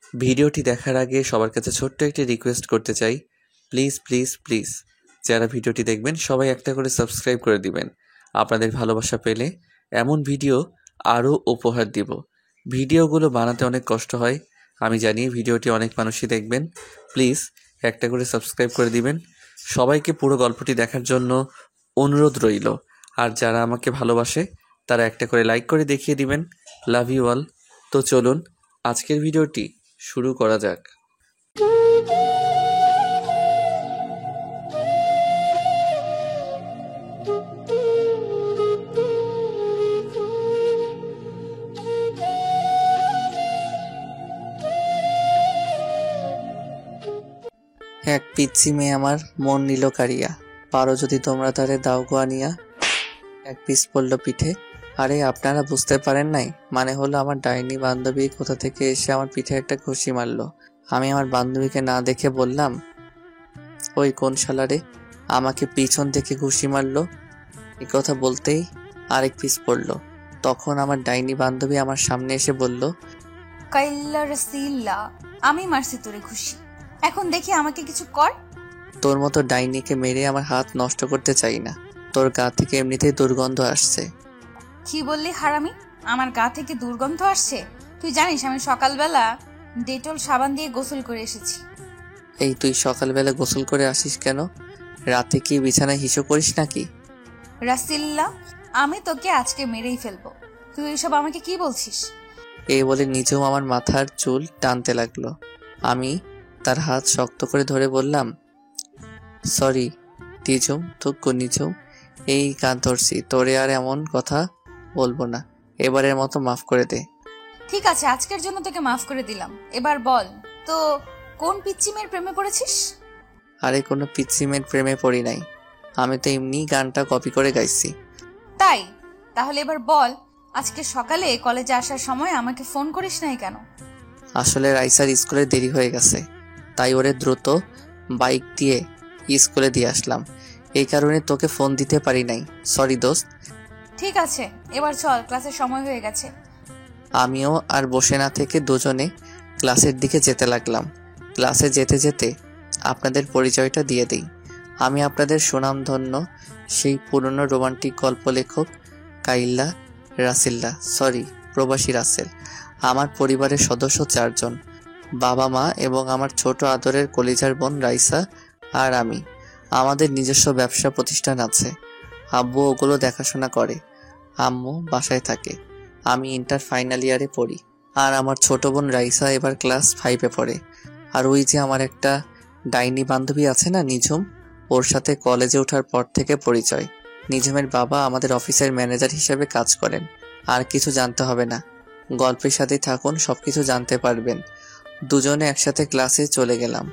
ভিডিওটি দেখার আগে সবার কাছে ছোট্ট একটি রিকোয়েস্ট করতে চাই, প্লিজ প্লিজ প্লিজ যারা ভিডিওটি দেখবেন সবাই একটা করে সাবস্ক্রাইব করে দিবেন। আপনাদের ভালোবাসা পেলে এমন ভিডিও আরও উপহার দিব। ভিডিওগুলো বানাতে অনেক কষ্ট হয়, আমি জানি। ভিডিওটি অনেক মানুষই দেখবেন, প্লিজ একটা করে সাবস্ক্রাইব করে দিবেন। সবাইকে পুরো গল্পটি দেখার জন্য অনুরোধ রইল। আর যারা আমাকে ভালোবাসে তারা একটা করে লাইক করে দেখিয়ে দিবেন। Love you all. তো চলুন আজকের ভিডিওটি শুরু করা যাক। এক পিচ্ছি মেয়ে আমার মন নিল কাড়িয়া, পারো যদি তোমরা তারে দাও গো আনিয়া। এক পিস পড়ল পিঠে। আরে আপনারা বুঝতে পারেন নাই, মানে হলো আমার ডাইনি বান্ধবী কোথা থেকে এসে আমার পিঠে একটা ঘুষি মারলো। আমি আমার বান্ধবীকে না দেখে বললাম, ওই কোন শালারে আমাকে পিছন থেকে ঘুষি মারলো। এই কথা বলতেই আরেক পিস পড়লো। তখন আমার ডাইনি বান্ধবী আমার সামনে এসে বলল, কাইল্লা রাসিল্লা, আমি মারছি তোরে খুশি, এখন দেখি আমাকে কিছু কর। তোর মতো ডাইনিকে মেরে আমার হাত নষ্ট করতে চাই না, তোর গা থেকে এমনিতেই দুর্গন্ধ আসছে। কি বললি হারামি? আমার গা থেকে দুর্গন্ধ আসছে? তুই জানিস আমি সকালবেলা ডেটল সাবান দিয়ে গোসল করে এসেছি। এই তুই সকালবেলা গোসল করে আসিস কেন? রাতে কি বিছানায় হিসু করিস নাকি? রাসিল্লা, আমি তোকে আজকে মেরেই ফেলবো। তুই এসব আমাকে কি বলছিস? এই বলে নিজেও আমার মাথার চুল টানতে লাগলো। আমি তার হাত শক্ত করে ধরে বললাম, সরি নিজুম, থুক্কু নিজুম, এই কান ধরছি, তোরে আর এমন কথা বলবো না, এবারের মতো মাফ করে দে। ঠিক আছে, আজকের জন্য তোকে মাফ করে দিলাম। এবার বল তো, কোন পিচ্চি মেয়ের প্রেমে পড়েছিস? আরে কোনো পিচ্ছি মেয়ের প্রেমে পড়ি নাই, আমি তো এমনি গানটা কপি করে গাইছি। তাই? তাহলে এবার বল, আজকে সকালে কলেজে আসার সময় আমাকে ফোন করিস নাই কেন? আসলে রাইসার স্কুলে দেরি হয়ে গেছে, তাই ওরে দ্রুত বাইক দিয়ে স্কুলে দিয়ে আসলাম, এই কারণে তোকে ফোন দিতে পারি নাই, সরি দোস্ত। ঠিক আছে, এবার চল, ক্লাসের সময় হয়ে গেছে। আমিও আর বসে না থেকে দুজনে ক্লাসের দিকে যেতে লাগলাম। ক্লাসে যেতে যেতে আপনাদের পরিচয়টা দিয়ে দিই। আমি আপনাদের সুনামধন্য সেই পুরনো রোমান্টিক গল্প লেখক কাইল্লা রাসিল্লা, সরি প্রবাসী রাসেল। আমার পরিবারের সদস্য 4 জন, বাবা মা এবং আমার ছোট আদরের কলিজার বোন রাইসা আর আমি। আমাদের নিজস্ব ব্যবসা প্রতিষ্ঠান আছে, আব্বু ওগুলো দেখাশোনা করে, আম্মু বাসায় থাকে। আমি ইন্টার ফাইনাল ইয়ারে পড়ি, আর আমার ছোট বোন রাইসা এবার ক্লাস 5-এ পড়ে। আর ওই যে আমার একটা ডাইনি বান্ধবী আছে না নিঝুম, ওর সাথে কলেজে ওঠার পর থেকে পরিচয়। নিঝুমের বাবা আমাদের অফিসের ম্যানেজার হিসেবে কাজ করেন। আর কিছু জানতে হবে না, গল্পের সাথেই থাকুন, সবকিছু জানতে পারবেন। দুজনে একসাথে ক্লাসে চলে গেলাম।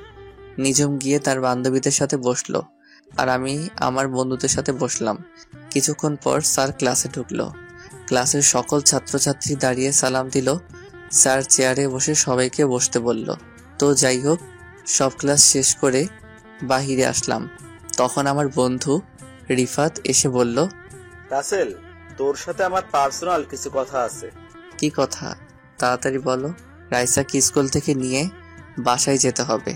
নিঝুম গিয়ে তার বান্ধবীদের সাথে বসলো, আর আমি আমার বন্ধুদের সাথে বসলাম। কিছুক্ষণ পর স্যার ক্লাসে ঢুকলো। ক্লাসের সকল ছাত্রছাত্রী দাঁড়িয়ে সালাম দিল। স্যার চেয়ারে বসে সবাইকে বসতে বলল। তো যাই হোক, সব ক্লাস শেষ করে বাহিরে আসলাম। তখন আমার বন্ধু রিফাত এসে বলল, রাসেল, তোর সাথে আমার পার্সোনাল কিছু কথা আছে। কি কথা? তাড়াতাড়ি বলো। রাইসাকে স্কুল থেকে নিয়ে বাসায় যেতে হবে।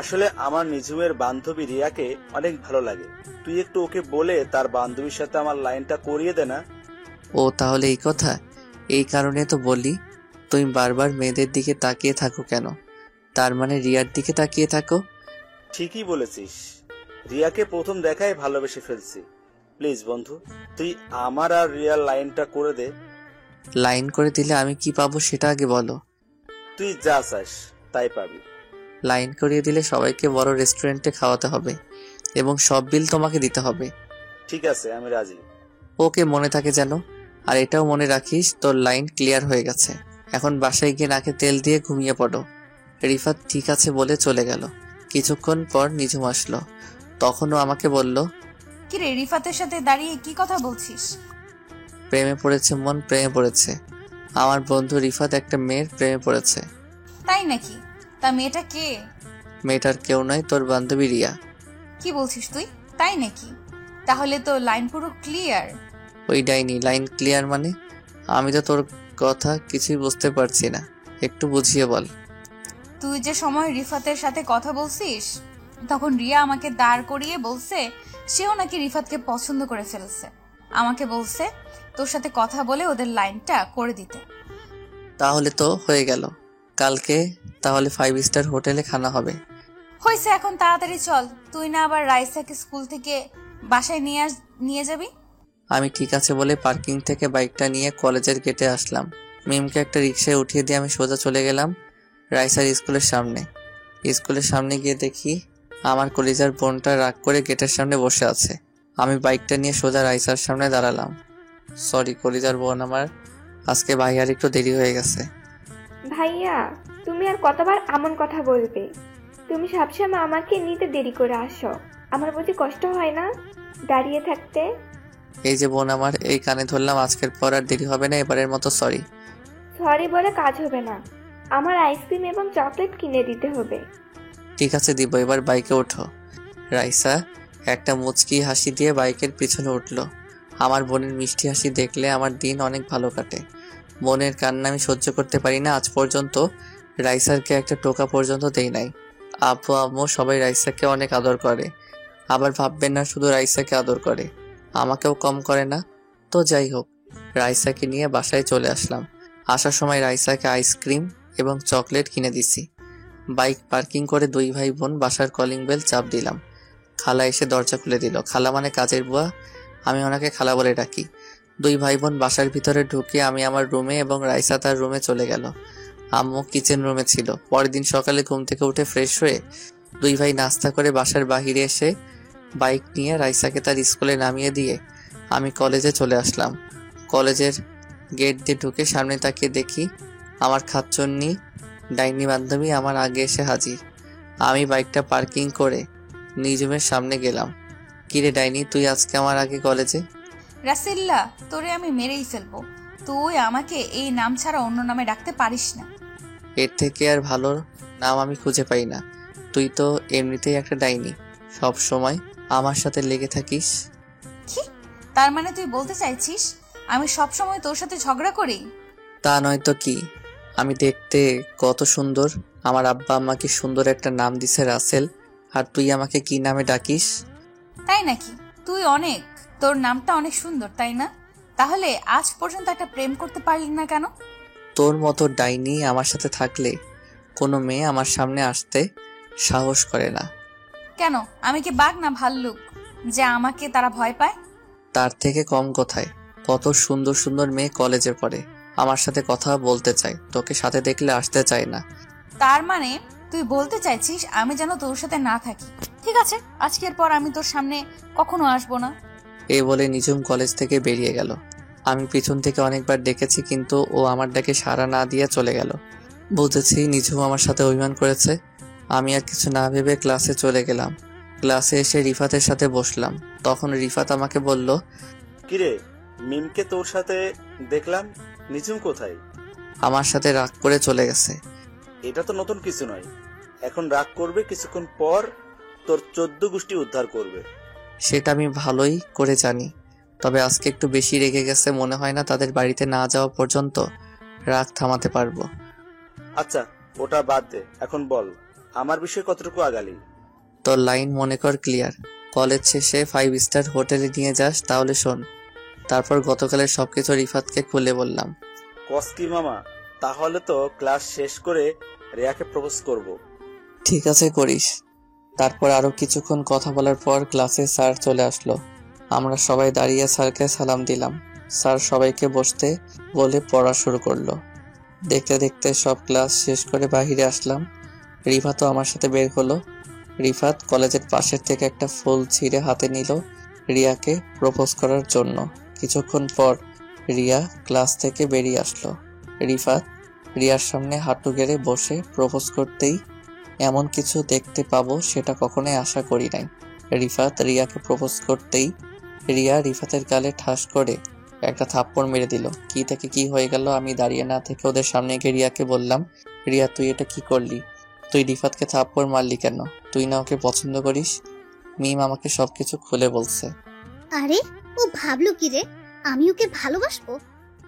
আসলে আমার নিজুমের বান্ধবী রিয়াকে অনেক ভালো লাগে, তুই একটু ওকে বলে তার বান্ধবীর সাথে আমার লাইনটা করিয়ে দে না। ও তাহলে এই কথা? এই কারণে তো বলি তুমি বারবার মেয়েদের দিকে তাকিয়ে থাকো কেন? তার মানে রিয়ার দিকে তাকিয়ে থাকো? ঠিকই বলেছিস, রিয়াকে প্রথম দেখায় ভালোবেসে ফেলছি। প্লিজ বন্ধু, তুই আমার আর রিয়ার লাইনটা করে দে। লাইন করে দিলে আমি কি পাবো সেটা আগে বলো। তুই যা চাস তাই পাবি। লাইন করিয়ে দিলে সবাইকে বড় রেস্টুরেন্টে খাওয়াতে হবে এবং সব বিল তোমাকে দিতে হবে। ঠিক আছে, আমি রাজি। ওকে, মনে থাকে যেন। আর এটাও মনে রাখিস, তোর লাইন ক্লিয়ার হয়ে গেছে। এখন বাসায় গিয়ে নাকে তেল দিয়ে ঘুমিয়ে পড়ো। রিফাত ঠিক আছে বলে চলে গেল। কিছুক্ষণ পর নিঝুম আসলো। তখনও আমাকে বলল, কি রে, রিফাতের সাথে দাঁড়িয়ে কি কথা বলছিস? প্রেমে পড়েছে মন, প্রেমে পড়েছে। আমার বন্ধু রিফাত একটা মেয়ের প্রেমে পড়েছে। তাই নাকি? তা মেয়েটা কে? মেয়েটার কেউ নয়, তোর বান্ধবী রিয়া। কি বলছিস তুই? তাই নাকি? তাহলে তো লাইন পুরো ক্লিয়ার। ওই ডাইনি, লাইন ক্লিয়ার মানে? আমি তো তোর কথা কিছুই বুঝতে পারছি না, একটু বুঝিয়ে বল। তুই যে সময় রিফাতের সাথে কথা বলছিস তখন রিয়া আমাকে দাঁড় করিয়ে বলছে সেও নাকি রিফাতকে পছন্দ করে ফেলছে। আমাকে বলছে তোর সাথে কথা বলে ওদের লাইনটা করে দিতে। তাহলে তো হয়ে গেল, কালকে তাহলে 5 স্টার হোটেলে খানা হবে। হয়েছে, এখন তাড়াতাড়ি চল। তুই না আবার রাইসাকে স্কুল থেকে বাসায় নিয়ে যাবি? আমি ঠিক আছে বলে পার্কিং থেকে বাইকটা নিয়ে কলেজের গেটে আসলাম। মিমকে একটা রিক্সায় উঠিয়ে দিয়ে আমি সোজা চলে গেলাম রাইসার স্কুলের সামনে। স্কুলের সামনে গিয়ে দেখি আমার কলিজার বোনটা রাগ করে গেটের সামনে বসে আছে। আমি বাইকটা নিয়ে সোজা রাইসার সামনে দাঁড়ালাম। সরি কলিজার বোন আমার, আজকে ভাইয়ার একটু দেরি হয়ে গেছে। ভাইয়া, তুমি আর কতবার এমন কথা বলবে? তুমি সবসময় আমাকে নিতে দেরি করে আসো, আমার বুঝি কষ্ট হয় না দাঁড়িয়ে থাকতে? এই যে বোন আমার, এই কানে ধরলাম, আজকের পর আর দেরি হবে না, এবারের মতো সরি। সরি বলে কাজ হবে না, আমার আইসক্রিম এবং চকলেট কিনে দিতে হবে। ঠিক আছে দিব, এবার বাইকে ওঠো। রাইসা একটা মুচকি হাসি দিয়ে বাইকের পিছনে উঠলো। আমার বোনের মিষ্টি হাসি দেখলে আমার দিন অনেক ভালো কাটে। বোনের কান্না আমি সহ্য করতে পারি না। আজ পর্যন্ত রাইসারকে একটা টোকা পর্যন্ত দেই নাই। আব্বু আম্মু সবাই রাইসাকে অনেক আদর করে, আবার ভাববেন না শুধু রাইসাকে আদর করে, আমাকেও কম করে না। তো যাই হোক, রাইসাকে নিয়ে বাসায় চলে আসলাম। আসার সময় রাইসাকে আইসক্রিম এবং চকলেট কিনে দিছি। বাইক পার্কিং করে 2 ভাই বোন বাসার কলিং বেল চাপ দিলাম। খালা এসে দরজা খুলে দিল। খালা মানে কাজের বুয়া, আমি ওনাকে খালা বলে ডাকি। 2 ভাই বোন বাসার ভিতরে ঢুকে আমি আমার রুমে এবং রাইসা তার রুমে চলে গেল। আম্মু কিচেন রুমে ছিল। পরের দিন সকালে ঘুম থেকে উঠে ফ্রেশ হয়ে 2 ভাই নাস্তা করে বাসার বাহিরে এসে বাইক নিয়ে রাইসাকে তার স্কুলে নামিয়ে দিয়ে আমি কলেজে চলে আসলাম। কলেজের গেট দিয়ে ঢুকে সামনে তাকিয়ে দেখি আমার খাচ্চন্নি ডাইনি বান্ধবী আমার আগে এসে হাজির। আমি বাইকটা পার্কিং করে নিজ রুমের সামনে গেলাম। কিরে ডাইনি, তুই আজকে আমার আগে কলেজে? রাসিল্লা, তোরে আমি মেরেই ফেলবো। তুই আমাকে এই নাম ছাড়া অন্য নামে ডাকতে পারিস না। এর থেকে আর ভালো নাম আমি খুঁজে পাই না। তুই তো এমনিতেই একটা ডাইনি, সব সময় আমার সাথে লেগে থাকিস। কি? তার মানে তুই বলতে চাইছিস আমি সব সময় তোর সাথে ঝগড়া করি? তা নয় তো কি, আমি দেখতে কত সুন্দর, আমার আব্বা আমাকে সুন্দর একটা নাম দিছে রাসেল, আর তুই আমাকে কি নামে ডাকিস? তাই নাকি? তুই অনেক, তোর নামটা অনেক সুন্দর, তাই না? তাহলে আজ পর্যন্ত একটা প্রেম করতে পারলি না কেন? তোর মতো ডাইনি আমার সাথে থাকলে কোনো মেয়ে আমার সামনে আসতে সাহস করে না। কেন, আমি কি বাঘ না ভাল্লুক যে আমাকে তারা ভয় পায়? তার থেকে কম কোথায়, কত সুন্দর সুন্দর মেয়ে কলেজে পড়ে, আমার সাথে কথা বলতে চায়, তোকে সাথে দেখলে আসতে চায় না। তার মানে তুই বলতে চাইছিস আমি যেন তোর সাথে না থাকি? ঠিক আছে, আজকের পর আমি তোর সামনে কখনো আসবো না। এই বলে নিঝুম কলেজ থেকে বেরিয়ে গেল। আমি পিছন থেকে অনেকবার ডেকেছি, কিন্তু ও আমার ডাকে সাড়া না দিয়ে চলে গেল। বুঝেছি নিঝুম আমার সাথে অভিমান করেছে। আমি আর কিছু না ভেবে ক্লাসে চলে গেলাম। ক্লাসে এসে রিফাতের সাথে বসলাম। তখন রিফাত আমাকে বলল, কিরে, মিমকে তোর সাথে দেখলাম, নিঝুম কোথায়? আমার সাথে রাগ করে চলে গেছে। এটা তো নতুন কিছু নয়, এখন রাগ করবে, কিছুক্ষণ পর তোর 14 গোষ্ঠী উদ্ধার করবে। সেটা আমি ভালোই করে জানি, তবে আজকে একটু বেশি রেগে গেছে। মনে হয় না তাদের বাড়িতে না যাওয়া পর্যন্ত রাগ থামাতে পারবো। আচ্ছা, ওটা বাদ দে, এখন বল আমার বিষয়ে কতটুকু আগালি? তোর লাইন মনে কর ক্লিয়ার। কলেজ শেষে 5 স্টার হোটেলে নিয়ে যাস, তাহলে শোন। তারপর গতকালের সবকিছু রিফাতকে খুলে বললাম। কসকি মামা, তাহলে তো ক্লাস শেষ করে রিয়াকে প্রপোজ করব। ঠিক আছে, করিস। তারপর আরো কিছুক্ষণ কথা বলার পর ক্লাসে স্যার চলে আসলো। আমরা সবাই দাঁড়িয়ে স্যারকে সালাম দিলাম। স্যার সবাইকে বসতে বলে পড়া শুরু করলো। দেখতে দেখতে সব ক্লাস শেষ করে বাহিরে আসলাম। রিফাতও আমার সাথে বের হলো। রিফাত কলেজের পাশের থেকে একটা ফুল ছিঁড়ে হাতে নিল রিয়াকে প্রপোজ করার জন্য। কিছুক্ষণ পর রিয়া ক্লাস থেকে বেরিয়ে আসলো। রিফাত রিয়ার সামনে হাঁটু গেড়ে বসে প্রপোজ করতেই এমন কিছু দেখতে পাবো সেটা কখনোই আশা করি নাই। রিফাত রিয়াকে প্রপোজ করতেই রিয়া রিফাতের গালে ঠাস করে একটা থাপ্পড় মেরে দিল। কি থেকে কি হয়ে গেল আমি দাঁড়িয়ে না থেকে ওদের সামনে গিয়ে রিয়াকে বললাম, রিয়া তুই এটা কি করলি? তুই রিফাতকে থাপ্পড় মারলি কেন? তুই না ওকে পছন্দ করিস? মিম আমাকে সবকিছু খুলে বলছে। আরে ও ভাবলো কি রে আমি ওকে ভালোবাসবো?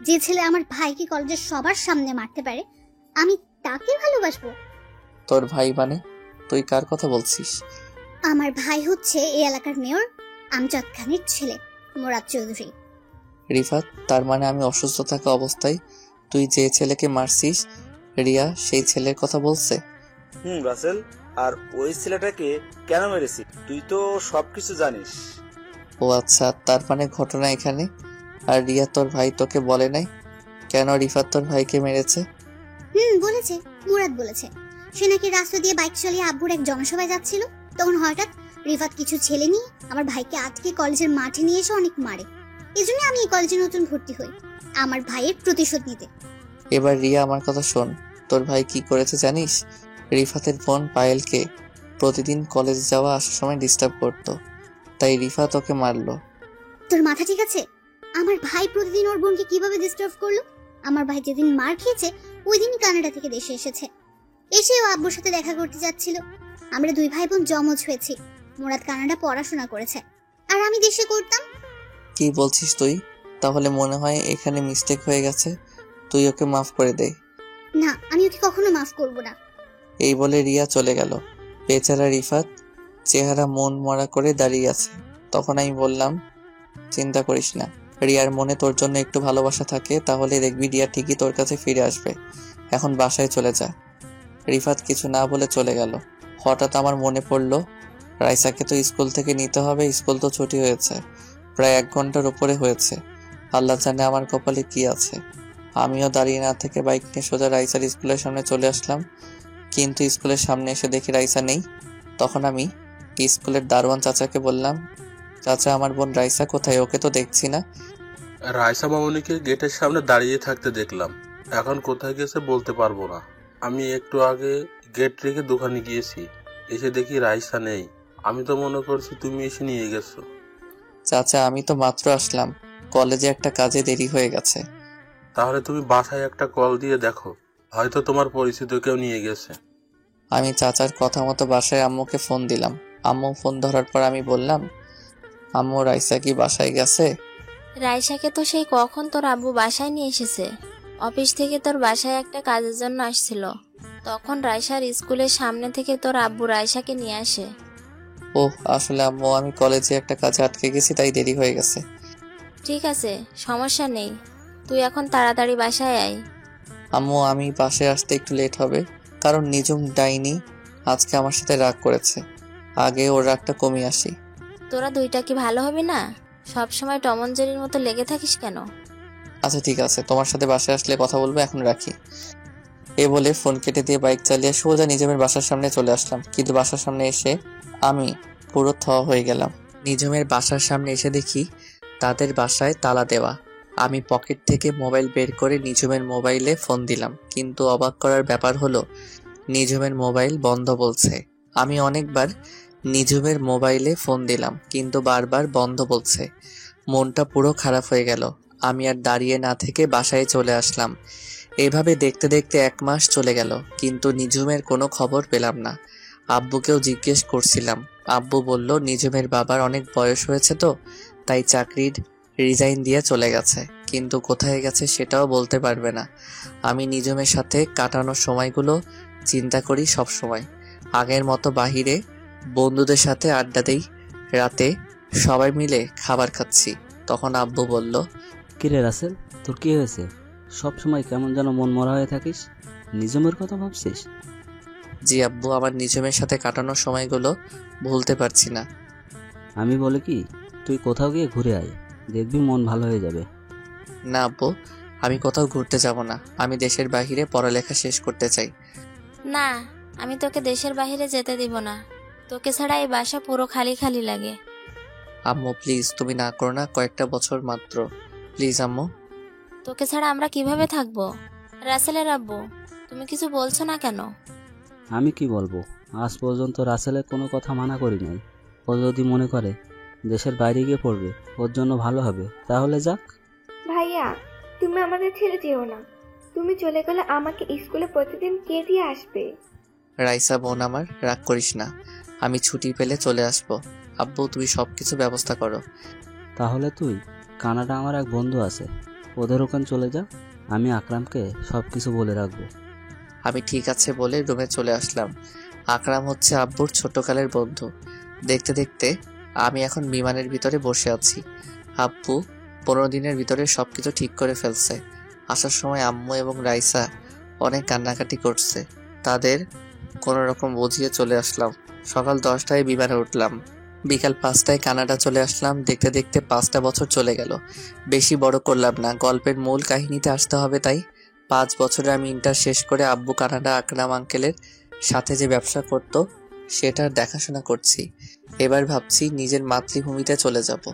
যে ছেলে আমার ভাইকে কলেজের সবার সামনে মারতে পারে আমি তাকে ভালোবাসবো? তোর ভাই মানে? তুই কার কথা বলছিস? আমার ভাই হচ্ছে এই এলাকার মেয়র আমজাদ খানের ছেলে, মুরাদ চৌধুরী। রিফাত, তার মানে আমি অসুস্থ থাকা অবস্থায় তুই যে ছেলেকে মারছিস, রিয়া সেই ছেলের কথা বলছে? রাসেল, আর ওই ছেলেটাকে কেন মেরেছি তুই তো সবকিছু জানিস। ও আচ্ছা, তার মানে ঘটনা এখানে। আর রিয়া তোর ভাই তোকে বলে নাই কেন রিফাত তোর ভাইকে মেরেছে? বলেছে, মুরাদ বলেছে। সে নাকি রাস্তা দিয়ে বাইক চালিয়ে আব্বুর এক জনসভায় যাচ্ছিল, তখন হঠাৎ রিফাত কিছু ছেলে নিয়ে আমার ভাইকে আটকে কলেজের মাঠে নিয়ে এসে অনেক মারে। এজন্য আমি এই কলেজে নতুন ভর্তি হই, আমার ভাইয়ের প্রতিশোধ নিতে। এবার রিয়া আমার কথা শোন, তোর ভাই কি করেছে জানিস? রিফাতের বোন পায়েলকে প্রতিদিন কলেজ যাওয়া আসার সময় ডিস্টার্ব করতো, তাই রিফাত ওকে মারলো। তোর মাথা ঠিক আছে? আমার ভাই প্রতিদিন ওর বোনকে কিভাবে ডিস্টার্ব করলো? আমার ভাই যেদিন মার খেয়েছে ওই দিনই কানাডা থেকে দেশে এসেছে। এসেও আব্বুর সাথে দেখা করতে যাচ্ছিল। আমরা দুই ভাই বোন জমজ হয়েছি। মুরাদ কানাডা পড়াশোনা করেছে আর আমি দেশে করতাম। কি বলছিস তুই? তাহলে মনে হয় এখানে মিস্টেক হয়ে গেছে, তুই ওকে মাফ করে দে। না, আমি ওকে কখনো মাফ করব না। এই বলে রিয়া চলে গেল। বেচারা রিফাত চেহারা মন মরা করে দাঁড়িয়ে আছে। তখন আমি বললাম, চিন্তা করিস না, রিয়ার মনে তোর জন্য একটু ভালোবাসা থাকে, তাহলে দেখবি রিয়া ঠিকই তোর কাছে ফিরে আসবে। এখন বাসায় চলে যা। রিফাত কিছু না বলে চলে গেল। হঠাৎ আমার মনে পড়লো, রাইসাকে তো স্কুল থেকে নিতে হবে, স্কুল তো ছুটি হয়েছে, প্রায় 1 ঘন্টার উপরে হয়েছে। আল্লাহ জানে আমার কপালে কি আছে। আমিও দাঁড়িয়ে না থেকে বাইক নিয়ে সোজা রাইসার স্কুলের সামনে চলে আসলাম, কিন্তু স্কুলের সামনে এসে দেখি রাইসা নেই। তখন আমি স্কুলের দারোয়ান চাচাকে বললাম, চাচা আমার বোন রাইসা কোথায়? ওকে তো দেখছি না। রাইসা মামুনিকে গেটের সামনে দাঁড়িয়ে থাকতে দেখলাম, এখন কোথায় গেছে বলতে পারবো না। আমি একটু আগে গেট রেখে দোকানে গিয়েছি, এসে দেখি রাইসা নেই। আমি তো মনে করছি তুমি এসে নিয়ে গেছো। চাচা আমি তো মাত্র আসলাম, কলেজে একটা কাজে দেরি হয়ে গেছে। তাহলে তুমি বাসায় একটা কল দিয়ে দেখো, হয়তো তোমার পরিচিত কেউ নিয়ে গেছে। আমি চাচার কথা মতো বাসায় আম্মুকে ফোন দিলাম। আম্মু ফোন ধরার পর আমি বললাম, আম্মু রাইসা কি বাসায় গেছে? রাইসাকে তো সেই কখন তোর আব্বু বাসায় নিয়ে এসেছে। অফিস থেকে তোর বাসায় একটা কাজের জন্য আসছিল, তখন রাইসার স্কুলের সামনে থেকে তোর আব্বু রাইসাকে নিয়ে আসে। ওহ আসলে আম্মু আমি কলেজে একটা কাজে আটকে গেছি, তাই দেরি হয়ে গেছে। ঠিক আছে, সমস্যা নেই, তুই এখন তাড়াতাড়ি বাসায় আয়। আম্মু আমি বাসায় আসতে একটু লেট হবে, কারণ নিজুম ডাইনি আজকে আমার সাথে রাগ করেছে। আগে ওর রাগটা কমিয়ে আসি। তোরা দুইটা কি ভালো হবে না? সব সময় টম অ্যান্ড জেরির মতো লেগে থাকিস কেন? আচ্ছা ঠিক আছে, তোমার সাথে বাসায় আসলে কথা বলবো, এখন রাখি। এ বলে ফোন কেটে দিয়ে বাইক চালিয়ে সোজা নিজমের বাসার সামনে চলে আসলাম। কিন্তু বাসার সামনে এসে আমি পুরো থ হয়ে গেলাম। নিজমের বাসার সামনে এসে দেখি তাদের বাসায় তালা দেওয়া। আমি পকেট থেকে মোবাইল বের করে নিজমের মোবাইলে ফোন দিলাম, কিন্তু অবাক করার ব্যাপার হলো নিজমের মোবাইল বন্ধ বলছে। আমি অনেকবার নিজমের মোবাইলে ফোন দিলাম, কিন্তু বারবার বন্ধ বলছে। মনটা পুরো খারাপ হয়ে গেল। আমি আর দাঁড়িয়ে না থেকে বাসায় চলে আসলাম। এভাবে দেখতে দেখতে 1 মাস চলে গেল, কিন্তু নিজুমের কোনো খবর পেলাম না। আব্বুকেও জিজ্ঞেস করছিলাম, আব্বু বলল নিজুমের বাবার অনেক বয়স হয়েছে তো, তাই চাকরির রিজাইন দিয়ে চলে গেছে, কিন্তু কোথায় গেছে সেটাও বলতে পারবে না। আমি নিজুমের সাথে কাটানোর সময়গুলো চিন্তা করি সব সময়। আগের মতো বাহিরে বন্ধুদের সাথে আড্ডা দেই, রাতে সবাই মিলে খাবার খাচ্ছি। তখন আব্বু বলল, কিরে রাসেল, তোর কি হয়েছে? সব সময় কেমন যেন মন মরা হয়ে থাকিস, নিজমের কথা ভাবছিস? জি আব্বু, আমার নিজমের সাথে কাটানোর সময়গুলো ভুলতে পারছি না। আমি বলি কি, তুই কোথাও গিয়ে ঘুরে আয়, দেখবি মন ভালো হয়ে যাবে। না আব্বু, আমি কোথাও ঘুরতে যাব না, আমি দেশের বাইরে পড়ালেখা শেষ করতে চাই। না, আমি তোকে দেশের বাইরে যেতে দিব না, তোকে ছাড়া এই বাসা পুরো খালি খালি লাগে। আম্মু প্লিজ, তুমি না করো না, কয়েকটা বছর মাত্র, প্লিজ আম্মু। তোকে ছাড়া আমরা কিভাবে থাকবো? রাসেলের আব্বু, তুমি কিছু বলছো না কেন? আমি কি বলবো, আজ পর্যন্ত রাসেলের কোনো কথা মানা করি নাই। ও যদি মনে করে দেশের বাইরে গিয়ে পড়বে, ওর জন্য ভালো হবে, তাহলে যাক। ভাইয়া, তুমি আমাদের ছেড়ে যেও না। তুমি চলে গেলে আমাকে স্কুলে প্রতিদিন কে দিয়ে আসবে? রাইসা বোন আমার, রাগ করিস না, আমি ছুটি পেলে চলে আসবো। আব্বু তুমি সব কিছু ব্যবস্থা করো। তাহলে তুই কানাডা, আমার এক বন্ধু আছে, ওদের ওখানে চলে যা, আমি আকরামকে সব কিছু বলে রাখবো। আমি ঠিক আছে বলে রুমে চলে আসলাম। আকরাম হচ্ছে আব্বুর ছোটকালের বন্ধু। দেখতে দেখতে আমি এখন বিমানের ভিতরে বসে আছি। আব্বু 15 দিনের ভিতরে সবকিছু ঠিক করে ফেলছে। আসার সময় আম্মু এবং রাইসা অনেক কান্নাকাটি করছে। তাদের কোনো রকম বুঝিয়ে চলে আসলাম। সকাল 10টায় বিমানে উঠলাম। বিকাল 5টায় কানাডা চলে আসলাম। দেখতে দেখতে 5টা বছর চলে গেল। বেশি বড় করলাম না, গল্পের মূল কাহিনীতে আসতে হবে তাই। 5 বছরে আমি ইন্টার শেষ করে আব্বু কানাডা আকরাম আঙ্কেলের সাথে যে ব্যবসা করত সেটার দেখাশোনা করছি। এবার ভাবছি নিজের মাতৃভূমিতে চলে যাব।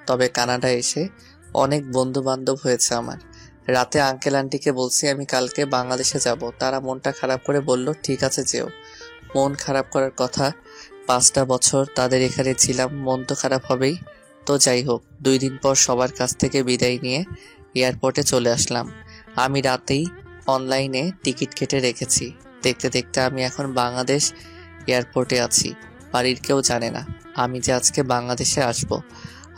তবে কানাডা এসে অনেক বন্ধু বান্ধব হয়েছে আমার। রাতে আঙ্কেল আন্টিকে বলছি আমি কালকে বাংলাদেশে যাব। তারা মনটা খারাপ করে বলল ঠিক আছে যেও। মন খারাপ করার কথা, 5টা বছর তাদের এখানে ছিলাম, মন তো খারাপ হবেই। তো যাই হোক, 2 দিন পর সবার কাছ থেকে বিদায় নিয়ে এয়ারপোর্টে চলে আসলাম। আমি রাতেই অনলাইনে টিকিট কেটে রেখেছি। দেখতে দেখতে আমি এখন বাংলাদেশ এয়ারপোর্টে আছি। বাড়ির কেউ জানে না আমি যে আজকে বাংলাদেশে আসব।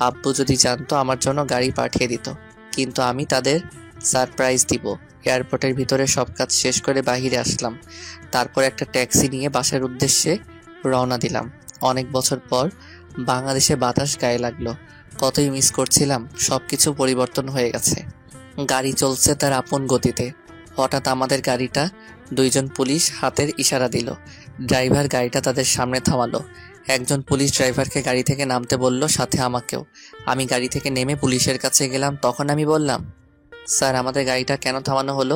আব্বু যদি জানতো আমার জন্য গাড়ি পাঠিয়ে দিত, কিন্তু আমি তাদের সারপ্রাইজ দিব। এয়ারপোর্টের ভিতরে সব কাজ শেষ করে বাইরে আসলাম। তারপর একটা ট্যাক্সি নিয়ে বাসার উদ্দেশ্যে রওনা দিলাম। অনেক বছর পর বাংলাদেশে বাতাস গায়ে লাগলো। কতই মিস করছিলাম। সবকিছু পরিবর্তন হয়ে গেছে। গাড়ি চলছে তার আপন গতিতে। হঠাৎ আমাদের গাড়িটা 2 জন পুলিশ হাতের ইশারা দিল। ড্রাইভার গাড়িটা তাদের সামনে থামালো। একজন পুলিশ ড্রাইভারকে গাড়ি থেকে নামতে বলল, সাথে আমাকেও। আমি গাড়ি থেকে নেমে পুলিশের কাছে গেলাম। তখন আমি বললাম, স্যার আমাদের গাড়িটা কেন থামানো হলো?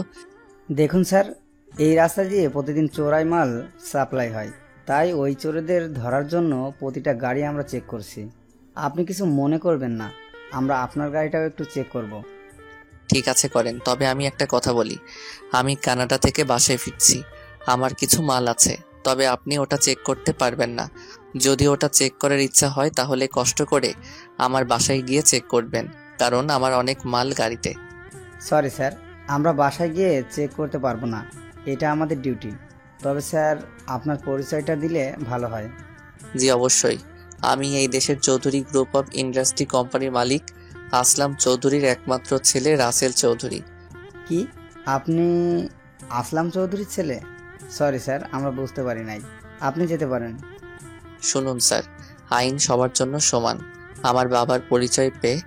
দেখুন স্যার, এই রাস্তা দিয়ে প্রতিদিন চোরাই মাল সাপ্লাই হয়, তাই ওই চোরেদের ধরার জন্য প্রতিটা গাড়ি আমরা চেক করছি। আপনি কিছু মনে করবেন না, আমরা আপনার গাড়িটাও একটু চেক করব। ঠিক আছে করেন, তবে আমি একটা কথা বলি। আমি কানাডা থেকে বাসায় ফিরছি। আমার কিছু মাল আছে, তবে আপনি ওটা চেক করতে পারবেন না। যদি ওটা চেক করার ইচ্ছা হয় তাহলে কষ্ট করে আমার বাসায় গিয়ে চেক করবেন, কারণ আমার অনেক মাল গাড়িতে। সরি স্যার, আমরা বাসায় গিয়ে চেক করতে পারবো না, এটা আমাদের ডিউটি। তবে স্যার আপনার পরিচয়টা দিলে ভালো হয়। জি অবশ্যই, আমি এই দেশের চৌধুরী গ্রুপ অফ ইন্ডাস্ট্রি কোম্পানির মালিক আসলাম চৌধুরীর একমাত্র ছেলে রাসেল চৌধুরী। কি আপনি আসলাম চৌধুরীর ছেলে? সরি স্যার, আমরা বুঝতে পারি নাই। আপনি যেতে পারেন। শুনুন স্যার, আইন সবার জন্য সমান। আমার বাবার পরিচয় পেয়ে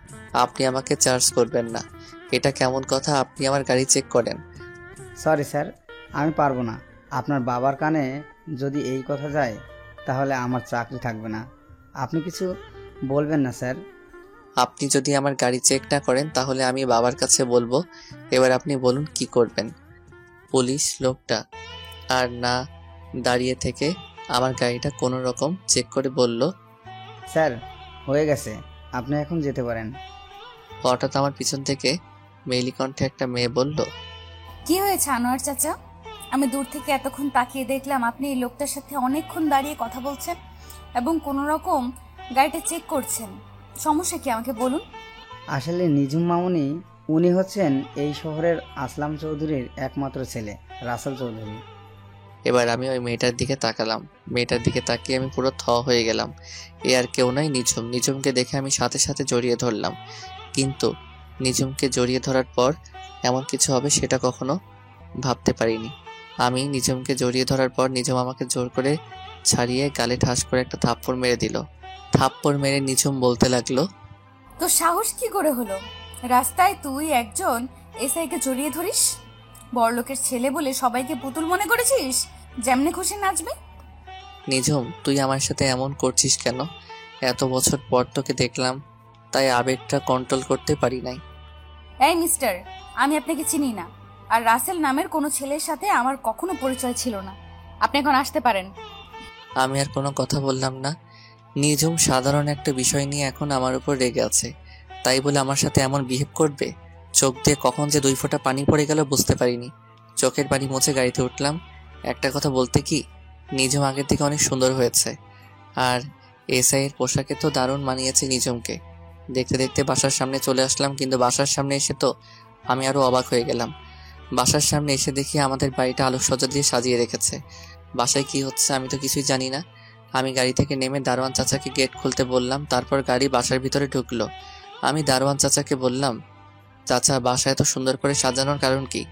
আপনি আমাকে চার্জ করবেন না। এটা কেমন কথা আপনি আমার গাড়ি চেক করেন? সরি স্যার, আমি পারবো না। আপনার বাবার কানে যদি এই কথা যায় তাহলে আমার চাকরি থাকবে না। আপনি কিছু বলবেন না স্যার? আপনি যদি আমার গাড়ি চেক না করেন তাহলে আমি বাবার কাছে বলবো। এবার আপনি বলুন কি করবেন? পুলিশ লোকটা আর না দাঁড়িয়ে থেকে আমার গাড়িটা কোনো রকম চেক করে বলল, স্যার হয়ে গেছে, আপনি এখন যেতে পারেন। হঠাৎ আমার পিছন থেকে মেয়েলি কণ্ঠে একটা মেয়ে বলল, কি হয়েছে আনোয়ার চাচা? আমি দূর থেকে এতক্ষণ তাকিয়ে দেখলাম আপনি এই লোকটার সাথে অনেকক্ষণ দাঁড়িয়ে কথা বলছেন এবং কোনো রকম গাড়িটা চেক করছেন। সমস্যা কি আমাকে বলুন। আসলে নিঝুম মামুনি, উনি হচ্ছেন এই শহরের আসলাম চৌধুরীর একমাত্র ছেলে রাসেল চৌধুরী। এবার আমি ওই মেয়েটার দিকে তাকালাম। মেয়েটার দিকে তাকিয়ে আমি পুরো থ হয়ে গেলাম। এ আর কেউ নয়, নিঝুম। নিঝুমকে দেখে আমি সাথে সাথে জড়িয়ে ধরলাম, কিন্তু নিঝুমকে জড়িয়ে ধরার পর এমন কিছু হবে সেটা কখনো ভাবতে পারিনি। আমি নিঝুমকে জড়িয়ে ধরার পর নিঝুম আমাকে জোর করে ছাড়িয়ে গালে ঠাস করে একটা থাপ্পড় মেরে দিল। থাপ্পড় মেরে নিঝুম বলতে লাগলো, তো সাহস কি করে হলো রাস্তায় তুই একজন এসআইকে জড়িয়ে ধরিস? বড়লোকের ছেলে বলে সবাইকে পুতুল মনে করেছিস, যেমনে খুশি নাচবে? নিঝুম তুই আমার সাথে এমন করছিস কেন? এত বছর পর তোকে দেখলাম, তাই আবেগটা কন্ট্রোল করতে পারি নাই। এই মিস্টার, আমি আপনাকে চিনি না, আর রাসেল নামের কোনো ছেলের সাথে আমার কখনো পরিচয় ছিল না। আপনি এখন আসতে পারেন। আমি আর কোনো কথা বললাম না। নিঝুম সাধারণ একটা বিষয় নিয়ে এখন আমার উপর রেগে আছে, তাই বলে আমার সাথে এমন বিহেভ করবে? চোখ দিয়ে কখন যে 2 ফোঁটা পানি পড়ে গেল বুঝতে পারিনি। চোখের পানি মুছে গাড়িতে উঠলাম। একটা কথা বলতে কি, নিঝুম আগের থেকে অনেক সুন্দর হয়েছে, আর এসআই এর পোশাকে তো দারুণ মানিয়েছে নিঝুমকে। দেখতে দেখতে বাসার সামনে চলে আসলাম, কিন্তু বাসার সামনে এসে তো আমি আরো অবাক হয়ে গেলাম। বাসার সামনে এসে দেখি আমাদের বাড়িটা আলোকসজ্জা দিয়ে সাজিয়ে রেখেছে। বাসায় কি হচ্ছে আমি তো কিছুই জানি না। আমি গাড়ি থেকে নেমে দারোয়ান চাচাকে গেট খুলতে বললাম। তারপর গাড়ি বাসার ভিতরে ঢুকলো। আমি দারোয়ান চাচাকে বললাম, চাচা বাসা এত সুন্দর করে সাজানোর কারণ কি?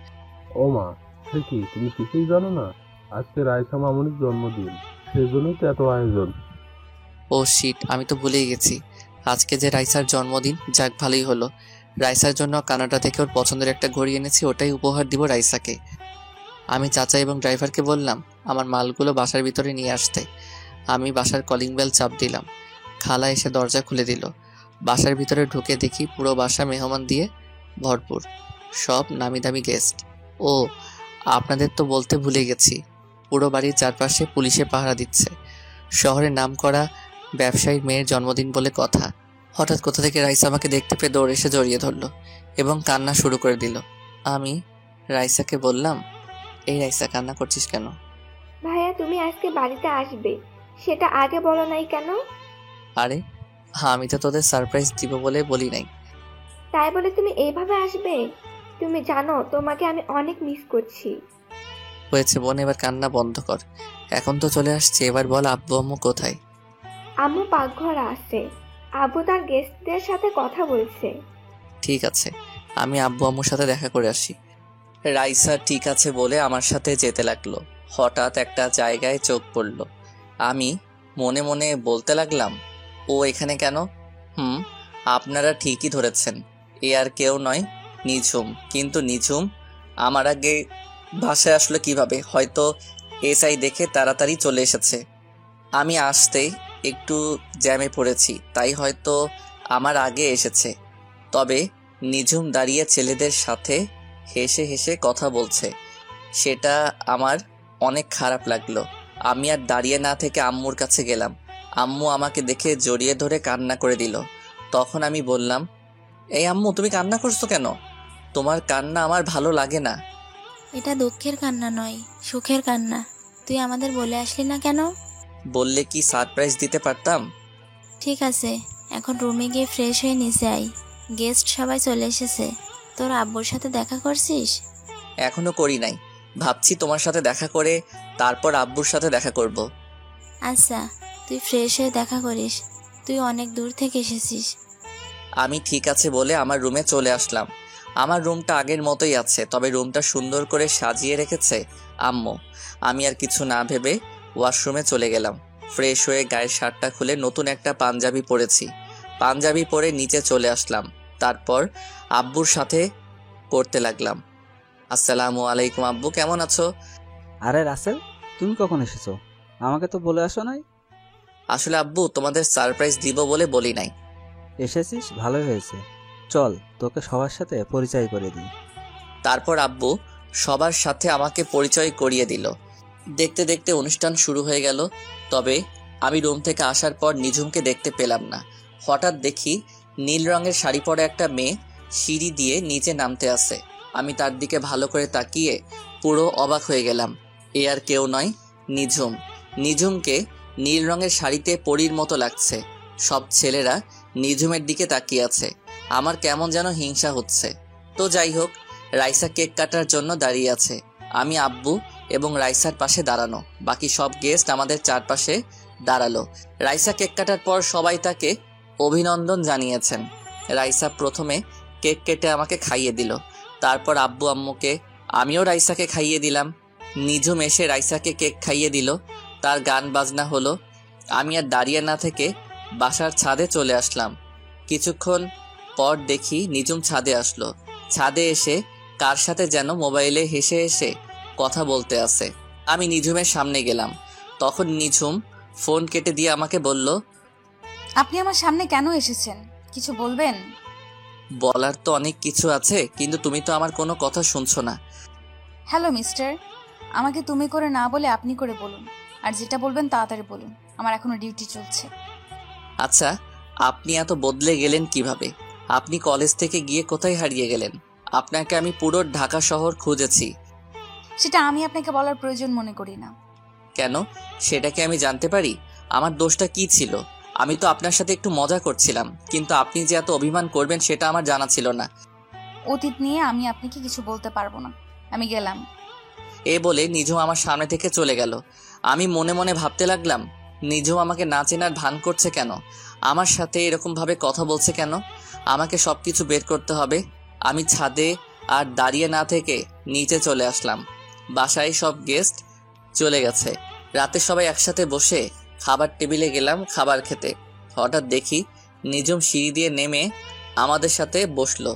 ও মা, আচ্ছা কি তুমি কিছুই জানো না? আজকে রাইসা মামুনির জন্মদিন, সেজন্যই তো এত আয়োজন। ও শিট, আমি তো ভুলেই গেছি আজকে যে রাইসার জন্মদিন। যাক, ভালোই হলো। রাইসার জন্য কানাডা থেকে ওর পছন্দের একটা ঘড়ি এনেছি, ওটাই উপহার দিব রাইসাকে। আমি চাচা এবং ড্রাইভারকে বললাম আমার মালগুলো বাসার ভিতরে নিয়ে আসতে। আমি বাসার কলিং বেল চাপ দিলাম। খালা এসে দরজা খুলে দিল। বাসার ভিতরে ঢুকে দেখি পুরো বাসা মেহমান দিয়ে ভরপুর, সব নামি দামি গেস্ট। ও, আপনাদের তো বলতে ভুলে গেছি, পুরো বাড়ির চারপাশে পুলিশে পাহারা দিচ্ছে। শহরের নামকরা ব্যবসায়ীর মেয়ের জন্মদিন বলে কথা। হঠাৎ কোথা থেকে রাইসা আমাকে দেখতে পেয়ে দৌড়ে এসে জড়িয়ে ধরলো এবং কান্না শুরু করে দিল। আমি রাইসাকে বললাম, এই রাইসা, কান্না করছিস কেন? ভাইয়া তুমি আজকে বাড়িতে আসবে, সেটা আগে বলো নাই কেন? আরে হ্যাঁ, আমি তো তোদের সারপ্রাইজ দিব বলে বলি নাই। তাই বলে তুমি এইভাবে আসবে? তুমি জানো তোমাকে আমি অনেক মিস করছি। হয়েছে বোন, এবার কান্না বন্ধ কর। এখন তো চলে আসছে, এবার বল আব্বু আম্মু কোথায়? আম্মু পাকঘরে আছে, আব্বু তার গেস্টদের সাথে কথা বলছে। ঠিক আছে, আমি আব্বু আম্মুর সাথে দেখা করে আসি। রাইসা ঠিক আছে বলে আমার সাথে যেতে লাগলো। হঠাৎ একটা জায়গায় চোখ পড়ল। আমি মনে মনে বলতে লাগলাম, ও এখানে কেন? আপনারা ঠিকই ধরেছেন, এ আর কেউ নয়, নিঝুম। কিন্তু নিঝুম আমার আগে বাসায় আসলো কিভাবে? হয়তো এসআই দেখে তাড়াতাড়ি চলে এসেছে। আমি আসতেই একটু জ্যামে পড়েছি, তাই হয়তো আমার আগে এসেছে। তবে নিঝুম দাঁড়িয়ে ছেলেদের সাথে হেসে হেসে কথা বলছে, সেটা আমার অনেক খারাপ লাগলো। আমি আর দাঁড়িয়ে না থেকে আম্মুর কাছে গেলাম। আম্মু আমাকে দেখে জড়িয়ে ধরে কান্না করে দিল। তখন আমি বললাম, এই আম্মু, তুমি কান্না করছো কেন? তোমার কান্না আমার ভালো লাগে না। এটা দুঃখের কান্না নয়, সুখের কান্না। তুই আমাদের বলে আসলি না কেন? বললে কি সারপ্রাইজ দিতে পারতাম। ঠিক আছে, এখন রুমে গিয়ে ফ্রেশ হয়ে নিচে আয়। গেস্ট সবাই চলে এসেছে। তোর আব্বুর সাথে দেখা করছিস? এখনো করি নাই, ভাবছি তোমার সাথে দেখা করে তারপর আব্বুর সাথে দেখা করব। আচ্ছা, তুই ফ্রেশ হয়ে দেখা করিস, তুই অনেক দূর থেকে এসেছিস। আমি ঠিক আছে বলে আমার রুমে চলে আসলাম। আমার রুমটা আগের মতোই আছে, তবে রুমটা সুন্দর করে সাজিয়ে রেখেছে আম্মু। আমি আর কিছু না ভেবে ওয়াশরুমে চলে গেলাম। ফ্রেশ হয়ে গায়ের শার্টটা খুলে নতুন একটা পাঞ্জাবি পরেছি। পাঞ্জাবি পরে নিচে চলে আসলাম। তারপর আব্বুর সাথে করতে লাগলাম, আসসালামু আলাইকুম আব্বু, কেমন আছো? আরে রাসেল, তুমি কখন এসেছো? আমাকে তো বলে আসো নাই। আসলে আব্বু, তোমাদের সারপ্রাইজ দিব বলে বলি নাই। এসেছিস, ভালোই হয়েছে। চল তোকে সবার সাথে পরিচয় করে দিই। তারপর আব্বু সবার সাথে আমাকে পরিচয় করিয়ে দিল। দেখতে দেখতে অনুষ্ঠান শুরু হয়ে গেল। তবে আমি রুম থেকে আসার পর নিঝুমকে দেখতে পেলাম না। হঠাৎ দেখি নীল রঙের শাড়ি পরা একটা মেয়ে সিঁড়ি দিয়ে নিচে নামতে আসে। আমি তার দিকে ভালো করে তাকিয়ে পুরো অবাক হয়ে গেলাম। এ আর কেউ নয়, নিঝুম। নিঝুমকে নীল রঙের শাড়িতে পরীর মতো লাগছে। সব ছেলেরা নিঝুমের দিকে তাকিয়ে আছে। আমার কেমন যেন হিংসা হচ্ছে। তো যাই হোক, রাইসা কেক কাটার জন্য দাঁড়িয়ে আছে। আমি আব্বু এবং রাইসার পাশে দাঁড়ানো। বাকি সব গেস্ট আমাদের চারপাশে দাঁড়ালো। রাইসা কেক কাটার পর সবাই তাকে অভিনন্দন জানিয়েছেন। রাইসা প্রথমে কেক কেটে আমাকে খাইয়ে দিল। তারপর আব্বু আম্মুকে, আমিও রাইসাকে খাইয়ে দিলাম। নিঝুম এসে রাইসাকে কেক খাইয়ে দিল। তার গান বাজনা হলো। আমি আর দাঁড়িয়ে না থেকে বাসার ছাদে চলে আসলাম। কিছুক্ষণ পর দেখি নিঝুম ছাদে আসলো। ছাদে এসে কার সাথে যেন মোবাইলে হেসে হেসে কথা বলতে আছে। আমি নিঝুমের সামনে গেলাম। তখন নিঝুম ফোন কেটে দিয়ে আমাকে বলল, আপনি আমার সামনে কেন এসেছেন? কিছু বলবেন? বলার তো অনেক কিছু আছে, কিন্তু তুমি তো আমার কোনো কথা শুনছো না। হ্যালো মিস্টার, আমাকে তুমি করে না বলে আপনি করে বলুন। আর যেটা বলবেন তাড়াতাড়ি বলুন, আমার এখনো ডিউটি চলছে। আচ্ছা, আপনি এত বদলে গেলেন কিভাবে? আপনি কলেজ থেকে গিয়ে কোথায় হারিয়ে গেলেন? আপনাকে আমি পুরো ঢাকা শহর খুঁজেছি। সেটা আমি আপনাকে বলার প্রয়োজন মনে করি না। কেন? সেটা কি আমি জানতে পারি? আমার দোষটা কি ছিল? আমি তো আপনার সাথে একটু মজা করছিলাম, কিন্তু আপনি যে এত অভিমান করবেন সেটা আমার জানা ছিল না। অতীত নিয়ে আমি আপনাকে কিছু বলতে পারবো না, আমি গেলাম। এ বলে নিঝুম আমার সামনে থেকে চলে গেল। আমি মনে মনে ভাবতে লাগলাম, নিঝুম আমাকে না চেনার ভান করছে কেন? আমার সাথে এরকম ভাবে কথা বলছে কেন? আমাকে সবকিছু বের করতে হবে। আমি ছাদে আর দাঁড়িয়ে না থেকে নিচে চলে আসলাম। বাসায় সব গেস্ট চলে গেছে। রাতে সবাই একসাথে বসে খাবার টেবিলে গেলাম খাবার খেতে। হঠাৎ দেখি নিজুম সিঁড়ি দিয়ে নেমে আমাদের সাথে বসলো।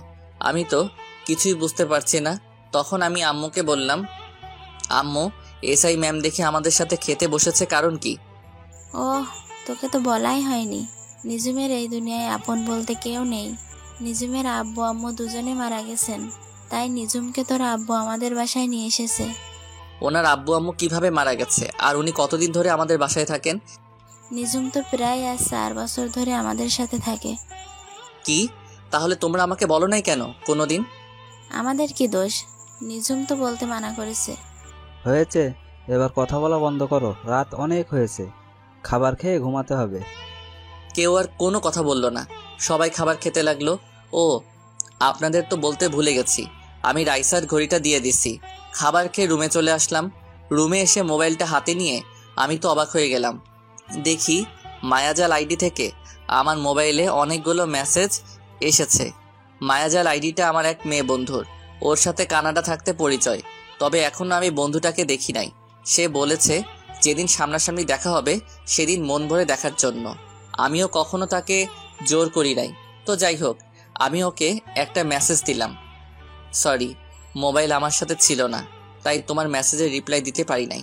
আমি তো কিছুই বুঝতে পারছি না। তখন আমি আম্মুকে বললাম, আম্মু, এসআই ম্যাম দেখে আমাদের সাথে খেতে বসেছে, কারণ কি? ওহ, তোকে তো বলাই হয়নি। নিজুমের এই দুনিয়ায় আপন বলতে কেউ নেই। নিজুমের আব্বু আম্মু দুজনে মারা গেছেন, তাই নিজুমকে তোর আব্বু আমাদের বাসায় নিয়ে এসেছে। ওনার আব্বু আম্মু কিভাবে মারা গেছে, আর উনি কতদিন ধরে আমাদের বাসায় থাকেন? নিজুম তো প্রায় আজ 4 বছর ধরে আমাদের সাথে থাকে। কি? তাহলে তোমরা আমাকে বলো নাই কেন কোনোদিন? আমাদের কি দোষ? নিজুম তো বলতে মানা করেছে। হয়েছে, এবার কথা বলা বন্ধ করো, রাত অনেক হয়েছে, খাবার খেয়ে ঘুমাতে হবে। কেউ আর কোনো কথা বলল না, সবাই খাবার খেতে লাগলো। ও, আপনাদের তো বলতে ভুলে গেছি, আমি রাইসার ঘড়িটা দিয়ে দিছি। খাবার খেয়ে রুমে চলে আসলাম। রুমে এসে মোবাইলটা হাতে নিয়ে আমি তো অবাক হয়ে গেলাম। দেখি মায়াজাল আইডি থেকে আমার মোবাইলে অনেকগুলো মেসেজ এসেছে। মায়াজাল আইডিটা আমার এক মেয়ে বন্ধুর, ওর সাথে কানাডা থাকতে পরিচয়, তবে এখনো আমি বন্ধুটাকে দেখি নাই। সে বলেছে যেদিন সামনাসামনি দেখা হবে সেদিন মন ভরে দেখার জন্য। আমিও কখনো তাকে জোর করি নাই। তো যাই হোক, আমি ওকে একটা মেসেজ দিলাম। সরি, মোবাইল আমার সাথে ছিল না, তাই তোমার মেসেজের রিপ্লাই দিতে পারি নাই।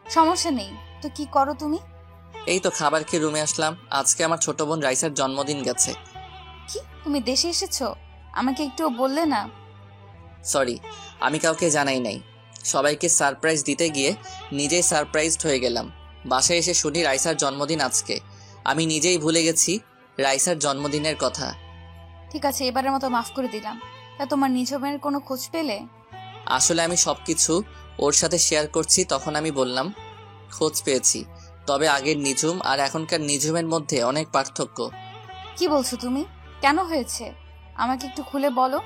সমস্যা নেই, তো কি করো তুমি? এই তো খাবার খেয়ে রুমে আসলাম। আজকে আমার ছোট বোন রাইসার জন্মদিন গেছে। কি, তুমি দেশে এসেছো? আমাকে একটু বললে না? সরি, আমি কাউকে জানাই নাই। সবাইকে সারপ্রাইজ দিতে গিয়ে নিজেই সারপ্রাইজড হয়ে গেলাম। বাসায় এসে শুনি রাইসার জন্মদিন আজকে। আমি নিজেই ভুলে গেছি রাইসার জন্মদিনের কথা। ঠিক আছে, এবারের মতো মাফ করে দিলাম। তা তোমার নিজমের কোনো খোঁজ পেলে? আসলে আমি সবকিছু ওর সাথে শেয়ার করছি, তখন আমি বললাম, খোঁজ পেয়েছি, তবে আগের নিজুম আর এখনকার নিজুমের মধ্যে অনেক পার্থক্য। কি বলছো তুমি? কেন হয়েছে? আমাকে একটু খুলে বলো।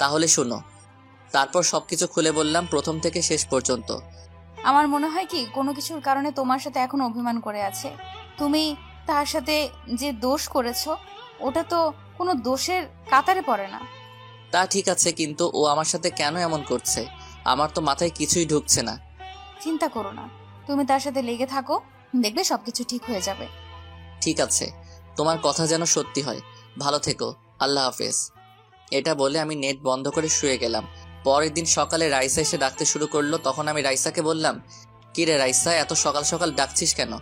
তাহলে শোনো। তারপর সবকিছু খুলে বললাম, প্রথম থেকে শেষ পর্যন্ত। আমার মনে হয় কি কোনো কিছুর কারণে তোমার সাথে এখন অভিমান করে আছে। তুমি তার সাথে যে দোষ করেছো ওটা তো কোনো দোষের কাতারে পড়ে না। তা ঠিক আছে, কিন্তু ও আমার সাথে কেন এমন করছে আমার তো মাথায় কিছুই ঢুকছে না। চিন্তা করো না, তুমি তার সাথে লেগে থাকো, দেখবে সবকিছু ঠিক হয়ে যাবে। ঠিক আছে, তোমার কথা যেন সত্যি হয়। ভালো থেকো, আল্লাহ হাফেজ। এটা বলে আমি নেট বন্ধ করে শুয়ে গেলাম। পরের দিন সকালে রাইসা এসে ডাকতে শুরু করলো। তখন আমি রাইসাকে বললাম, কি রে রাইসা, এত সকাল সকাল ডাকছিস কেন?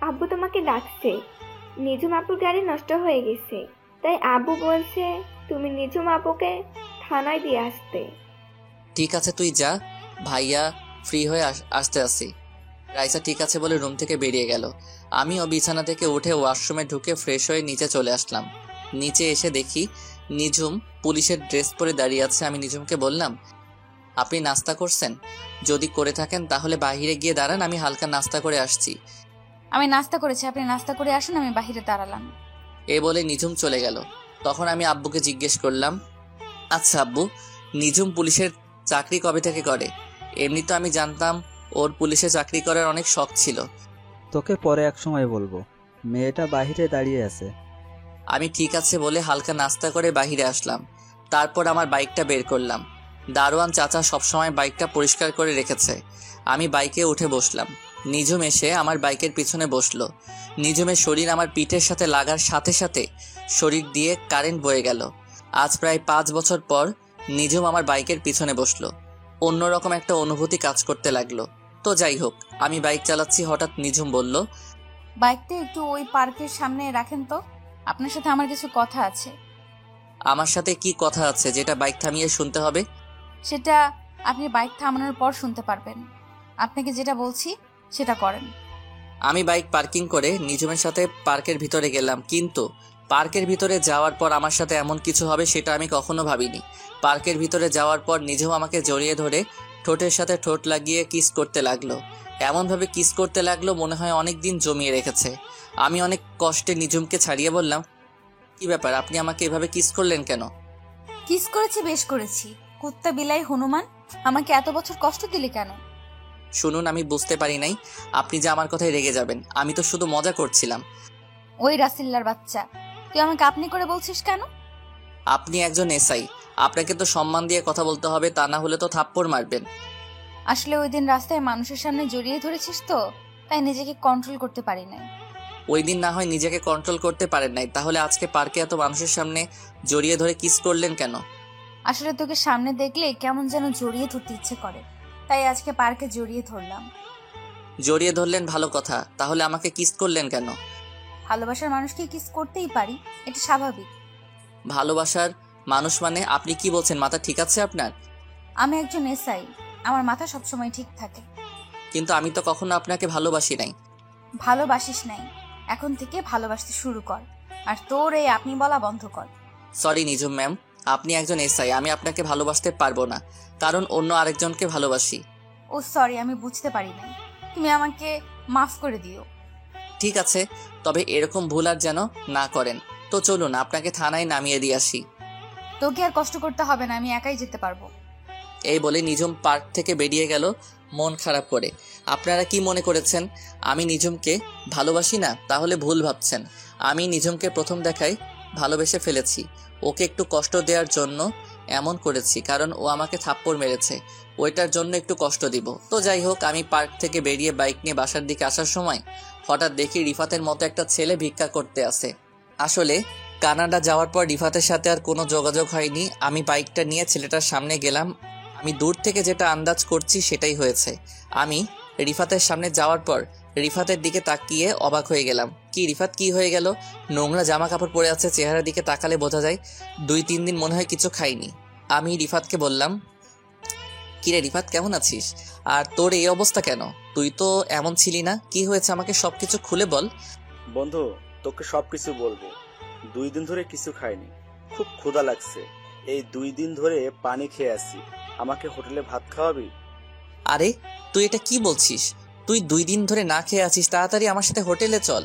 আব্বু তোমাকে ডাকছে। নিজুম আপুর গাড়ি নষ্ট হয়ে গেছে, তাই আব্বু বলছে তুমি নিজুম আপুকে থানায় দিয়ে আসতে। ঠিক আছে, তুই যা, ভাইয়া ফ্রি হয়ে আসতে আসি। রাইসা ঠিক আছে বলে রুম থেকে বেরিয়ে গেল। আমিও বিছানা থেকে উঠে ওয়াশরুমে ঢুকে ফ্রেশ হয়ে নিচে চলে আসলাম। নিচে এসে দেখি নিজুম পুলিশের ড্রেস পরে দাঁড়িয়ে আছে। আমি নিজুমকে বললাম, আপনি নাস্তা করছেন? যদি করে থাকেন তাহলে বাইরে গিয়ে দাঁড়ান, আমি হালকা নাস্তা করে আসছি। আমি নাস্তা করেছি, আপনি নাস্তা করে আসুন, আমি বাহিরে দাঁড়ালাম। এ বলে নিজুম চলে গেল। তখন আমি আব্বুকে জিজ্ঞেস করলাম, আচ্ছা আব্বু, নিজুম পুলিশের চাকরি কবে থেকে করে? এমনি তো আমি জানতাম ওর পুলিশে চাকরি করার অনেক শখ ছিল। তোকে পরে এক সময় বলবো, মেয়েটা বাহিরে দাঁড়িয়ে আছে। আমি ঠিক আছে বলে হালকা নাস্তা করে বাহিরে আসলাম। তারপর আমার বাইকটা বের করলাম। দারোয়ান চাচা সবসময় বাইকটা পরিষ্কার করে রেখেছে। আমি বাইকে উঠে বসলাম। নিজুম এসে আমার বাইকের পিছনে বসলো। নিজুমের শরীর আমার পিঠের সাথে লাগার সাথে সাথে শরীর দিয়ে কারেন্ট বয়ে গেল। আজ প্রায় 5 বছর পর নিজুম আমার বাইকের পিছনে বসলো। অন্যরকম একটা অনুভূতি কাজ করতে লাগলো। তো যাই হোক, আমি বাইক চালাচ্ছি, হঠাৎ নিজুম বলল, বাইকটা একটু ওই পার্কের সামনে রাখেন তো, আপনার সাথে আমার কিছু কথা আছে। আমার সাথে কি কথা আছে যেটা বাইক থামিয়ে শুনতে হবে? সেটা আপনি বাইক থামানোর পর শুনতে পারবেন। আপনাকে যেটা বলছি সেটা করেন। আমি বাইক পার্কিং করে নিজুমের সাথে পার্কের ভিতরে গেলাম, কিন্তু পার্কের ভিতরে যাওয়ার পর আমার সাথে এমন কিছু হবে সেটা আমি কখনো ভাবিনি। পার্কের ভিতরে যাওয়ার পর নিজুম আমাকে জড়িয়ে ধরে ঠোঁটের সাথে ঠোঁট লাগিয়ে কিস করতে লাগলো। এমনভাবে কিস করতে লাগলো মনে হয় অনেক দিন জমিয়ে রেখেছে। আমি অনেক কষ্টে নিজুমকে ছাড়িয়ে বললাম, কি ব্যাপার, আপনি আমাকে এভাবে কিস করলেন কেন? কিস করেছি, বেশ করেছি। কুত্তা বিলাই হনুমান, আমাকে এত বছর কষ্ট দিলে কেন? শুনুন, আমি বুঝতে পারি নাই আপনি যে আমার কথায় রেগে যাবেন। আমি তো শুধু মজা করছিলাম। ওই রাসিল্লার বাচ্চা, তুই আমাকে আপনি করে বলছিস কেন? আপনি একজন এসআই, আপনাকে তো সম্মান দিয়ে কথা বলতে হবে, তা না হলে তো থাপ্পড় মারবেন। আসলে ওই দিন রাস্তায় মানুষের সামনে জড়িয়ে ধরেছিস তো, তাই নিজেকে কন্ট্রোল করতে পারি নাই। ওই দিন না হয় নিজেকে কন্ট্রোল করতে পারেন নাই, তাহলে আজকে পার্কে এত মানুষের সামনে জড়িয়ে ধরে কিস করলেন কেন? আসলে তোকে সামনে দেখলে কেমন যেন জড়িয়ে ধরতে ইচ্ছে করে, তাই আজকে পার্কে জড়িয়ে ধরলাম। জড়িয়ে ধরলেন ভালো কথা, তাহলে আমাকে কিস করলেন কেন? ভালোবাসার মানুষকে কিস করতেই পারি, এটা স্বাভাবিক। ভালোবাসার মানুষ মানে? আপনি কি বলছেন? মাথা ঠিক আছে আপনার? আমি একজন এসআই, আমার মাথা সবসময় ঠিক থাকে। কিন্তু আমি তো কখনো আপনাকে ভালোবাসি নাই। ভালোবাসিস নাই, এখন থেকে ভালোবাসতে শুরু কর, আর তোর এই আপনি বলা বন্ধ কর। সরি নিজুম ম্যাম, আপনি একজন এসআই, আমি আপনাকে ভালোবাসতে পারবো না, কারণ অন্য আরেকজনকে ভালোবাসি। ও সরি, আমি বুঝতে পারি নাই, তুমি আমাকে মাফ করে দিও। ঠিক আছে, তবে এরকম ভুল আর যেন না করেন। তো চলুন আপনাকে থানায় নামিয়ে দিয়ে আসি। তোকে আর কষ্ট করতে হবে না, আমি একাই যেতে পারবো। এই বলে নিঝুম পার্ক থেকে বেরিয়ে গেল মন খারাপ করে। আপনারা কি মনে করেছেন আমি নিঝুমকে ভালোবাসি না? তাহলে ভুল ভাবছেন। আমি নিঝুমকে প্রথম দেখায় ভালোবেসে ফেলেছি। ওকে একটু কষ্ট দেওয়ার জন্য এমন করেছি, কারণ ও আমাকে থাপ্পড় মেরেছে, ওইটার জন্য একটু কষ্ট দিব। তো যাই হোক, আমি পার্ক থেকে বেরিয়ে বাইক নিয়ে বাসার দিকে আসার সময় হঠাৎ দেখি রিফাতের মতো একটা ছেলে ভিক্ষা করতে আসে। আসলে কানাডা যাওয়ার পর রিফাতের সাথে আর কোনো যোগাযোগ হয়নি। আমি বাইকটা নিয়ে ছেলেটার সামনে গেলাম। আমি দূর থেকে যেটা আন্দাজ করছি সেটাই হয়েছে। আমি রিফাতের সামনে যাওয়ার পর রিফাতের দিকে তাকিয়ে অবাক হয়ে গেলাম। কি রিফাত, কি হয়ে গেল? নোংরা জামা কাপড় পরে আছে, চেহারার দিকে তাকালে বোঝা যায় 2-3 দিন মনে হয় কিছু খাইনি। আমি রিফাতকে বললাম, কিরে রিফাত, কেমন আছিস? আর তোর এই অবস্থা কেন? তুই তো এমন ছিলি না, কি হয়েছে আমাকে সবকিছু খুলে বল। বন্ধু, তোকে সবকিছু বলবো। 2 দিন ধরে কিছু খাইনি, খুব ক্ষুধা লাগছে। এই 2 দিন ধরে পানি খেয়ে আসি। আমাকে হোটেলে ভাত খাওয়াবি? আরে তুই এটা কি বলছিস? তুই 2 দিন ধরে না খেয়ে আছিস, তাড়াতাড়ি আমার সাথে হোটেলে চল।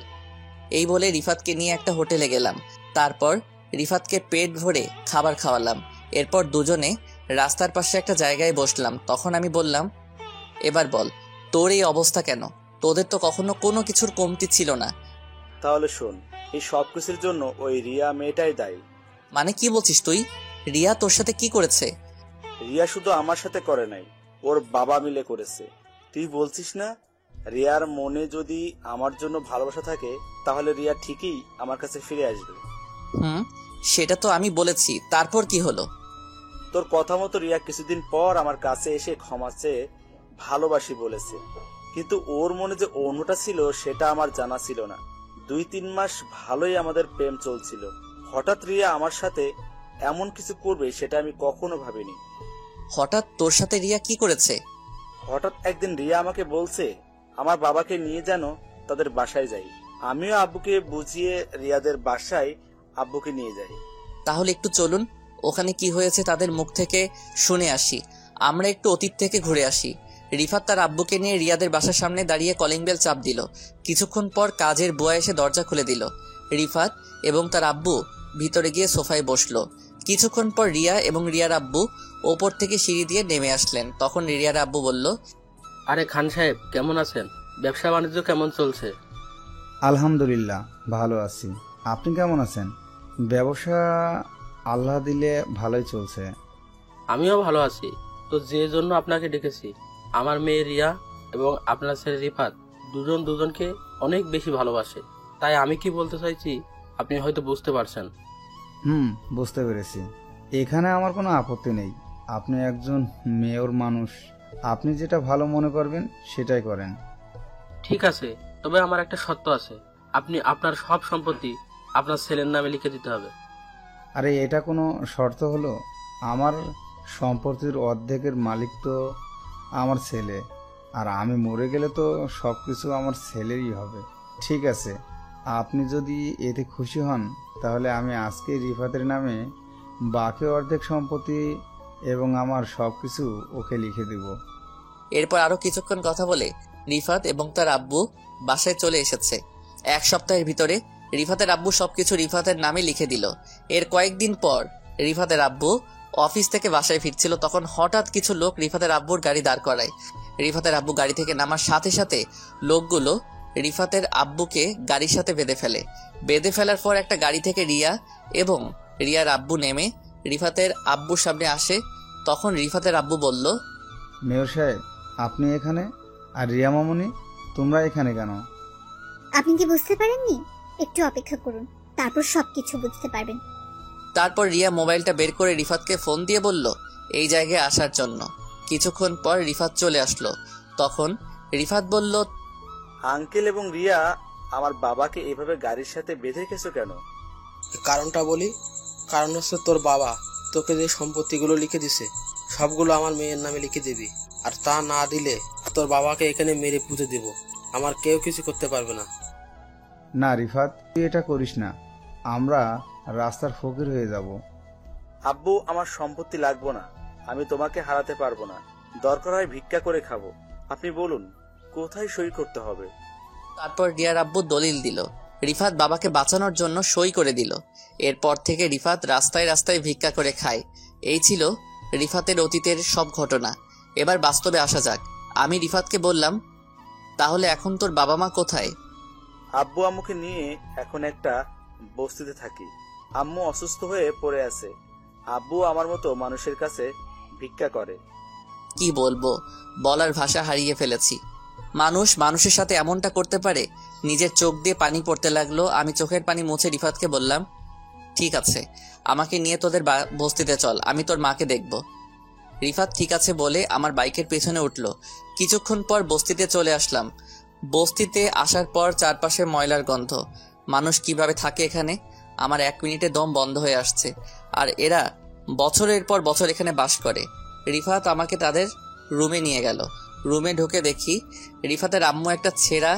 এই বলে রিফাতকে নিয়ে একটা হোটেলে গেলাম। তারপর রিফাতকে পেট ভরে খাবার খাওয়ালাম। এরপর দুজনে রাস্তার পাশে একটা জায়গায় বসলাম। তখন আমি বললাম, এবার বল তোর এই অবস্থা কেন? তোদের তো কখনো কোনো কিছুর কমতি ছিল না। তাহলে শোন, এই সব কিছুর জন্য ওই রিয়া মেয়েটাই দায়ী। মানে কি বলছিস তুই? রিয়া তোর সাথে কি করেছে? রিয়া শুধু আমার সাথে করে নাই, ওর বাবা মিলে করেছে। তুই বলছিস না, রিয়ার মনে যদি আমার জন্য ভালোবাসা থাকে তাহলে রিয়া ঠিকই আমার কাছে ফিরে আসবে। সেটা তো আমি বলেছি, তারপর কি হলো? তোর কথা মতো রিয়া কিছুদিন পর আমার কাছে এসে ক্ষমা চেয়ে ভালোবাসি বলেছে, কিন্তু ওর মনে যে অন্যটা ছিল সেটা আমার জানা ছিল না। 2-3 মাস ভালোই আমাদের প্রেম চলছিল, হঠাৎ রিয়া আমার সাথে এমন কিছু করবে সেটা আমি কখনো ভাবিনি। হঠাৎ তোর সাথে রিয়া কি করেছে? হঠাৎ একদিন রিয়া আমাকে বলছে আমার বাবাকে নিয়ে যেন তাদের বাসায় যাই। আমিও আব্বুকে বুঝিয়ে রিয়াদের বাসায় আব্বুকে নিয়ে যাই। তাহলে একটু চলুন, ওখানে কি হয়েছে তাদের মুখ থেকে শুনে আসি। আমরা একটু অতীত থেকে ঘুরে আসি। রিফাত তার আব্বুকে নিয়ে রিয়াদের বাসার সামনে দাঁড়িয়ে কলিং বেল চাপ দিল। কিছুক্ষণ পর কাজের বুয়া এসে দরজা খুলে দিল। রিফাত এবং তার আব্বু ভিতরে গিয়ে সোফায় বসলো। কিছুক্ষণ পর রিয়া এবং রিয়ার আব্বু ওপর থেকে সিঁড়ি দিয়ে নেমে আসলেন। তখন রিয়ার আব্বু বলল, আরে খান সাহেব, কেমন আছেন? ব্যবসা বাণিজ্য কেমন চলছে? আলহামদুলিল্লাহ ভালো আছি। আপনি কেমন আছেন? ব্যবসা আল্লাহ দিলে ভালোই চলছে। আমিও ভালো আছি। তো যে জন্য আপনাকে ডেকেছি, আমার মেয়ে রিয়া এবং আপনার ছেলে রিফাত দুজন দুজনকে অনেক বেশি ভালোবাসে। তাই আমি কি বলতে চাইছি আপনি হয়তো বুঝতে পারছেন। বুঝতে পেরেছি। এখানে আমার কোনো আপত্তি নেই। আপনি একজন মেয়র মানুষ, আপনি যেটা ভালো মনে করবেন সেটাই করেন। ঠিক আছে, তবে আমার একটা শর্ত আছে। আপনি আপনার সব সম্পত্তি আপনার ছেলের নামে লিখে দিতে হবে। আরে এটা কোনো শর্ত হলো? আমার সম্পত্তির অর্ধেকের মালিক তো আমার ছেলে, আর আমি মরে গেলে তো সব কিছু আমার ছেলেরই হবে। ঠিক আছে, আপনি যদি এতে খুশি হন তাহলে আমি আজকে রিফাতের নামে বাকি অর্ধেক সম্পত্তি এবং আমার সব কিছু ওকে লিখে দেব। এরপর আরো কিছুক্ষণ কথা বলে রিফাত এবং তার আব্বু বাসায় চলে এসেছে। 1 সপ্তাহের ভিতরে রিফাতের আব্বু সবকিছু রিফাতের নামে লিখে দিল। এর কয়েকদিন পর রিফাতের আব্বু অফিস থেকে বাসায় ফিরছিল। তখন হঠাৎ কিছু লোক রিফাতের আব্বুর গাড়ি দাঁড় করায়। রিফাতের আব্বু গাড়ি থেকে নামার সাথে সাথে লোকগুলো রিফাতের আব্বুকে গাড়ির সাথে বেঁধে ফেলে। বেঁধে ফেলার পর একটা গাড়ি থেকে রিয়া এবং রিয়ার আব্বু নেমে রিফাতের আব্বুর সামনে আসে। তখন রিফাতের আব্বু বলল, মেয়র সাহেব, আপনি এখানে? আর রিয়া মামুনি, তোমরা এখানে কেন? আপনি কি বুঝতে পারেননি? একটু অপেক্ষা করুন, তারপর সবকিছু বুঝতে পারবেন। তারপর রিয়া মোবাইলটা বের করে রিফাতকে ফোন দিয়ে বলল এই জায়গায় আসার জন্য। কিছুক্ষণ পর রিফাত চলে আসলো। তখন রিফাত বলল, আঙ্কেল এবং রিয়া, আমার বাবাকে এভাবে গাড়ির সাথে বেঁধে রেখেছো কেন? কারণটা বলি। কারণ হচ্ছে তোর বাবা তোকে যে সম্পত্তিগুলো লিখে দিছে সবগুলো আমার মেয়ের নামে লিখে দিবি, আর তা না দিলে তোর বাবাকে এখানে মেরে পুঁতে দিব। আমার কেউ কিছু করতে পারবে না। না রিফাত, তুই এটা করিস না, আমরা রাস্তার ফকির হয়ে যাব। আব্বু, আমার সম্পত্তি লাগবো না, আমি তোমাকে হারাতে পারবো না। দরকার হয় ভিক্ষা করে খাবো। আপনি বলুন কোথায় সই করতে হবে? তারপর রিয়ার আব্বু দলিল দিল। রিফাত বাবাকে বাঁচানোর জন্য সই করে দিল। এরপর থেকে রিফাত রাস্তায় রাস্তায় ভিক্ষা করে খায়। এই ছিল রিফাতের অতীতের সব ঘটনা। এবার বাস্তবে আসা যাক। আমি রিফাতকে বললাম, তাহলে এখন তোর বাবা মা কোথায়? আব্বু আম্মুকে নিয়ে এখন একটা বস্তিতে থাকি। আম্মু অসুস্থ হয়ে পড়ে আছে। আব্বু আমার মতো মানুষের কাছে ভিক্ষা করে। কি বলবো, বলার ভাষা হারিয়ে ফেলেছি। মানুষ মানুষের সাথে এমনটা করতে পারে? নিজের চোখ দিয়ে পানি পড়তে লাগলো। আমি চোখের পানি মুছে রিফাতকে বললাম, ঠিক আছে, আমাকে নিয়ে তোদের বস্তিতে চল, আমি তোর মাকে দেখব। রিফাত ঠিক আছে বলে আমার বাইকের পেছনে উঠলো। কিছুক্ষণ পর বস্তিতে চলে আসলাম। বস্তিতে আসার পর চারপাশে ময়লার গন্ধ। মানুষ কিভাবে থাকে এখানে? আমার 1 মিনিটে দম বন্ধ হয়ে আসছে। আর এরা বছরের পর বছর এখানে বাস করে। রিফাত আমাকে তাদের রুমে নিয়ে গেল। রুমে ঢুকে দেখি রিফাতের আম্মু একটা ছেঁড়া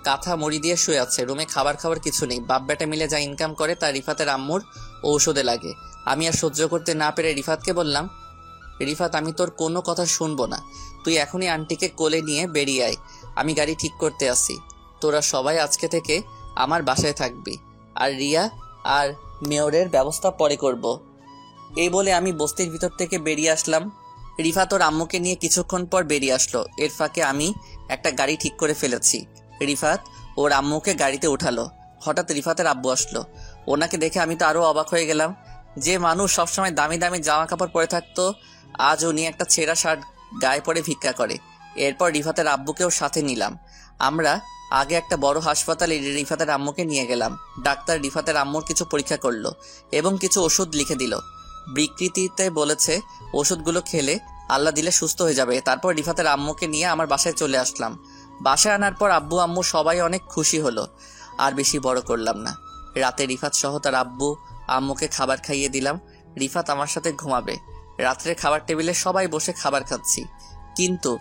কাঁথা মুড়ি দিয়ে শুয়ে আছে। রুমে খাবার কিছু নেই। বাপ বেটা মিলে যা ইনকাম করে তা রিফাতের আম্মুর ঔষধে লাগে। আমি আর সহ্য করতে না পেরে রিফাতকে বললাম, রিফাত, আমি তোর কোনো কথা শুনবো না, তুই এখনই আন্টিকে কোলে নিয়ে বেরিয়ে আয়। আমি গাড়ি ঠিক করতে আসি। তোরা সবাই আজকে থেকে আমার বাসায় থাকবি, আর রিয়া আর মেয়রের ব্যবস্থা পরে করব। এই বলে আমি বস্তির ভিতর থেকে বেরিয়ে আসলাম। রিফাত ওর আম্মুকে নিয়ে কিছুক্ষণ পর বেরিয়ে আসলো। এর ফাঁকে আমি একটা গাড়ি ঠিক করে ফেলেছি। রিফাত ওর আম্মুকে গাড়িতে উঠালো। হঠাৎ রিফাতের আব্বু আসলো। ওনাকে দেখে আমি তো আরো অবাক হয়ে গেলাম। যে মানুষ সবসময় দামি দামি জামা কাপড় পরে থাকতো, আজ উনি একটা ছেঁড়া শার্ট গায়ে পরে ভিক্ষা করে। এরপর রিফাতের আব্বুকেও সাথে নিলাম। আমরা আগে একটা বড় হাসপাতালে রিফাতের আম্মুকে নিয়ে গেলাম। ডাক্তার রিফাতের আম্মুর কিছু পরীক্ষা করলো এবং কিছু ওষুধ লিখে দিল। বিকৃতিতে বলেছে ওষুধগুলো খেলে আল্লাহ দিলে সুস্থ হয়ে যাবে। তারপর রিফাতের আম্মুকে নিয়ে আমার বাসায় চলে আসলাম। বাসায় আনার পর আব্বু আম্মু সবাই অনেক খুশি হলো। আর বেশি বড় করলাম না। রাতে রিফাত সহ তার আব্বু আম্মুকে খাবার খাইয়ে দিলাম। রিফাত আমার সাথে ঘুমাবে। রাত্রে খাবার টেবিলে সবাই বসে খাবার খাচ্ছি, কিন্তু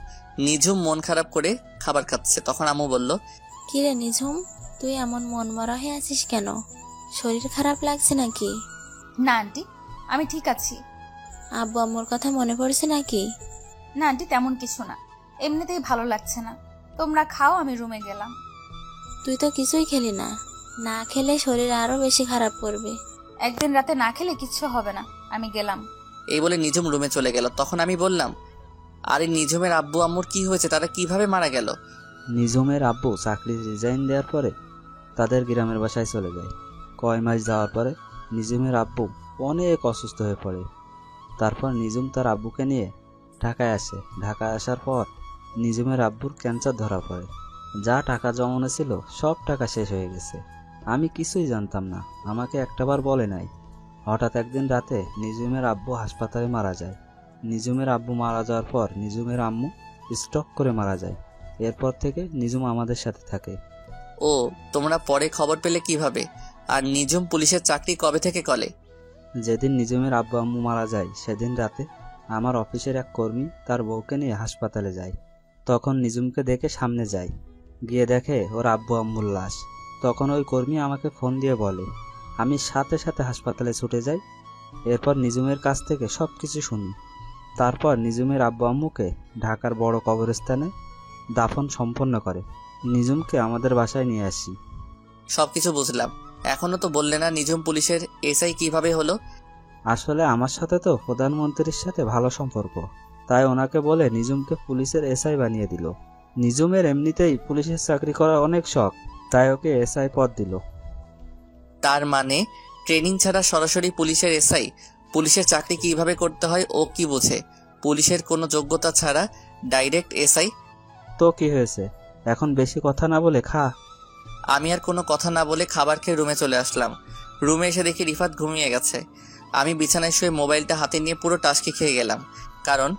নিঝুম মন খারাপ করে খাবার খাচ্ছে। তখন আম্মু বলল, কিরে নিঝুম, তুই এমন মন মরা হয়ে আছিস কেন? শরীর খারাপ লাগছে নাকি? না আন্টি, আমি ঠিক আছি। আব্বু আম্মুর কথা মনে পড়ছে নাকি? না আন্টি, তেমন কিছু না, এমনিতেই ভালো লাগছে না। তোমরা খাও, আমি রুমে গেলাম। তুই তো কিছুই খেলি না, না খেলে শরীর আরো বেশি খারাপ করবে। একদিন রাতে না খেলে কিচ্ছু হবে না, আমি গেলাম। এই বলে নিঝুম রুমে চলে গেল। তখন আমি বললাম, আরে নিঝুমের আব্বু আম্মুর কি হয়েছে? তারা কিভাবে মারা গেল? নিঝুমের আব্বু চাকরি রিজাইন দেওয়ার পরে তাদের গ্রামের বাসায় চলে যায়। কয় মাস যাওয়ার পরে নিঝুমের আব্বু অনেক অসুস্থ হয়ে পড়ে। তারপর নিঝুম তার আব্বুকে নিয়ে ঢাকায় আসে। ঢাকায় আসার পর নিঝুমের আব্বুর ক্যান্সার ধরা পড়ে। যা টাকা জমানো ছিল সব টাকা শেষ হয়ে গেছে। আমি কিছুই জানতাম না, আমাকে একটাবার বলে নাই। হঠাৎ একদিন রাতে নিঝুমের আব্বু হাসপাতালে মারা যায়। নিঝুমের আব্বু মারা যাওয়ার পর নিঝুমের আম্মু স্ট্রোক করে মারা যায়। এরপর থেকে নিঝুম আমাদের সাথে থাকে। ও, তোমরা পরে খবর পেলে কিভাবে? আর নিঝুম পুলিশের চাকরি কবে থেকে করে? যেদিন নিঝুমের আব্বু আম্মু মারা যায় সেদিন রাতে আমার অফিসের এক কর্মী তার বউকে নিয়ে হাসপাতালে যায়। তখন নিঝুমকে দেখে সামনে যায়, গিয়ে দেখে ওর আব্বু আম্মুর লাশ। তখন ওই কর্মী আমাকে ফোন দিয়ে বলে, আমি সাথে সাথে হাসপাতালে ছুটে যাই। এরপর নিঝুমের কাছ থেকে সব কিছু শুনি। তারপর নিঝুমের আব্বু আম্মুকে ঢাকার বড় কবরস্থানে দাফন সম্পন্ন করে নিঝুমকে আমাদের বাসায় নিয়ে আসি। সবকিছু বুঝলাম, এখনো তো বললে না নিঝুম পুলিশের এসআই কিভাবে হলো? আসলে আমার সাথে তো প্রধানমন্ত্রীর সাথে ভালো সম্পর্ক, তাই ওনাকে বলে নিঝুমকে পুলিশের এসআই বানিয়ে দিল। নিঝুমের এমনিতেই পুলিশের চাকরি করার অনেক শখ, তাই ওকে এসআই পদ দিল। তার মানে ট্রেনিং ছাড়া সরাসরি পুলিশের এসআই? পুলিশের চাকরি কিভাবে করতে হয় ও কি বোঝে? পুলিশের কোনো যোগ্যতা ছাড়া ডাইরেক্ট এসআই। তো কি হয়েছে, এখন বেশি কথা না বলে খা। আমি আর কোনো কথা না বলে খাবার খেয়ে রুমে চলে আসলাম। রুমে এসে দেখি রিফাত ঘুমিয়ে গেছে। আমি বিছানায় শুয়ে মোবাইলটা হাতে নিয়ে পুরো টাস্কি খেয়ে গেলাম, কারণ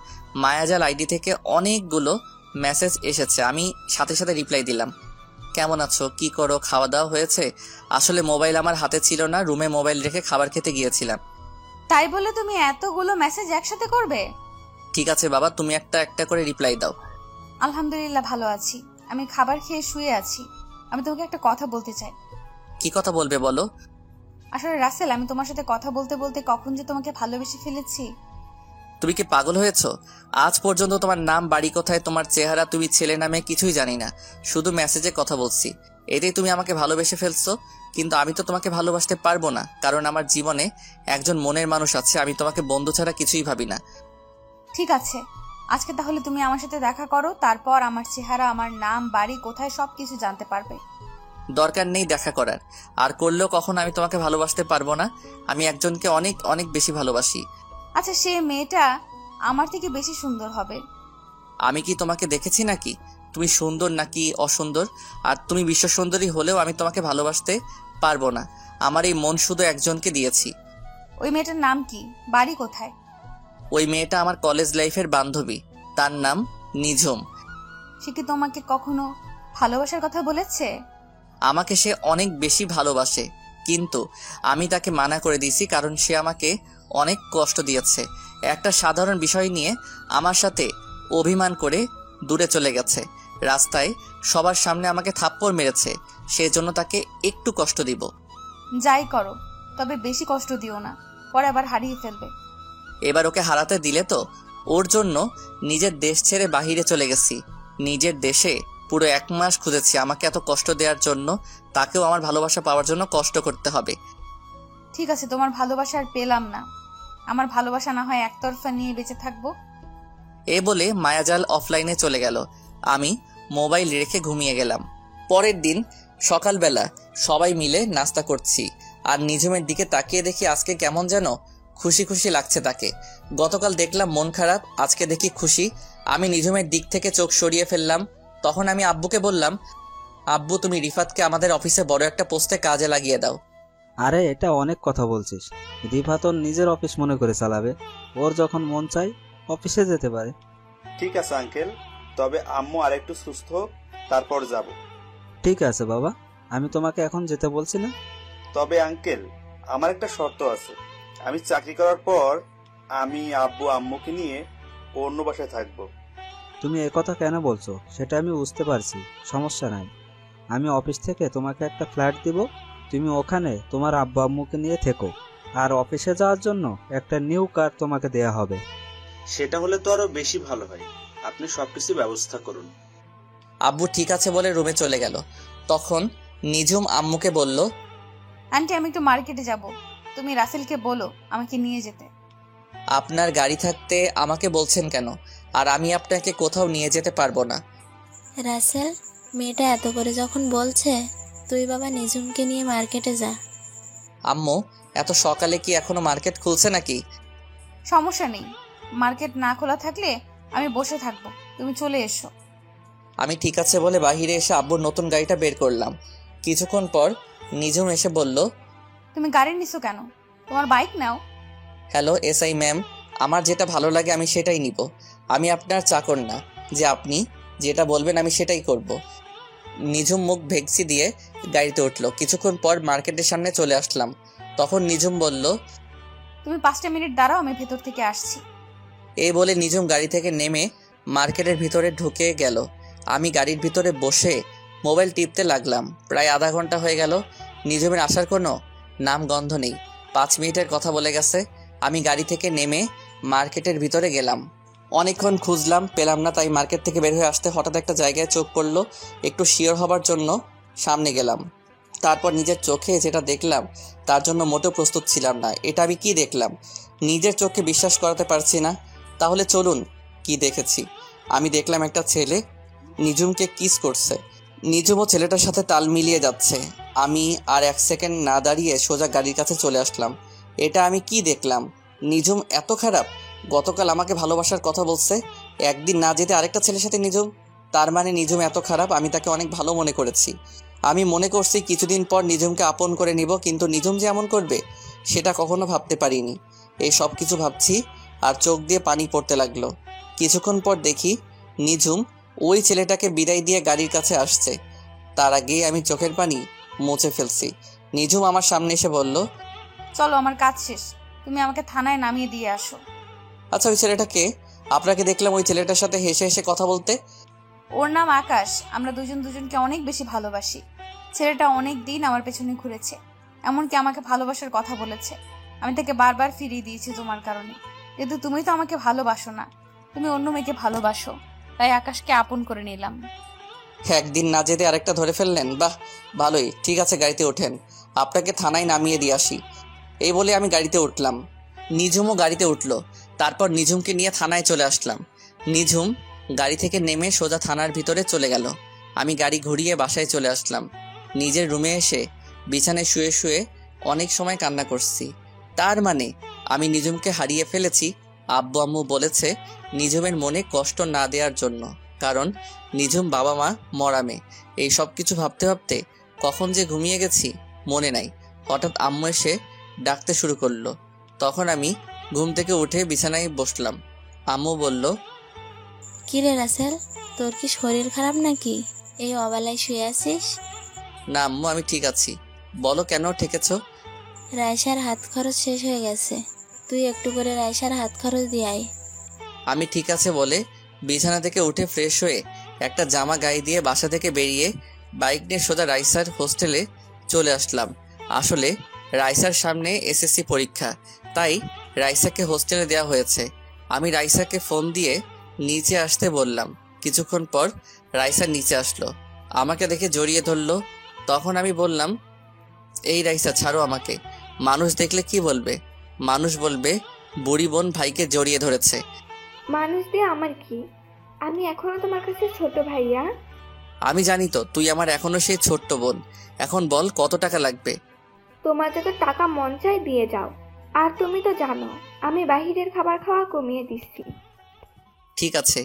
মায়াজাল আইডি থেকে অনেকগুলো মেসেজ এসেছে। আমি সাথে সাথে রিপ্লাই দিলাম, কেমন আছো, কি করো, খাওয়া দাওয়া হয়েছে। আসলে মোবাইল আমার হাতে ছিল না, রুমে মোবাইল রেখে খাবার খেতে গিয়েছিলাম। তাই বলে তুমি এতগুলো মেসেজ একসাথে করবে? ঠিক আছে বাবা, তুমি একটা একটা করে রিপ্লাই দাও। আলহামদুলিল্লাহ ভালো আছি, আমি খাবার খেয়ে শুয়ে আছি। আমি তোমাকে একটা কথা বলতে চাই। কি কথা বলবে বলো। আসলে রাসেল, আমি তোমার সাথে কথা বলতে বলতে কখন যে তোমাকে ভালোবেসে ফেলেছি। তুমি কি পাগল হয়েছো? আজ পর্যন্ত তোমার নাম, বাড়ি কোথায়, তোমার চেহারা, তুমি ছেলে নামে কিছুই জানি না, শুধু মেসেজে কথা বলছি, এতেই তুমি আমাকে ভালোবেসে ফেলছো। কিন্তু আমি তো তোমাকে ভালোবাসতে পারবো না, কারণ আমার জীবনে একজন মনের মানুষ আছে। আমি তোমাকে বন্ধু ছাড়া কিছুই ভাবি না। ঠিক আছে, আজকে তাহলে তুমি আমার সাথে দেখা করো, তারপর আমার চেহারা, আমার নাম, বাড়ি কোথায় সবকিছু জানতে পারবে। দরকার নেই দেখা করার, আর করলেও কখনো আমি তোমাকে ভালোবাসতে পারবো না। আমি একজনকে অনেক অনেক বেশি ভালোবাসি। আচ্ছা, সে মেয়েটা আমার থেকে বেশি সুন্দর হবে। আমি কি তোমাকে দেখেছি নাকি তুমি সুন্দর নাকি অসুন্দর? আর তুমি বিশ্ব সুন্দরী হলেও আমি তোমাকে ভালোবাসতে পারবো না। আমার এই মন শুধু একজনকে দিয়েছি। ওই মেয়েটার নাম কি, বাড়ি কোথায়? ওই মেয়েটা আমার কলেজ লাইফের বান্ধবী, তার নাম নিঝুম। সে কি তোমাকে কখনো ভালোবাসার কথা বলেছে? আমাকে সে অনেক বেশি ভালোবাসে, কিন্তু আমি তাকে মানা করে দিয়েছি, কারণ সে আমাকে অনেক কষ্ট দিয়েছে। একটা সাধারণ বিষয় নিয়ে আমার সাথে অভিমান করে দূরে চলে গেছে। রাস্তায় সবার সামনে আমাকে থাপ্পড় মেরেছে, সেজন্য তাকে একটু কষ্ট দিব। যাই করো, তবে বেশি কষ্ট দিও না, পরে আবার হারিয়ে ফেলবে। এবার ওকে হারাতে দিলে তো। ওর জন্য নিজের দেশ ছেড়ে বাহিরে চলে গেছি। নিজের দেশে পুরো 1 মাস খুঁজেছি। আমাকে এত কষ্ট দেওয়ার জন্য তাকেও আমার ভালোবাসা পাওয়ার জন্য কষ্ট করতে হবে। ঠিক আছে, তোমার ভালোবাসা আর পেলাম না। আমার ভালোবাসা না হয় একতরফা নিয়ে বেঁচে থাকবো। এ বলে মায়াজাল অফলাইনে চলে গেল। আমি মোবাইল রেখে ঘুমিয়ে গেলাম। পরের দিন সকালবেলা সবাই মিলে নাস্তা করছি, আর নিঝুমের দিকে তাকিয়ে দেখি আজকে কেমন যেন খুশি খুশি লাগছে তাকে। গতকাল দেখলাম মন খারাপ, আজকে দেখি খুশি। আমি নিঝুমের দিক থেকে চোখ সরিয়ে ফেললাম। তখন আমি আব্বুকে বললাম, আব্বু তুমি রিফাতকে আমাদের অফিসে বড় একটা পোস্টে কাজে লাগিয়ে দাও। আরে এটা অনেক কথা বলছিস, রিফাত ওর নিজের অফিস মনে করে চালাবে, ওর যখন মন চাই অফিসে যেতে পারে। ঠিক আছে আঙ্কেল, তবে আম্মু আরেকটু সুস্থ হোক, তারপর যাব। ঠিক আছে বাবা, আমি তোমাকে এখন যেতে বলছি না। তবে আঙ্কেল, আমার একটা শর্ত আছে। আমি চাকরি করার পর আমি আব্বু আম্মুকে নিয়ে অন্য বাসায় থাকবো। তুমি একথা কেন বলছো সেটা আমি বুঝতে পারছি, সমস্যা নাই। আমি অফিস থেকে তোমাকে একটা ফ্ল্যাট দিব, তুমি ওখানে তোমার আব্বু আম্মুকে নিয়ে থেকো, আর অফিসে যাওয়ার জন্য একটা নিউ কার তোমাকে দেয়া হবে। সেটা হলে তো আরো বেশি ভালো হয়, আপনি সবকিছু ব্যবস্থা করুন। আব্বু ঠিক আছে বলে রুমে চলে গেল। তখন নিঝুম আম্মুকে বলল, আন্টি আমি একটু মার্কেটে যাব, তুমি রাসেলকে বলো আমাকে নিয়ে যেতে। আপনার গাড়ি থাকতে আমাকে বলছেন কেন? আর আমি আপনাকে কোথাও নিয়ে যেতে পারবো না। রাসেল, মেয়েটা এত করে যখন বলছে, তুই বাবা নিঝুমকে নিয়ে মার্কেটে যা। আম্মু, এত সকালে কি এখনো মার্কেট খুলছে নাকি? সমস্যা নেই, মার্কেট না খোলা থাকলে আমি বসে থাকবো, তুমি চলে এসো। আমি ঠিক আছে বলে বাহিরে এসে আব্বুর নতুন গাড়িটা বের করলাম। কিছুক্ষণ পর নিঝুম এসে বলল, তুমি গাড়ি নিছো কেন? তোমার বাইক নাও। হ্যালো এসআই ম্যাম, আমার যেটা ভালো লাগে আমি সেটাই নিব। আমি আপনার চাকর না যে আপনি যেটা বলবেন আমি সেটাই করব। নিঝুম মুখ ভেক্সি দিয়ে গাড়িতে উঠলো। কিছুক্ষণ পর মার্কেটের সামনে চলে আসলাম। তখন নিঝুম বলল, তুমি 5টা মিনিট দাঁড়াও, আমি ভেতর থেকে আসছি। এই বলে নিঝুম গাড়ি থেকে নেমে মার্কেটের ভিতরে ঢুকে গেল। আমি গাড়ির ভিতরে বসে মোবাইল টিপতে লাগলাম। প্রায় আধা ঘন্টা হয়ে গেল, নিঝুমের আসার কোনো নাম গন্ধ নেই। 5 মিনিটের কথা বলে গেছে। আমি গাড়ি থেকে নেমে মার্কেটের ভিতরে গেলাম। অনেকক্ষণ খুঁজলাম, পেলাম না, তাই মার্কেট থেকে বের হয়ে আসতে হঠাৎ একটা জায়গায় চোখ পড়লো। একটু শিওর হবার জন্য সামনে গেলাম। তারপর নিজের চোখে যেটা দেখলাম তার জন্য মোটেও প্রস্তুত ছিলাম না। এটা আমি কি দেখলাম? নিজের চোখে বিশ্বাস করাতে পারছি না। তাহলে চলুন কি দেখেছি। আমি দেখলাম একটা ছেলে নিঝুমকে কিস করছে। নিঝুমও ছেলেটার সাথে তাল মিলিয়ে যাচ্ছে। আমি আর 1 সেকেন্ড না দাঁড়িয়ে সোজা গাড়ির কাছে চলে আসলাম। এটা আমি কি দেখলাম? নিঝুম এত খারাপ? গতকাল আমাকে ভালোবাসার কথা বলছে, একদিন না যেতে আরেকটা ছেলের সাথে নিঝুম, তার মানে নিঝুম এত খারাপ? আমি তাকে অনেক ভালো মনে করেছি। আমি মনে করছি কিছুদিন পর নিঝুমকে আপন করে নিব, কিন্তু নিঝুম যে এমন করবে সেটা কখনো ভাবতে পারিনি। এই সব কিছু ভাবছি আর চোখ দিয়ে পানি পড়তে লাগলো। কিছুক্ষণ পর দেখি নিঝুম ওই ছেলেটাকে বিদায় দিয়ে গাড়ির কাছে আসছে। তার আগেই আমি চোখের পানি মুছে ফেলছি। নিঝুম আমার সামনে এসে বলল, চলো, আমার কাজ শেষ, তুমি আমাকে থানায় নামিয়ে দিয়ে আসো। আচ্ছা, ওই ছেলেটাকে? আপনাকে দেখলাম ওই ছেলেটার সাথে হেসে হেসে কথা বলতে। ওর নাম আকাশ। আমরা দুজনকে অনেক বেশি ভালোবাসি। ছেলেটা অনেক দিন আমার পেছনে ঘুরেছে, এমনকি আমাকে ভালোবাসার কথা বলেছে। আমি তাকে বারবার ফিরিয়ে দিয়েছি তোমার কারণে, কিন্তু তুমি তো আমাকে ভালোবাসো না, তুমি অন্য মেয়েকে ভালোবাসো, তাই আকাশকে আপন করে নিলাম। একদিন না যেতে আরেকটা ধরে ফেললেন? বাহ, ভালোই। ঠিক আছে, গাড়িতে ওঠেন, আপনাকে থানায় নামিয়ে দিয়ে আসি। এই বলে আমি গাড়িতে উঠলাম। নিঝুমও গাড়িতে উঠলো। তারপর নিঝুমকে নিয়ে থানায় চলে আসলাম। নিঝুম গাড়ি থেকে নেমে সোজা থানার ভিতরে চলে গেল। আমি গাড়ি ঘুরিয়ে বাসায় চলে আসলাম। নিজের রুমে এসে বিছানায় শুয়ে শুয়ে অনেক সময় কান্না করছি। তার মানে আমি নিঝুমকে হারিয়ে ফেলেছি। আব্বু আম্মু বলেছে নিঝুমের মনে কষ্ট না দেওয়ার জন্য, কারণ নিঝুম বাবা মা মরা মেয়ে। এই সব কিছু ভাবতে ভাবতে কখন যে ঘুমিয়ে গেছি মনে নাই। হঠাৎ আম্মু এসে ডাকতে শুরু করলো। তখন আমি ঘুম থেকে উঠে বিছানায় বসলাম। আম্মু বলল, কিরে রাসেল, তোর কি শরীর খারাপ নাকি? এই অবেলায় শুয়ে আছিস? না আম্মু, আমি ঠিক আছি। বলো, কেন ঠেকেছ? রায়সার হাত খরচ শেষ হয়ে গেছে, তুই একটু করে রায়সার হাত খরচ দিয়ে আয়। আমি ঠিক আছে বলে বিছানা থেকে উঠে ফ্রেশ হয়ে একটা জামা গায়ে দিয়ে বাসা থেকে বেরিয়ে বাইক নিয়ে সোজা রাইসার হোস্টেলে চলে আসলাম। আসলে রাইসার সামনে এসএসসি পরীক্ষা, তাই রাইসাকে হোস্টেলে দেওয়া হয়েছে। আমি রাইসাকে ফোন দিয়ে নিচে আসতে বললাম। কিছুক্ষণ পর রাইসা নিচে আসলো, আমাকে দেখে জড়িয়ে ধরলো। তখন আমি বললাম, এই রাইসা, ছাড়ো আমাকে। মানুষ দেখলে কি বলবে? মানুষ বলবে বুড়ি বোন ভাইকে জড়িয়ে ধরেছে। মানুষ দিয়ে আমার কি? আমি এখনো তোমার কাছে ছোট ভাইয়া। আমি জানি তো, তুই আমার এখনো সেই ছোট্ট বোন। এখন বল, কত টাকা লাগবে? তোমার যত টাকা মন চাই দিয়ে যাও। আর তুমি তো জানো আমি বাহিরের খাবার খাওয়া কমিয়ে দিচ্ছি। ঠিক আছে,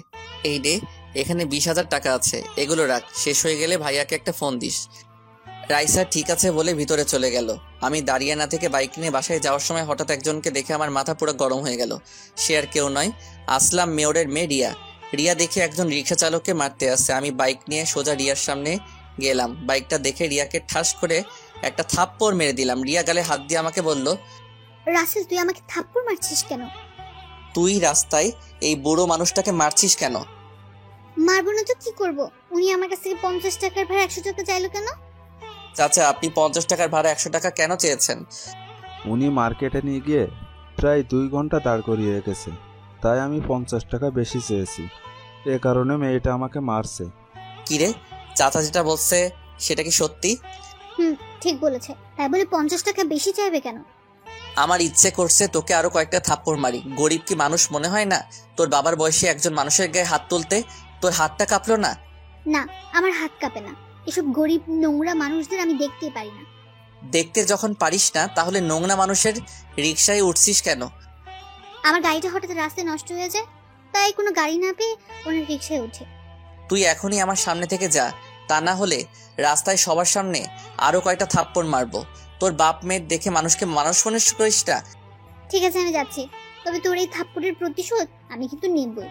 এই নে, এখানে 20,000 টাকা আছে, এগুলো রাখ, শেষ হয়ে গেলে ভাইয়াকে একটা ফোন দিস। রাইসা ঠিক আছে বলে ভিতরে চলে গেল। আমি দাঁড়িয়ে না থেকে বাইক নিয়ে বাসায় যাওয়ার সময় হঠাৎ একজনকে দেখে আমার মাথা পুরো গরম হয়ে গেল। সে আর কেউ নয়, আসলাম মেয়রের মেয়ে রিয়া। রিয়া দেখে একজন রিক্সা চালককে মারতে আসছে। আমি বাইক নিয়ে সোজা রিয়ার সামনে গেলাম। বাইকটা দেখে রিয়াকে ঠাস করে একটা থাপ্পড় মেরে দিলাম। রিয়া গালে হাত দিয়ে আমাকে বলল, রাসেল, তুই আমাকে থাপ্পড় মারছিস কেন? তুই রাস্তায় এই বুড়ো মানুষটাকে মারছিস কেন? মারবো না তো কি করব? উনি আমার কাছ থেকে 50 টাকার ভাড়া 100 টাকা চাইলো কেন? চাচা, আপনি 50 টাকার ভাড়া 100 টাকা কেন চেয়েছেন? উনি মার্কেটে নিয়ে গিয়ে প্রায় 2 ঘন্টা দাঁড় করিয়ে রেখেছে, তাই আমি 50 টাকা বেশি চেয়েছি। এ কারণে মেয়েটা আমাকে মারছে। কিরে, চাচা যেটা বলছে সেটা কি সত্যি? ঠিক বলেছে। তাই বলে 50 টাকা বেশি চাইবে কেন? আমার ইচ্ছে করছে তোকে আরো কয়েকটা থাপ্পড় মারি। গরিব কি মানুষ মনে হয় না? তোর বাবার বয়সী একজন মানুষের গায়ে হাত তুলতে তোর হাতটা কাঁপলো না? না, আমার হাত কাঁপে না। এসব গরিব নোংরা মানুষদের আমি দেখতেই পারি না। দেখতে যখন পারিস না, তাহলে নোংরা মানুষের রিকশায় উঠছিস কেন? আমার গাড়িটা হঠাৎ রাস্তায় নষ্ট হয়ে যায়, তাই কোনো গাড়ি না পেয়ে ওনার রিকশায় উঠে। তুই এখনই আমার সামনে থেকে যা, তা না হলে রাস্তায় সবার সামনে আরো কয়েকটা থাপ্পড় মারবো। তোর বাপ মেয়ের দেখে মানুষকে মানুষ মনে করিস না। ঠিক আছে, আমি যাচ্ছি, তবে তোর এই থাপ্পড়ের প্রতিশোধ আমি কিন্তু নেবই।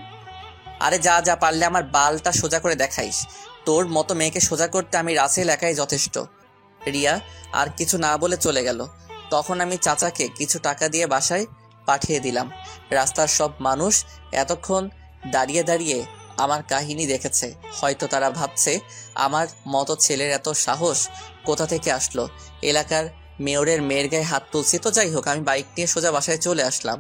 আরে যা যা, পারলে আমার বালটা সোজা করে দেখাইস। তোর মতো মেয়েকে সোজা করতে আমি রাসেল একাই যথেষ্ট। রিয়া আর কিছু না বলে চলে গেল। তখন আমি চাচাকে কিছু টাকা দিয়ে বাসায় পাঠিয়ে দিলাম। রাস্তার সব মানুষ এতক্ষণ দাঁড়িয়ে দাঁড়িয়ে আমার কাহিনী দেখেছে। হয়তো তারা ভাবছে আমার মতো ছেলের এত সাহস কোথা থেকে আসলো। এলাকার মেয়রের মেয়ের গায়ে হাত তুলছি। তো যাই হোক, আমি বাইক নিয়ে সোজা বাসায় চলে আসলাম।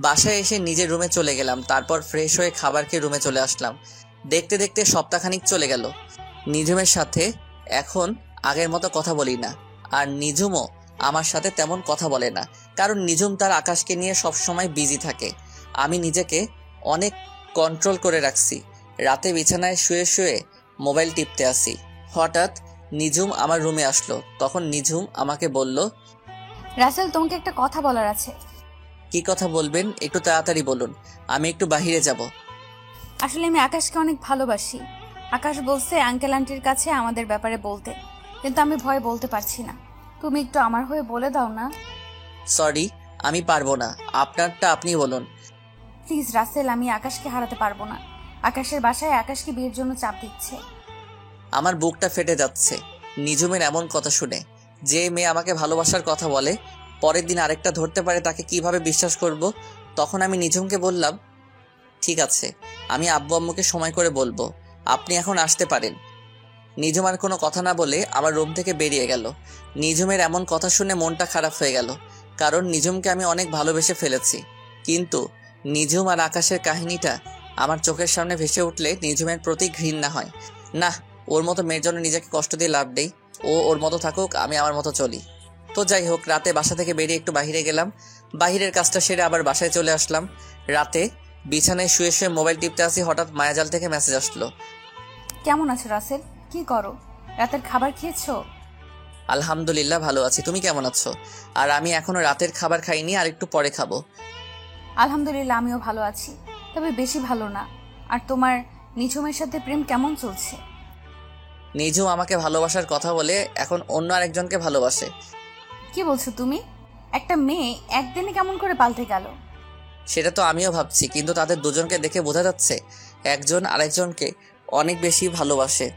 বাসায় এসে নিজের রুমে চলে গেলাম। তারপর ফ্রেশ হয়ে খাবার খেয়ে রুমে চলে আসলাম। দেখতে দেখতে সপ্তাহখানিক চলে গেল। নিঝুমের সাথে এখন আগের মতো কথা বলি না, আর নিঝুমও আমার সাথে তেমন কথা বলে না, কারণ নিঝুম তার আকাশকে নিয়ে সবসময় বিজি থাকে। আমি নিজেকে অনেক কন্ট্রোল করে রাখছি। রাতে বিছানায় শুয়ে শুয়ে মোবাইল টিপতে আসি। হঠাৎ নিঝুম আমার রুমে আসলো। তখন নিঝুম আমাকে বলল, রাসেল, তোমাকে একটা কথা বলার আছে। কি কথা বলবেন? একটু তাড়াতাড়ি বলুন, আমি একটু বাহিরে যাব। আসলে আমি আকাশকে অনেক ভালোবাসি। আকাশ বলছে আঙ্কেল আন্টির কাছে আমাদের ব্যাপারে বলতে, কিন্তু আমি ভয়ে বলতে পারছি না। তুমি একটু আমার হয়ে বলে দাও না। সরি, আমি পারবো না, আপনারটা আপনি বলুন। প্লিজ রাসেল, আমি আকাশকে হারাতে পারবো না। আকাশের বাসায় আকাশকে বিয়ের জন্য চাপ দিচ্ছে। আমার বুকটা ফেটে যাচ্ছে নিজুমের এমন কথা শুনে। যে মেয়ে আমাকে ভালোবাসার কথা বলে, পরের দিন আরেকটা ধরতে পারে, তাকে কিভাবে বিশ্বাস করব? তখন আমি নিজুমকে বললাম, ঠিক আছে, আমি আব্বু আম্মুকে সময় করে বলবো, আপনি এখন আসতে পারেন। নিজুম আর কোনো কথা না বলে আমার রুম থেকে বেরিয়ে গেল। নিজুমের এমন কথা শুনে মনটা খারাপ হয়ে গেল, কারণ নিজুমকে আমি অনেক ভালোবেসে ফেলেছি। কিন্তু নিজুম আর আকাশের কাহিনীটা আমার চোখের সামনে ভেসে উঠলে নিজুমের প্রতি ঘৃণা হয়। না, ওর মতো মেয়ের জন্য নিজেকে কষ্ট দিয়ে লাভ নেই। ও ওর মতো থাকুক, আমি আমার মতো চলি। তো যাই হোক, রাতে বাসা থেকে বেরিয়ে একটু বাইরে গেলাম। বাহিরের কাজটা সেরে আবার বাসায় চলে আসলাম। রাতে বিছানায় শুয়ে শুয়ে মোবাইল টিপতে আসি, হঠাৎ মায়াজাল থেকে মেসেজ আসলো। কেমন আছো রাসেল? কি করো? রাতের খাবার খেয়েছো? আলহামদুলিল্লাহ ভালো আছি, তুমি কেমন আছো? আর আমি এখনো রাতের খাবার খাইনি, আর একটু পরে খাবো। আলহামদুলিল্লাহ, আমিও ভালো আছি, তবে বেশি ভালো না। আর তোমার নিঝুমের সাথে প্রেম কেমন চলছে? নিজুম আমাকে ভালোবাসার কথা বলে এখন অন্য আরেকজনকে ভালোবাসে। কি বলছো তুমি? একটা মেয়ে একদিনে কেমন করে পাল্টে গেল? সেটা তো আমিও ভাবছি, কিন্তু তাদের দুজনকে দেখে বোঝা যাচ্ছে একজন আরেকজনকে অনেক বেশি ভালোবাসে।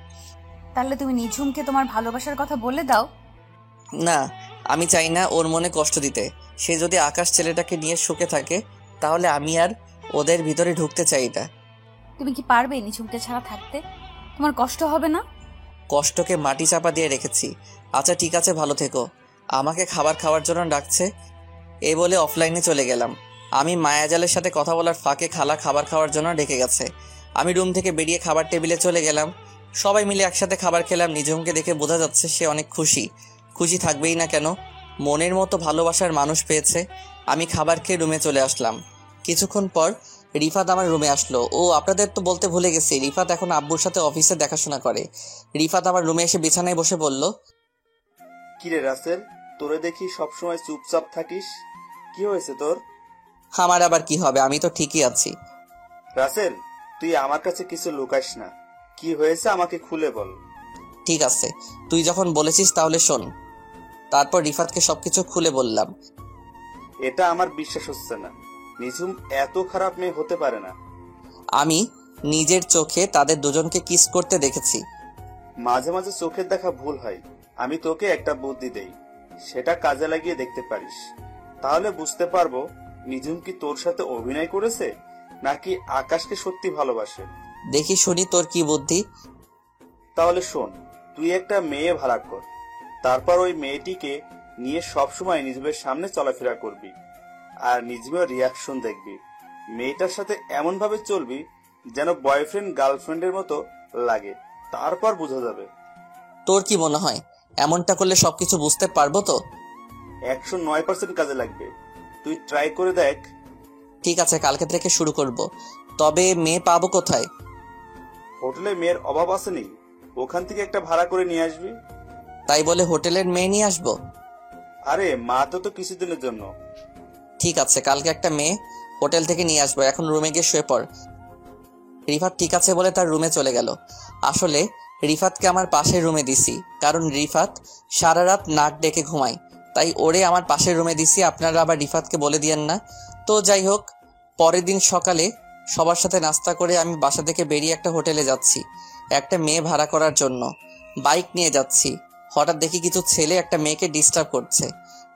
তাহলে তুমি নিঝুমকে তোমার ভালোবাসার কথা বলে দাও। না, আমি চাই না ওর মনে কষ্ট দিতে। সে যদি আকাশ ছেলেটাকে নিয়ে সুখে থাকে, তাহলে আমি আর ওদের ভিতরে ঢুকতে চাই না। তুমি কি পারবে নিঝুমকে ছাড়া থাকতে? তোমার কষ্ট হবে না? কষ্টকে মাটি চাপা দিয়ে রেখেছি। আচ্ছা ঠিক আছে, ভালো থেকো। আমাকে খাবার খাওয়ার জন্য ডাকছে, এই বলে অফলাইনে চলে গেলাম। আমি মায়াজালের সাথে কথা বলার ফাঁকে খালা খাবার খাওয়ার জন্য ডেকে গেছে। আমি রুম থেকে বেরিয়ে খাবার টেবিলে চলে গেলাম। সবাই মিলে একসাথে খাবার খেলাম। নিজুমকে দেখে বোঝা যাচ্ছে সে অনেক খুশি। খুশি থাকবেই না কেন, মনের মতো ভালোবাসার মানুষ পেয়েছে। আমি খাবার খেয়ে রুমে চলে আসলাম। কিছুক্ষণ পর রিফাত আমার রুমে আসলো। ও, আপনাদের তো বলতে ভুলে গেছি, রিফাত এখন আব্বুর সাথে অফিসে দেখাশোনা করে। রিফাত আমার রুমে এসে বিছানায় বসে বলল, কিরে রাসেল, তোরে দেখি সবসময় চুপচাপ থাকিস, কি হয়েছে তোর? আমার আবার কি হবে, আমি তো ঠিকই আছি। রাসেল, তুই আমার কাছে কিছু লুকাস না, কি হয়েছে আমাকে খুলে বল। ঠিক আছে, তুই যখন বলেছিস তাহলে শোন। তারপর রিফাতকে সবকিছু খুলে বললাম। এটা আমার বিশ্বাস হচ্ছে না, নিঝুম এত খারাপ মেয়ে হতে পারে না। আমি নিজের চোখে তাদের দুজনকে কিস করতে দেখেছি। মাঝে মাঝে চোখের দেখা ভুল হয়। আমি তোকে একটা বুদ্ধি দেই, সেটা কাজে লাগিয়ে দেখতে পারিস। তাহলে বুঝতে পারবো নিঝুম কি তোর সাথে অভিনয় করেছে নাকি আকাশকে সত্যি ভালোবাসে। দেখি শুনি তোর কি বুদ্ধি। তাহলে শোন, তুই একটা মেয়ে ভাড়া কর, তারপর ওই মেয়েটিকে নিয়ে সবসময় নিঝুমের সামনে চলাফেরা করবি, আর নিঝুমের রিয়াকশন দেখবি। মেয়েটার সাথে এমন ভাবে চলবি যেন বয়ফ্রেন্ড গার্লফ্রেন্ডের মতো লাগে, তারপর বোঝা যাবে। তোর কি মনে হয় এমনটা করলে সবকিছু বুঝতে পারবো তো? 109% কাজে লাগবে, তুই ট্রাই করে দেখ। ঠিক আছে, কালকে থেকে শুরু করব। তবে মেয়ে পাবো কোথায়? হোটেলে মেয়ের অভাব আসেনি, ওখান থেকে একটা ভাড়া করে নিয়ে আসবি। তাই বলে হোটেলের মেয়ে নিয়ে আসবো? আরে মা তো কিছুদিনের জন্য। ঠিক আছে, কালকে একটা মেয়ে হোটেল থেকে নিয়ে আসবো। এখন রুমে গিয়ে শুয়ে পড়। রিফাত ঠিক আছে বলে তার রুমে চলে গেল। আসলে রিফাতকে আমার পাশের রুমে দিছি, কারণ রিফাত সারা রাত নাক ডেকে ঘুমায়, তাই ওরে আমার পাশের রুমে দিছি। আপনারা আবার রিফাতকে বলে দিয়েন না। তো যাই হোক, পরের দিন সকালে সবার সাথে নাস্তা করে আমি বাসা থেকে বেরিয়ে একটা হোটেলে যাচ্ছি একটা মেয়ে ভাড়া করার জন্য। বাইক নিয়ে যাচ্ছি, হঠাৎ দেখি কিছু ছেলে একটা মেয়েকে ডিস্টার্ব করছে,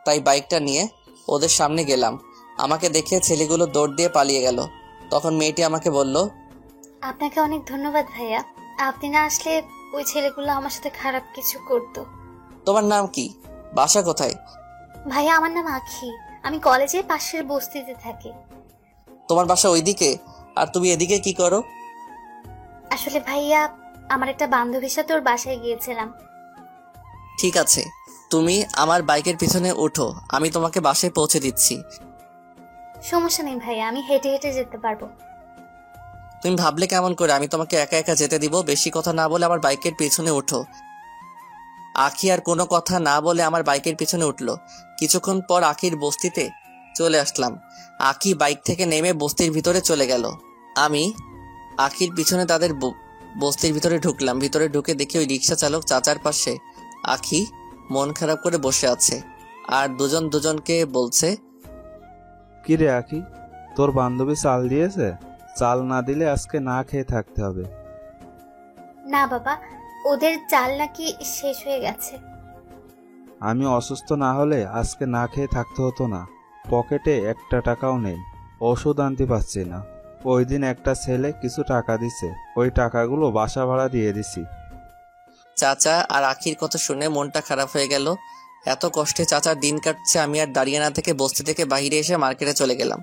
তাই বাইকটা নিয়ে ওদের সামনে গেলাম। আমাকে দেখে ছেলেগুলো দৌড় দিয়ে পালিয়ে গেল। তখন মেয়েটি আমাকে বলল, আপনাকে অনেক ধন্যবাদ ভাইয়া, আপনি না আসলে ওই ছেলেগুলো আমার সাথে খারাপ কিছু করতো। তোমার নাম কি? বাসা কোথায়? ভাইয়া আমার নাম আখি, আমি কলেজে পাশের বস্তিতে থাকি। তোমার বাসা ওইদিকে, আর তুমি এদিকে কি করো? আসলে ভাইয়া, আমার একটা বান্ধবীর সাথে ওর বাসায় গিয়েছিলাম। ঠিক আছে, তুমি আমার বাইকের পিছনে ওঠো, আমি তোমাকে বাসায় পৌঁছে দিচ্ছি। সমস্যা নেই ভাইয়া, আমি হেঁটে হেঁটে যেতে পারবো। তুমি ভাবলে কেমন করে আমি তোমাকে একা একা যেতে দিব? বেশি কথা না বলে আমার বাইকের পিছনে ওঠো। আখি আর কোনো কথা না বলে আমার বাইকের পিছনে উঠলো। কিছুক্ষণ পর আখির বস্তিতে চলে আসলাম। আখি বাইক থেকে নেমে বস্তির ভিতরে চলে গেল। আমি আখির পিছনে তাদের বস্তির ভিতরে ঢুকলাম। ভিতরে ঢুকে দেখি ওই রিক্সা চালক চাচার পাশে আখি মন খারাপ করে বসে আছে আর দুজন দুজনকে বলছে, কি রে আখি, তোর বান্ধবী চাল দিয়েছে? চাল না দিলে আজকে না খেয়ে থাকতে হবে। না বাবা, ওদের চাল নাকি শেষ হয়ে গেছে। আমি অসুস্থ না হলে আজকে না খেয়ে থাকতে হতো না। পকেটে একটা টাকাও নেই, ওষুধ আনতে পারছি না। ওই দিন একটা ছেলে কিছু টাকা দিছে, ওই টাকাগুলো বাসা ভাড়া দিয়ে দিছি। চাচা আর আখির কথা শুনে মনটা খারাপ হয়ে গেল। এত কষ্টে চাচার দিন কাটছে, আমি আর দাঁড়িয়ে না থেকে বস্তি থেকে বাইরে এসে মার্কেটে চলে গেলাম।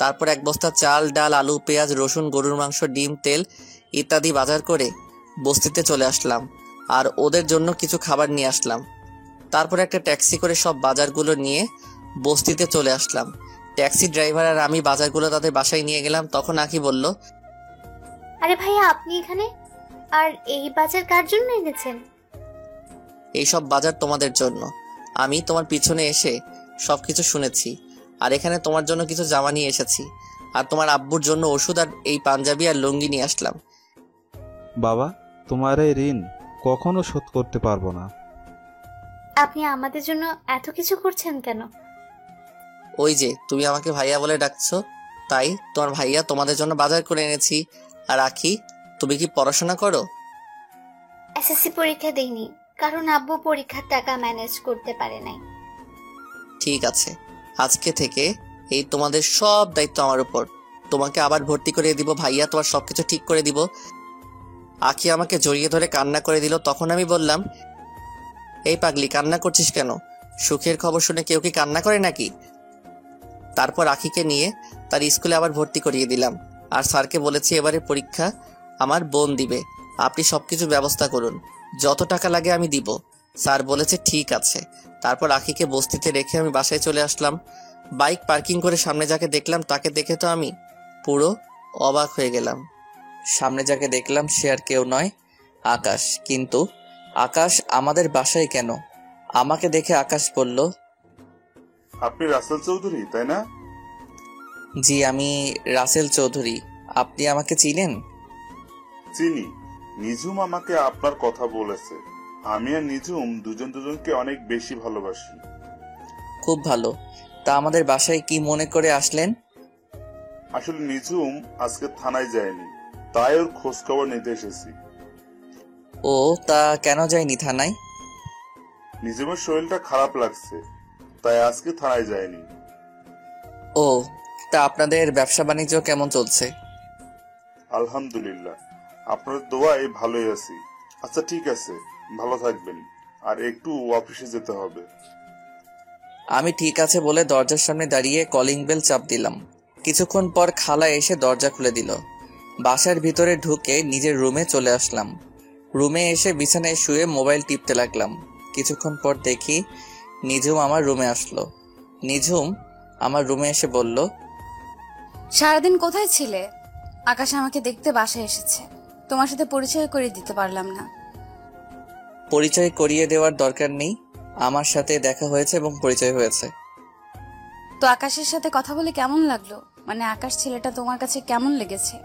তারপর এক বস্তা চাল, ডাল, আলু, পেঁয়াজ, রসুন, গরুর মাংস, ডিম, তেল ইত্যাদি বাজার করে বস্তিতে চলে আসলাম আর ওদের জন্য কিছু খাবার নিয়ে আসলাম। তারপর একটা ট্যাক্সি করে সব বাজারগুলো নিয়ে বস্তিতে চলে আসলাম। ট্যাক্সি ড্রাইভার আর আমি বাজারগুলো তাদের বাসায় নিয়ে গেলাম। তখন আখি বলল, আরে ভাইয়া, আপনি এখানে? আর এই বাজার কার জন্য এনেছেন? এইসব বাজার তোমাদের জন্য। আমি তোমার পিছনে এসে সবকিছু শুনেছি আর এখানে তোমার জন্য কিছু জামা নিয়ে এসেছি আর তোমার আব্বুর জন্য ওষুধ আর এই পাঞ্জাবি আর লুঙ্গি নিয়ে আসলাম। বাবা, তোমার এই ঋণ কখনো শোধ করতে পারবো না। আপনি আমাদের জন্য এত কিছু করছেন কেন? ওই যে তুমি আমাকে ভাইয়া বলে ডাকছো, তাই তোমার ভাইয়া তোমাদের জন্য বাজার করে এনেছি। আর আখি, তুমি কি পড়াশোনা করো? এসএসসি পরীক্ষা দেইনি, কারণ আব্বু পরীক্ষার টাকা ম্যানেজ করতে পারে নাই। ঠিক আছে, আজকে থেকে এই তোমাদের সব দায়িত্ব আমার উপর। তোমাকে আবার ভর্তি করে দিব, ভাইয়া তোমার সবকিছু ঠিক করে দিব। আখি আমাকে জড়িয়ে ধরে কান্না করে দিল। তখন আমি বললাম, এই পাগলি, কান্না করছিস কেন? সুখের খবর শুনে কেউ কি কান্না করে নাকি? তারপর আখিকে নিয়ে তার স্কুলে আবার ভর্তি করিয়ে দিলাম আর স্যারকে বলেছি এবারে পরীক্ষা আমার বোন দিবে, আপনি সবকিছু ব্যবস্থা করুন, যত টাকা লাগে আমি দিব। স্যার বলেছে ঠিক আছে। তারপর আখিকে বস্তিতে রেখে আমি বাসায় চলে আসলাম। বাইক পার্কিং করে সামনে যাকে দেখলাম তাকে দেখে তো আমি পুরো অবাক হয়ে গেলাম। সামনে যাকে দেখলাম সে আর কেউ নয়, আকাশ। কিন্তু আকাশ আমাদের বাসায় কেন? আমাকে দেখে আকাশ বলল, আপনি রাসেল চৌধুরী, তাই না? জি, আমি রাসেল চৌধুরী। আপনি আমাকে চিনেন? চিনি, নিঝুম আমাকে আপনার কথা বলেছে। আমি আর নিঝুম দুজন দুজনকে অনেক বেশি ভালোবাসি। খুব ভালো। তা আমাদের বাসায় কি মনে করে আসলেন? আসলে নিঝুম আজকে থানায় যায়নি, তাই ওর খোঁজ খবর নিতে এসেছি। ও, তা কেন যায়নি থানায়? নিঝুমের শরীরটা খারাপ লাগছে, তাই আজকে থানায় যায়নি। ও, তা আপনাদের ব্যবসা বাণিজ্য কেমন চলছে? আলহামদুলিল্লাহ, আপনার দোয়ায় ভালোই আছি। আচ্ছা ঠিক আছে, ভালো থাকবেন। আর একটু অফিসে যেতে হবে। আমি ঠিক আছে বলে দরজার সামনে দাঁড়িয়ে কলিং বেল চাপ দিলাম। কিছুক্ষণ পর খালা এসে দরজা খুলে দিল। বাসার ভিতরে ঢুকে নিজের রুমে চলে আসলাম। রুমে এসে বিছানায় শুয়ে মোবাইল টিপতে লাগলাম। কিছুক্ষণ পর দেখি নিঝুম আমার রুমে আসলো। নিঝুম আমার রুমে এসে বলল, সারাদিন কোথায় ছিলে? আকাশ আমাকে দেখতে বাসায় এসেছে, তোমার সাথে পরিচয় করে দিতে পারলাম না। পরিচয় করিয়ে দেওয়ার দরকার নেই, আমার সাথে দেখা হয়েছে এবং পরিচয় হয়েছে। তো আকাশের সাথে কথা বলে কেমন লাগলো? মানে আকাশ ছেলেটা তোমার কাছে কেমন লেগেছে?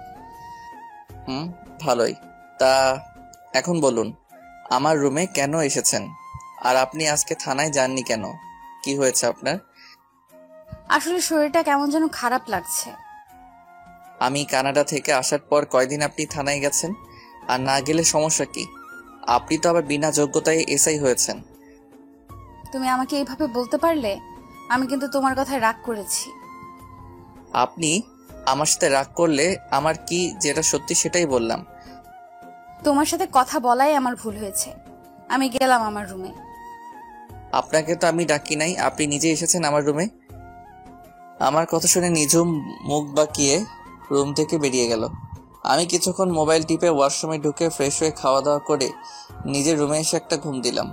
ভালোই। তা এখন বলুন, আমার রুমে কেন এসেছেন? আর আপনি আজকে থানায় যাননি কেন? কি হয়েছে আপনার? আসলে শরীরটা কেমন যেন খারাপ লাগছে। আমি কানাডা থেকে আসার পর কয়দিন আপনি থানায় গেছেন? আর না গেলে সমস্যা কি? আপনি তো আবার বিনা যোগ্যতায় এসআই হয়েছেন। তুমি আমাকে এইভাবে বলতে পারলে? আমি কিন্তু তোমার কথায় রাগ করেছি। আপনি আমার সাথে রাগ করলে আমার কি যেটা সত্যি সেটাই বললাম। তোমার সাথে কথা বলাই আমার ভুল হয়েছে। আমি গেলাম আমার রুমে। আপনাকে তো আমি ডাকি নাই, আপনি নিজে এসেছেন আমার রুমে। আমার কথা শুনে নিঝুম মুখ বাঁকিয়ে রুম থেকে বেরিয়ে গেল। আমি কিছুক্ষণ মোবাইল টিপে ওয়াশরুমে ঢুকে ফ্রেশ হয়ে খাওয়া দাওয়া করে নিজের রুমে এসে একটা ঘুম দিলাম।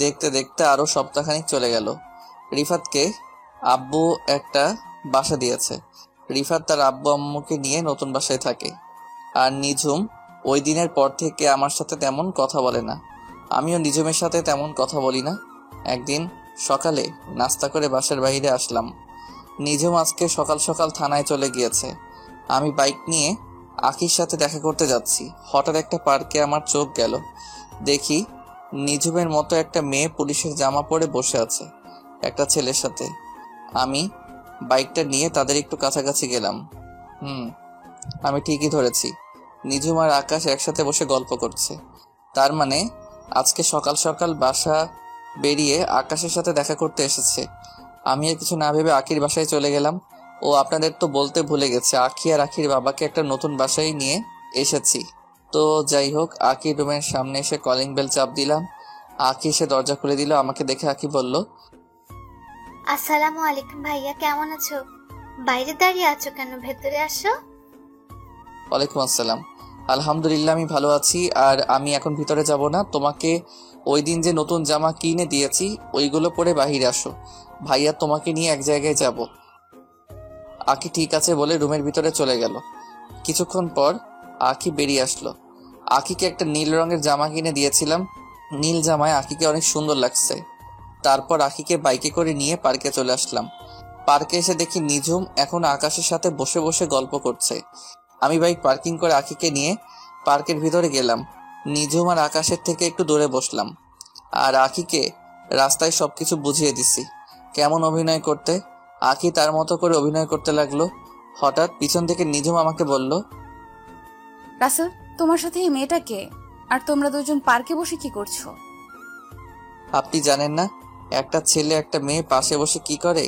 দেখতে দেখতে আরও সপ্তাহখানিক চলে গেল। রিফাতকে আব্বু একটা বাসা দিয়েছে। রিফাত তার আব্বু আম্মুকে নিয়ে নতুন বাসায় থাকে। আর নিঝুম ওই দিনের পর থেকে আমার সাথে তেমন কথা বলে না। আমিও নিঝুমের সাথে তেমন কথা বলি না। একদিন সকালে নাস্তা করে বাসার বাইরে আসলাম। নিঝুম আজকে সকাল সকাল থানায় চলে গিয়েছে। আমি বাইক নিয়ে আখির সাথে দেখা করতে যাচ্ছি। হঠাৎ একটা পার্কে আমার চোখ গেল। দেখি নিঝুমের মতো একটা মেয়ে পুলিশের জামা পরে বসে আছে একটা ছেলের সাথে। আমি বাইকটা নিয়ে তাদের একটু কাছাকাছি গেলাম। আমি ঠিকই ধরেছি, নিঝুম আর আকাশ একসাথে বসে গল্প করছে। তার মানে আজকে সকাল সকাল বাসা বেরিয়ে আকাশের সাথে দেখা করতে এসেছে। আমি আর কিছু না ভেবে আখির বাসায় চলে গেলাম। ও আপনাদের তো বলতে ভুলে গেছে, আখি আর আখির বাবাকে একটা নতুন বাসায় নিয়ে এসেছি। তো যাই হোক, আখির রুমের সামনে এসে কলিং বেল চাপ দিলাম। আখি এসে দরজা খুলে দিল। আমাকে দেখে আখি বলল, আসসালামু আলাইকুম ভাইয়া, কেমন আছো? বাইরে দাঁড়িয়ে আছো কেন? ভেতরে আসো। ওয়ালাইকুম আসসালাম। আলহামদুলিল্লাহ, আমি ভালো আছি। আর আমি এখন ভিতরে যাব না, তোমাকে ওই দিন যে নতুন জামা কিনে দিয়েছি ওইগুলো পরে বাহিরে আসো। ভাইয়া তোমাকে নিয়ে এক জায়গায় যাব। আখি ঠিক আছে বলে রুমের ভিতরে চলে গেল। কিছুক্ষণ পর আখি বেরিয়ে আসলো। আখিকে একটা নীল রঙের জামা কিনে দিয়েছিলাম। নীল জামায় আখিকে অনেক সুন্দর লাগছে। তারপর আখিকে বাইকে করে নিয়ে পার্কে চলে আসলাম। পার্কে এসে দেখি নিঝুম এখন আকাশের সাথে বসে বসে গল্প করছে। আমি বাইক পার্কিং করে আখিকে নিয়ে পার্কের ভিতরে গেলাম। নিঝুম আর আকাশের থেকে একটু দূরে বসলাম আর আখিকে রাস্তায় সবকিছু বুঝিয়ে দিছি কেমন অভিনয় করতে। আখি তার মতো করে অভিনয় করতে লাগলো। হঠাৎ পিছন থেকে নিঝুম আমাকে বলল, রাসেল, তোমার সাথে এই মেয়েটা কে? আর তোমরা দুজন পার্কে বসে কি করছো? আপনি জানেন না একটা ছেলে একটা মেয়ে পাশে বসে কি করে?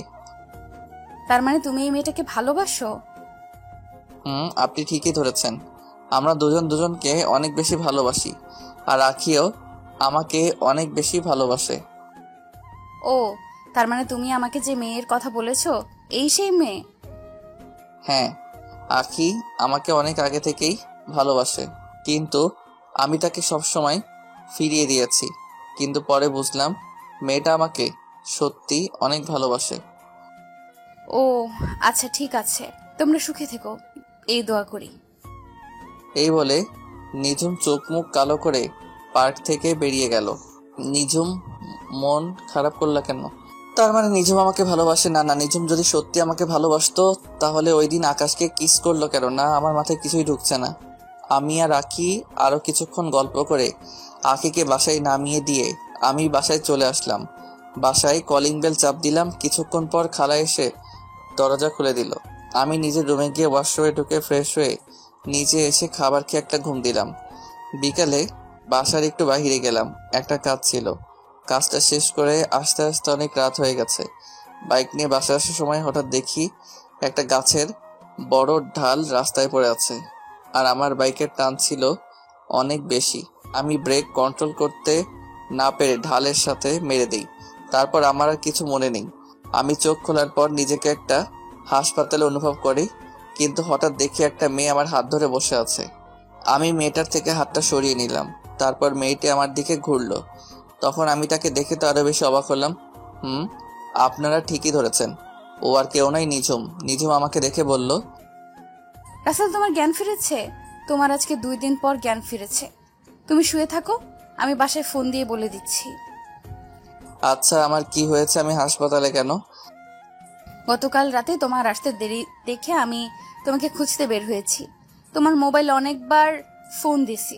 তার মানে তুমি এই মেয়েটাকে ভালোবাসো? আপনি ঠিকই ধরেছেন। আমরা দুজন দুজনকে অনেক বেশি ভালোবাসি আর আখিও আমাকে অনেক বেশি ভালোবাসে। ও, তার মানে তুমি আমাকে যে মেয়ের কথা বলেছো এই সেই মেয়ে? হ্যাঁ, আখি আমাকে অনেক আগে থেকেই ভালোবাসে, কিন্তু আমি তাকে সবসময় ফিরিয়ে দিয়েছি। কিন্তু পরে বুঝলাম মেয়েটা আমাকে সত্যি অনেক ভালোবাসে। ও আচ্ছা, ঠিক আছে, তোমরা সুখে থেকো, এই দোয়া করি। এই বলে নিঝুম চোখ মুখ কালো করে পার্ক থেকে বেরিয়ে গেল। নিঝুম মন খারাপ করলা কেন? তার মানে নিঝুম আমাকে ভালোবাসে না? না, নিঝুম যদি সত্যি আমাকে ভালোবাসতো তাহলে ওই দিন আকাশকে কিস করলো কেন? না, আমার মাথায় কিছুই ঢুকছে না। আমি আর আখি আরো কিছুক্ষণ গল্প করে আখিকে বাসায় নামিয়ে দিয়ে আমি বাসায় চলে আসলাম। বাসায় কলিং বেল চাপ দিলাম। কিছুক্ষণ পর খালা এসে দরজা খুলে দিল। আমি নিজের রুমে গিয়ে ওয়াশরুমে ঢুকে ফ্রেশ হয়ে নিচে এসে খাবার খেয়ে একটা ঘুম দিলাম। বিকালে বাসার একটু বাহিরে গেলাম, একটা কাজ ছিল। কাজটা শেষ করে আস্তে আস্তে অনেক রাত হয়ে গেছে। বাইক নিয়ে বাসায় আসার সময় হঠাৎ দেখি একটা গাছের বড় ঢাল রাস্তায় পড়ে আছে আর আমার বাইকের টান ছিল অনেক বেশি। আমি ব্রেক কন্ট্রোল করতে না পেরে ঢালের সাথে মেরে দিই। তারপর আমার আর কিছু মনে নেই। আমি চোখ খোলার পর নিজেকে একটা হাসপাতালে অনুভব করি, কিন্তু হঠাৎ দেখি একটা মেয়ে আমার হাত ধরে বসে আছে। আমি মেয়েটার থেকে হাতটা সরিয়ে নিলাম। তারপর মেয়েটি আমার দিকে ঘুরলো। তখন আমি তাকে দেখে তো আরো বেশি অবাক হলাম। আপনারা ঠিকই ধরেছেন, ও আর কেউ নয়, নিঝুম। নিঝুম আমাকে দেখে বলল, রাসেল, তোমার জ্ঞান ফিরেছে? তোমার আজকে 2 দিন পর জ্ঞান ফিরেছে। তুমি শুয়ে থাকো, আমি বাসায় ফোন দিয়ে বলে দিচ্ছি। আচ্ছা, আমার কি হয়েছে? আমি হাসপাতালে কেন? গতকাল রাতে তোমার আসতে দেরি দেখে আমি তোমাকে খুঁজতে বের হয়েছি। তোমার মোবাইল অনেকবার ফোন দিছি,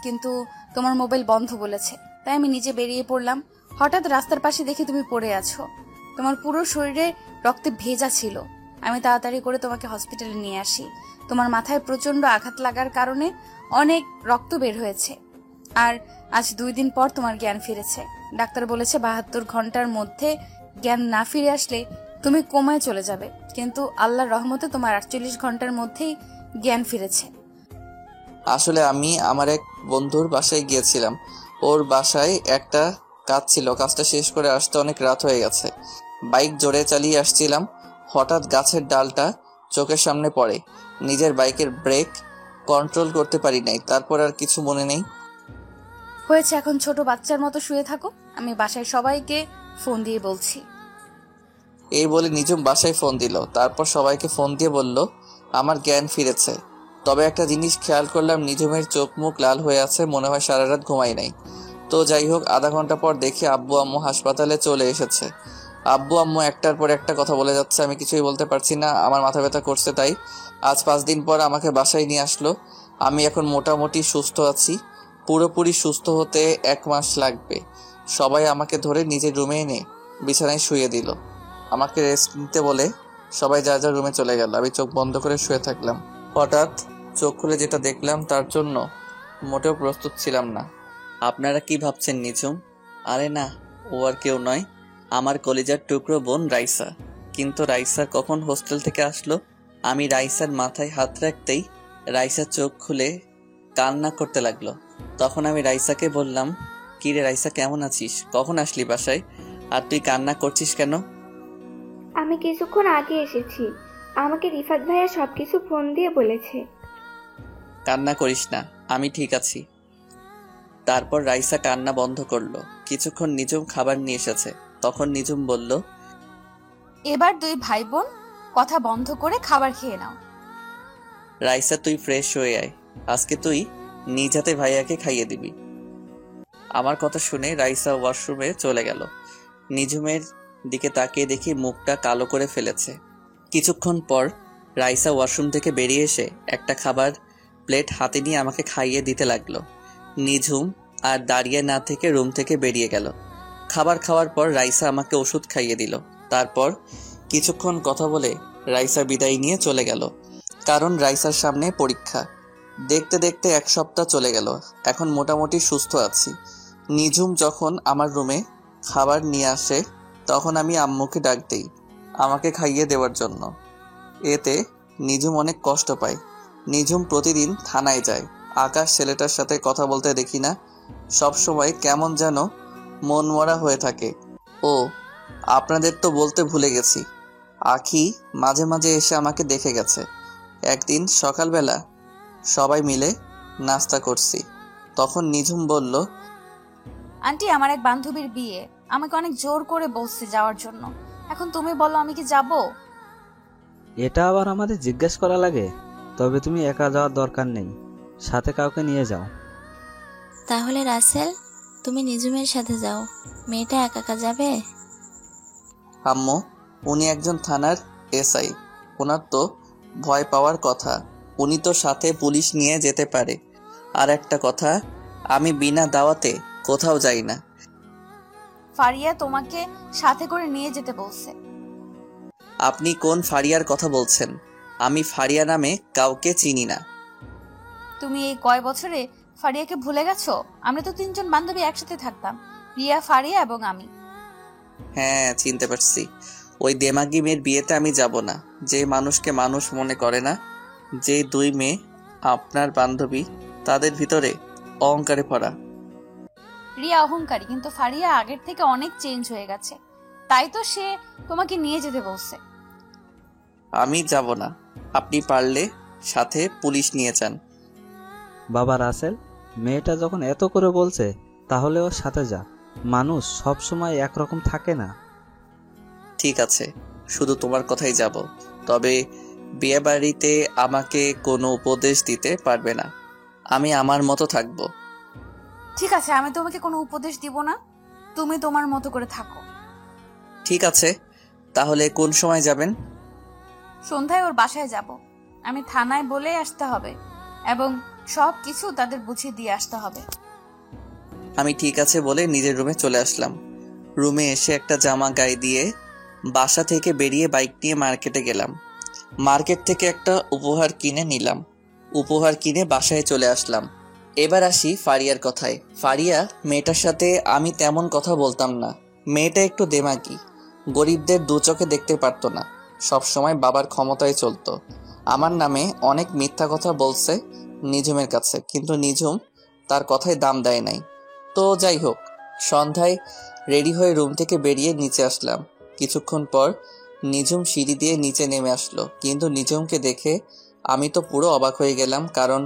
কিন্তু তোমার মোবাইল বন্ধ বলেছে, তাই আমি নিজে বেরিয়ে পড়লাম। হঠাৎ রাস্তার পাশে দেখি তুমি পড়ে আছো। তোমার পুরো শরীরে রক্তে ভেজা ছিল। আমি তাড়াতাড়ি করে তোমাকে হসপিটালে নিয়ে আসি। তোমার মাথায় প্রচন্ড আঘাত লাগার কারণে অনেক রক্ত বের হয়েছে। আর আজ 2 দিন পর তোমার জ্ঞান ফিরেছে। ডাক্তার বলেছে 72 ঘন্টার মধ্যে জ্ঞান না ফিরে আসলে তুমি কোমায় চলে যাবে, কিন্তু আল্লাহর রহমতে তোমার 48 ঘন্টার মধ্যেই জ্ঞান ফিরেছে। আসলে আমি আমার এক বন্ধুর বাসায় গিয়েছিলাম। ওর বাসায় একটা কাজ ছিল, কাজটা শেষ করে আসতে অনেক রাত হয়ে গেছে। বাইক জোরে চালিয়ে আসছিলাম, হঠাৎ গাছের ডালটা চোখের সামনে পড়ে। নিজের বাইকের ব্রেক কন্ট্রোল করতে পারি নাই। তারপর আর কিছু মনে নেই। হয়েছে, এখন ছোট বাচ্চার মতো শুয়ে থাকো, আমি বাসায় সবাইকে ফোন দিয়ে বলছি। এই বলে নিঝুম বাসায় ফোন দিল। তারপর সবাইকে ফোন দিয়ে বলল আমার জ্ঞান ফিরেছে। তবে একটা জিনিস খেয়াল করলাম, নিঝুমের চোখ মুখ লাল হয়ে আছে, মনে হয় সারা রাত ঘুমাই নাই। তো যাই হোক, আধা ঘন্টা পর দেখি আব্বু আম্মু হাসপাতালে চলে এসেছে। আব্বু আম্মু একটার পর একটা কথা বলে যাচ্ছে, আমি কিছুই বলতে পারছি না, আমার মাথা ব্যথা করছে। তাই আজ 5 দিন পর আমাকে বাসায় নিয়ে আসলো। আমি এখন মোটামুটি সুস্থ আছি। পুরোপুরি সুস্থ হতে 1 মাস লাগবে। সবাই আমাকে ধরে নিজের রুমে এনে বিছানায় শুয়ে দিল। আমাকে রেস্ট নিতে বলে সবাই যার যার রুমে চলে গেল। আমি চোখ বন্ধ করে শুয়ে থাকলাম। হঠাৎ চোখ খুলে যেটা দেখলাম তার জন্য মোটেও প্রস্তুত ছিলাম না। আপনারা কি ভাবছেন নিঝুম? আরে না, ও আর কেউ নয়, আমার কলিজার টুকরো বোন রাইসা। কিন্তু রাইসা কখন হোস্টেল থেকে আসলো? আমি রাইসার মাথায় হাত রাখতেই রাইসা চোখ খুলে কান্না করতে লাগলো। তখন আমি রাইসাকে বললাম, কি রে রাইসা, কেমন আছিস? কখন আসলি বাসায়? আর তুই কান্না করছিস কেন? আমি কিছুক্ষণ আগে এসেছি। আমাকে রিফাত ভাইয়া সবকিছু ফোন দিয়ে বলেছে। কান্না করিস না, আমি ঠিক আছি। তারপর রাইসা কান্না বন্ধ করলো। কিছুক্ষণ নিঝুম খাবার নিয়ে এসেছে। তখন নিঝুম বলল, এবার 2 ভাই বোন কথা বন্ধ করে খাবার খেয়ে নাও। রাইসা তুই ফ্রেশ হয়ে আয়, আজকে তুই নিজ হাতে ভাইয়াকে খাইয়ে দিবি। আমার কথা শুনে রাইসা ওয়াশরুমে চলে গেল। নিঝুমের দিকে তাকিয়ে দেখি মুখটা কালো করে ফেলেছে। কিছুক্ষণ পর রাইসা ওয়াশরুম থেকে বেরিয়ে এসে একটা খাবার প্লেট হাতে নিয়ে আমাকে খাইয়ে দিতে লাগলো। নিঝুম আর দাঁড়িয়ে না থেকে রুম থেকে বেরিয়ে গেল। খাবার খাওয়ার পর রাইসা আমাকে ওষুধ খাইয়ে দিল। তারপর কিছুক্ষণ কথা বলে রাইসা বিদায় নিয়ে চলে গেল, কারণ রাইসার সামনে পরীক্ষা। দেখতে দেখতে 1 সপ্তাহ চলে গেল। এখন মোটামুটি সুস্থ আছি। নিঝুম যখন আমার রুমে খাবার নিয়ে আসে তখন আমি আম্মুকে ডাক দিই আমাকে খাইয়ে দেওয়ার জন্য। এতে নিঝুম অনেক কষ্ট পায়। নিঝুম প্রতিদিন থানায় যায়। আকাশ ছেলেটার সাথে কথা বলতে দেখি না, সব সময় কেমন যেন মনমরা হয়ে থাকে। ও আপনাদের তো বলতে ভুলে গেছি, আখি মাঝে মাঝে এসে আমাকে দেখে গেছে। একদিন সকালবেলা সবাই মিলে নাস্তা করছি, তখন নিঝুম বলল, আন্টি, আমার এক বান্ধবীর বিয়ে, আমাকে অনেক জোর করে বলছে যাওয়ার জন্য। এখন তুমি বলো আমি কি যাব? এটা আবার আমাদের জিজ্ঞেস করা লাগে? তবে তুমি একা যাওয়ার দরকার নেই, সাথে কাউকে নিয়ে যাও। তাহলে রাসেল, তুমি নিঝুমের সাথে যাও, মেয়েটা একা একা যাবে? আম্মু, উনি একজন থানার এসআই, ওনার তো ভয় পাওয়ার কথা। উনি তো সাথে পুলিশ নিয়ে যেতে পারে। আর একটা কথা, আমি বিনা দাওয়াতে কোথাও যাই না। ফারিয়া তোমাকে সাথে করে নিয়ে যেতে বলছে। আপনি কোন ফারিয়ার কথা বলছেন? আমি ফারিয়া নামে কাউকে চিনি না। তুমি এই কয় বছরে ফারিয়াকে ভুলে গেছো? আমরা তো 3 জন বান্ধবী একসাথে থাকতাম, রিয়া, ফারিয়া এবং আমি। হ্যাঁ, চিনতে পারছি। ওই দেমাগি মেয়ের বিয়েতে আমি যাব না, যে মানুষকে মানুষ মনে করে না। যে 2 মেয়ে আপনার বান্ধবী, তাদের ভিতরে অহংকারে ভরা। রিয়া অহংকারী, কিন্তু ফারিয়া আগের থেকে অনেক চেঞ্জ হয়ে গেছে, তাই তো সে তোমাকে নিয়ে যেতে বলছে। আমি যাব না। আপনি পারলে সাথে পুলিশ নিয়ে যান। বাবা রাসেল, মেয়েটা যখন এত করে বলছে তাহলে ওর সাথে যা। মানুষ সব সময় একরকম থাকে না। ঠিক আছে, শুধু তোমার কথাই যাব। তবে বিয়ে বাড়িতে আমাকে কোনো উপদেশ দিতে পারবে না। আমি আমার মতো থাকবো। ঠিক আছে, আমি তোমাকে কোনো উপদেশ দিব না, তুমি তোমার মতো করে থাকো। ঠিক আছে, তাহলে কোন সময় যাবেন? সন্ধ্যায় ওর বাসায় যাব। আমি থানায় বলে আসতে হবে এবং সব কিছু তাদের বুঝিয়ে দিয়ে আসতে হবে। আমি ঠিক আছে বলে নিজের রুমে চলে আসলাম। রুমে এসে একটা জামা গায়ে দিয়ে বাসা থেকে বেরিয়ে বাইক নিয়ে মার্কেটে গেলাম। মার্কেট থেকে একটা উপহার কিনে নিলাম। উপহার কিনে বাসায় চলে আসলাম। এবার আসি ফারিয়ার কথায়। ফারিয়া মেয়েটার সাথে আমি তেমন কথা বলতাম না। মেয়েটা একটু দেমাগি, গরিবদের 2 চোখে দেখতে পারতো না, সব সময় বাবার ক্ষমতায় চলতো। আমার নামে অনেক মিথ্যা কথা বলছে নিঝুমের কাছে, কিন্তু নিঝুম তার কথায় দাম দেয় নাই। তো যাই হোক, সন্ধ্যায় রেডি হয়ে রুম থেকে বেরিয়ে নিচে আসলাম। কিছুক্ষণ পর নিঝুম সিঁড়ি দিয়ে নিচে নেমে আসলো, কিন্তু নিঝুমকে দেখে আমি তো পুরো অবাক হয়ে গেলাম, কারণ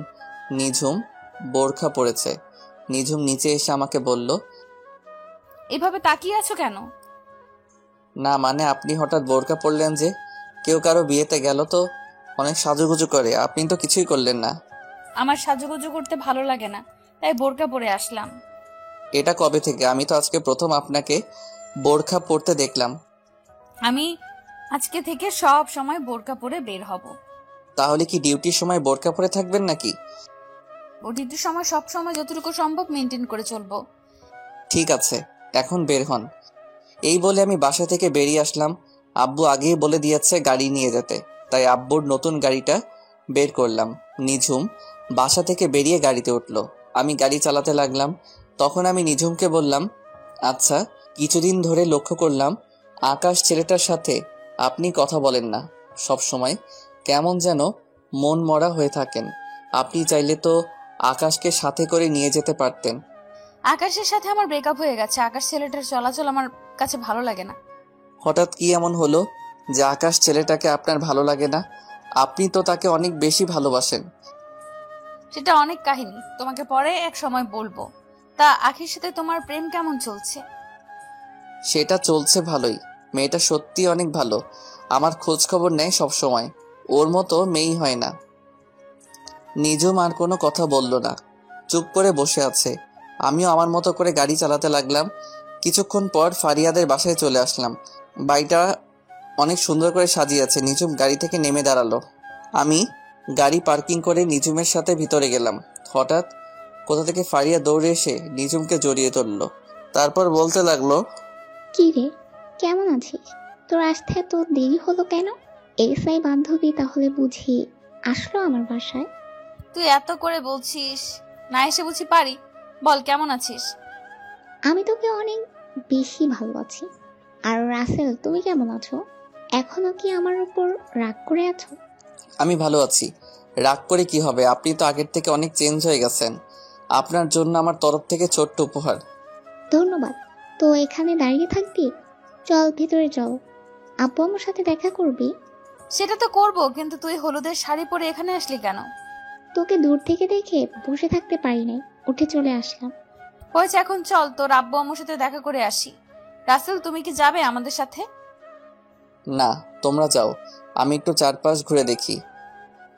নিঝুম বোরখা পরেছে। নিঝুম নিচে এসে আমাকে বলল, এভাবে তাকিয়ে আছো কেন? না মানে আপনি হঠাৎ বোরখা পরলেন যে? কেউ কারো বিয়েতে গেল তো অনেক সাজুগুজু করে, আপনি তো কিছুই করলেন না। আমার সাজুগুজু করতে ভালো লাগে না, তাই বোরকা পরে আসলাম। এটা কবে থেকে? আমি তো আজকে প্রথম আপনাকে বোরখা পরতে দেখলাম। আমি আজকে থেকে সব সময় বোরকা পরে বের হব। তাহলে কি ডিউটির সময় বোরকা পরে থাকবেন নাকি? ডিউটির সময় সব সময় যতটুকু সম্ভব মেনটেন করে চলবো। ঠিক আছে, এখন বের হন। এই বলে আমি বাসা থেকে বেরিয়ে আসলাম। আব্বু আগেই বলে দিয়েছে গাড়ি নিয়ে যেতে, তাই আব্বুর নতুন গাড়িটা বের করলাম। নিঝুম বাসা থেকে বেরিয়ে গাড়িতে উঠলো। আমি গাড়ি চালাতে লাগলাম। তখন আমি নিঝুমকে বললাম, আচ্ছা, কিছুদিন ধরে লক্ষ্য করলাম আকাশ ছেলেটার সাথে আপনি কথা বলেন না, সব সময় কেমন যেন মন মরা হয়ে থাকেন। আপনি চাইলে তো আকাশকে সাথে করে নিয়ে যেতে পারতেন। আকাশের সাথে আমার ব্রেকআপ হয়ে গেছে। আকাশ ছেলেটার চলাচল আমার কাছে ভালো লাগে না। হঠাৎ কি এমন হলো যে আকাশ ছেলেটাকে আপনার ভালো লাগে না? আপনি তো তাকে অনেক বেশি ভালোবাসেন। সেটা অনেক কাহিনী, তোমাকে পরে এক সময় বলবো। তা আখির সাথে তোমার প্রেম কেমন চলছে? সেটা চলছে ভালোই। মেয়েটা সত্যি অনেক ভালো, আমার খোঁজ খবর নেয় সব সময়। ওর মতো মেয়েই হয় না। নিঝুম আর কোনো কথা বলল না, চুপ করে বসে আছে। আমিও আমার মতো করে গাড়ি চালাতে লাগলাম। কিছুক্ষণ পর ফারিয়াদের বাসায় চলে আসলাম। বাড়িটা অনেক সুন্দর করে সাজিয়েছে। নিঝুম গাড়ি থেকে নেমে দাঁড়ালো। আমি গাড়ি পার্কিং করে নিঝুমের সাথে ভিতরে গেলাম। হঠাৎ কোথা থেকে ফারিয়া দৌড়ে এসে নিঝুমকে জড়িয়ে ধরল। তারপর বলতে লাগলো, কি রে, কেমন আছিস? তোর আসতে এত দেরি হলো কেন? এসআই বান্ধবী তাহলে বুঝি আসলো আমার বাসায়? তুই এত করে বলছিস, না এসে বুঝি পারি? বল কেমন আছিস? আমি তোকে অনেক বেশি ভালো আছি। আর রাসেল, তুমি কেমন আছো? এখনো কি আমার উপর রাগ করে আছো? আমি ভালো আছি। রাগ করে কি হবে? আপনি তো আগের থেকে অনেক চেঞ্জ হয়ে গেছেন। আপনার জন্য আমার তরফ থেকে ছোট্ট উপহার। ধন্যবাদ। তো এখানে দাঁড়িয়ে থাকবি? চল ভিতরে চল, আব্বু আমার সাথে দেখা করবি। সেটা তো করব, কিন্তু তুই হলুদের শাড়ি পরে এখানে আসলি কেন? তোকে দূর থেকে দেখে বসে থাকতে পারি নাই, উঠে চলে আসলাম। হয়েছে, এখন চল তোর আব্বু আম্মুর সাথে দেখা করে আসি। রাসেল, তুমি কি যাবে আমাদের সাথে? না, তোমরা যাও, আমি একটু চারপাশ ঘুরে দেখি।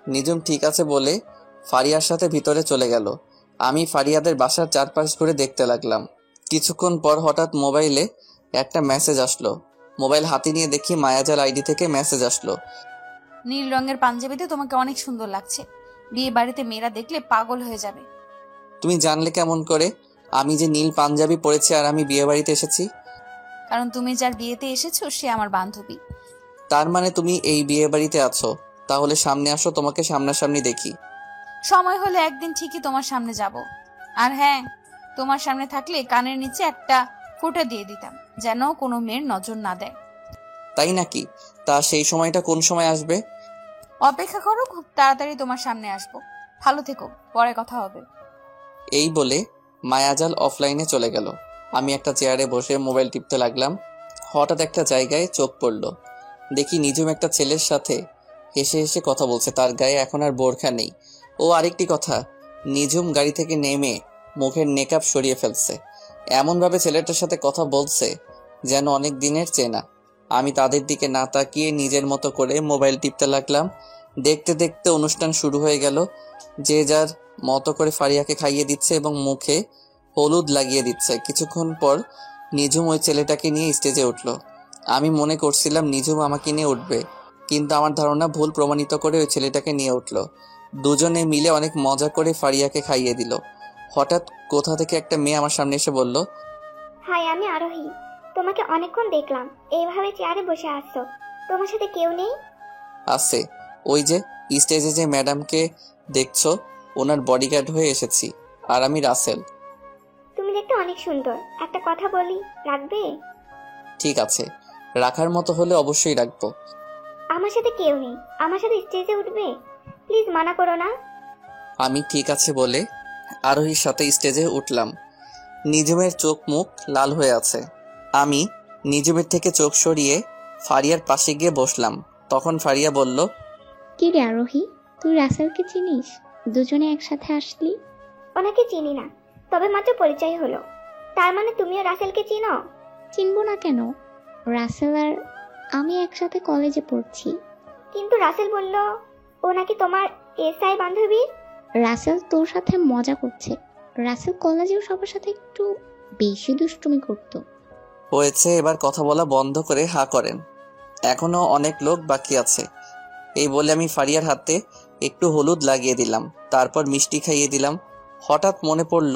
নিঝুম ঠিক আছে বলে ফারিয়ার সাথে ভিতরে চলে গেল। আমি ফারিয়াদের বাসার চারপাশ ঘুরে দেখতে লাগলাম। কিছুক্ষণ পর হঠাৎ মোবাইলে একটা মেসেজ আসলো। মোবাইল হাতে নিয়ে দেখি মায়াজাল আইডি থেকে মেসেজ আসলো। নীল রঙের পাঞ্জাবিতে তোমাকে অনেক সুন্দর লাগছে। বিয়ে বাড়িতে মেয়েরা দেখলে পাগল হয়ে যাবে। তুমি জানলে কেমন করে আমি যে নীল পাঞ্জাবি পরেছি আর আমি বিয়ে বাড়িতে এসেছি? কারণ তুমি যার বিয়েতে এসেছো সে আমার বান্ধবী। তার মানে তুমি এই বিয়ে বাড়িতে আছো? তাহলে সামনে আসো, তোমাকে সামনাসামনি দেখি। সময় হলে একদিন ঠিকই তোমার সামনে যাব। আর হ্যাঁ, তোমার সামনে থাকলে কানের নিচে একটা ফোঁটা দিয়ে দিতাম, যেন কোনো মেয়ের নজর না দেয়। তাই নাকি? তা সেই সময়টা কোন সময় আসবে? অপেক্ষা করো, খুব তাড়াতাড়ি তোমার সামনে আসবো। ভালো থেকো, পরে কথা হবে। এই বলে মায়াজাল অফলাইনে চলে গেল। আমি একটা চেয়ারে বসে মোবাইল টিপতে লাগলাম। হঠাৎ একটা জায়গায় চোখ পড়ল। দেখি নিঝুম একটা ছেলের সাথে হেসে হেসে কথা বলছে। তার গায়ে এখন আর বোরখা নেই। ও আরেকটি কথা, নিঝুম গাড়ি থেকে নেমে মুখের মেকআপ সরিয়ে ফেলছে। এমনভাবে ছেলেটার সাথে কথা বলছে যেন অনেক দিনের চেনা। আমি তাদের দিকে না তাকিয়ে নিজের মতো করে মোবাইল টিপতে লাগলাম। দেখতে দেখতে অনুষ্ঠান শুরু হয়ে গেল। যে যার মতো করে ফারিয়াকে খাইয়ে দিচ্ছে এবং মুখে হলুদ লাগিয়ে দিচ্ছে। কিছুক্ষণ পর নিঝুম ওই ছেলেটাকে নিয়ে স্টেজে উঠলো। আমি মনে করছিলাম নিঝুম আমাকে নিয়ে উঠবে, কিন্তু আমার ধারণা ভুল প্রমাণিত করে ওই ছেলেটাকে নিয়ে উঠলো। দুজনে মিলে অনেক মজা করে ফারিয়াকে খাইয়ে দিল। হঠাৎ কোথা থেকে একটা মেয়ে আমার সামনে এসে বলল, হাই, আমি আরোহী। তোমাকে অনেকক্ষণ দেখলাম এইভাবে চেয়ারে বসে আসছো, তোমার সাথে কেউ নেই? আছে, ওই যে স্টেজে যে ম্যাডামকে দেখছো, ওনার বডিগার্ড হয়ে এসেছি। আর আমি রাসেল। তুমি দেখতে অনেক সুন্দর, একটা কথা বলি, রাখবে? ঠিক আছে, রাখার মতো হলে অবশ্যই রাখবো। আমার সাথে কেউ নেই, আমার সাথে স্টেজে উঠবে? প্লিজ মানা করো না। আমি ঠিক আছে বলে আরোহীর সাথে স্টেজে উঠলাম। নিঝুমের চোখ মুখ লাল হয়ে আছে। আমি নিঝুমের থেকে চোখ সরিয়ে ফারিয়ার পাশে গিয়ে বসলাম। তখন ফারিয়া বলল, কি রে আরোহী, তুই রাসেলকে চিনিস? দুজনে একসাথে আসলি? ওনাকে চিনি না, তবে মাত্র পরিচয় হলো। তার মানে তুমিও রাসেলকে চিনো? চিনবো না কেন, রাসেল আর আমি একসাথে কলেজে পড়ছি। কিন্তু রাসেল বলল ও নাকি তোমার এসআই বান্ধবী। রাসেল তোর সাথে মজা করছে। রাসেল কলেজেও সবার সাথে একটু বেশি দুষ্টুমি করতো। হয়েছে, এবার কথা বলা বন্ধ করে হা করেন। এখনো অনেক লোক বাকি আছে। এই বলে আমি ফারিয়ার হাতে একটু হলুদ লাগিয়ে দিলাম, তারপর মিষ্টি খাইয়ে দিলাম। হঠাৎ মনে পড়ল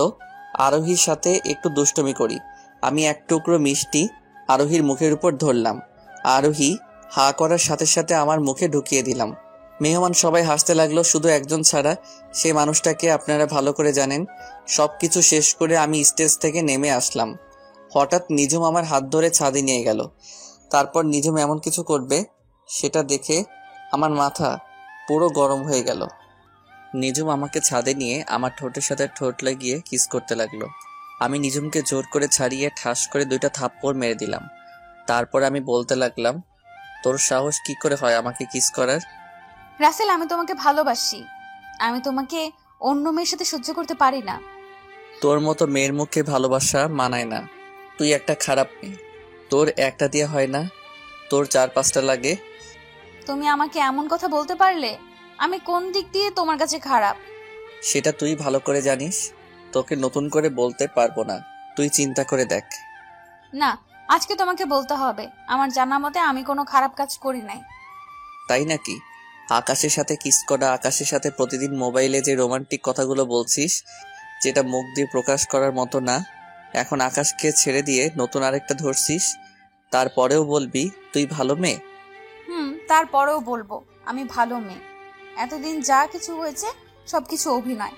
আরোহীর সাথে একটু দুষ্টুমি করি। আমি এক টুকরো মিষ্টি আরোহীর মুখের উপর ধরলাম। আরোহী হা করার সাথে সাথে আমার মুখে ঢুকিয়ে দিলাম। মেহমান সবাই হাসতে লাগলো, শুধু একজন ছাড়া। সেই মানুষটাকে আপনারা ভালো করে জানেন। সব কিছু শেষ করে আমি স্টেজ থেকে নেমে আসলাম। হঠাৎ নিঝুম আমার হাত ধরে ছাদে নিয়ে গেল। তারপর নিঝুম এমন কিছু করবে সেটা দেখে আমার মাথা পুরো গরম হয়ে গেল। নিঝুম আমাকে ছাদে নিয়ে আমার ঠোঁটের সাথে ঠোঁট লাগিয়ে কিস করতে লাগলো। আমি নিঝুমকে জোর করে ছাড়িয়ে ঠাস করে 2টা থাপ্পড় মেরে দিলাম। তারপর আমি বলতে লাগলাম, তোর সাহস কি করে হয় আমাকে কিস করার? রাসেল, আমি তোমাকে ভালোবাসি। আমি তোমাকে অন্য মেয়ের সাথে সহ্য করতে পারি না। তোর মতো মেয়ের মুখে ভালোবাসা মানায় না। তুই একটা খারাপ মেয়ে। তোর একটা দিয়ে হয় না, তোর 4-5টা লাগে। তুমি আমাকে এমন কথা বলতে পারলে? আমি কোন দিক দিয়ে তোমার কাছে খারাপ? সেটা তুই ভালো করে জানিস। তোকে নতুন করে বলতে পারবো না, তুই চিন্তা করে দেখ। না, আজকে তোমাকে বলতে হবে। আমার জানা মতে আমি কোনো খারাপ কাজ করি নাই। তাই নাকি? আকাশের সাথে কিস করা, আকাশের সাথে প্রতিদিন মোবাইলে যে রোমান্টিক কথাগুলো বলছিস, যেটা মুখ দিয়ে প্রকাশ করার মতো না, এখন আকাশকে ছেড়ে দিয়ে নতুন আরেকটা ধরছিস, তারপরেও বলবি তুই ভালো মেয়ে? তারপরেও বলবো আমি ভালো মেয়ে। এতদিন যা কিছু হয়েছে সবকিছু অভিনয়।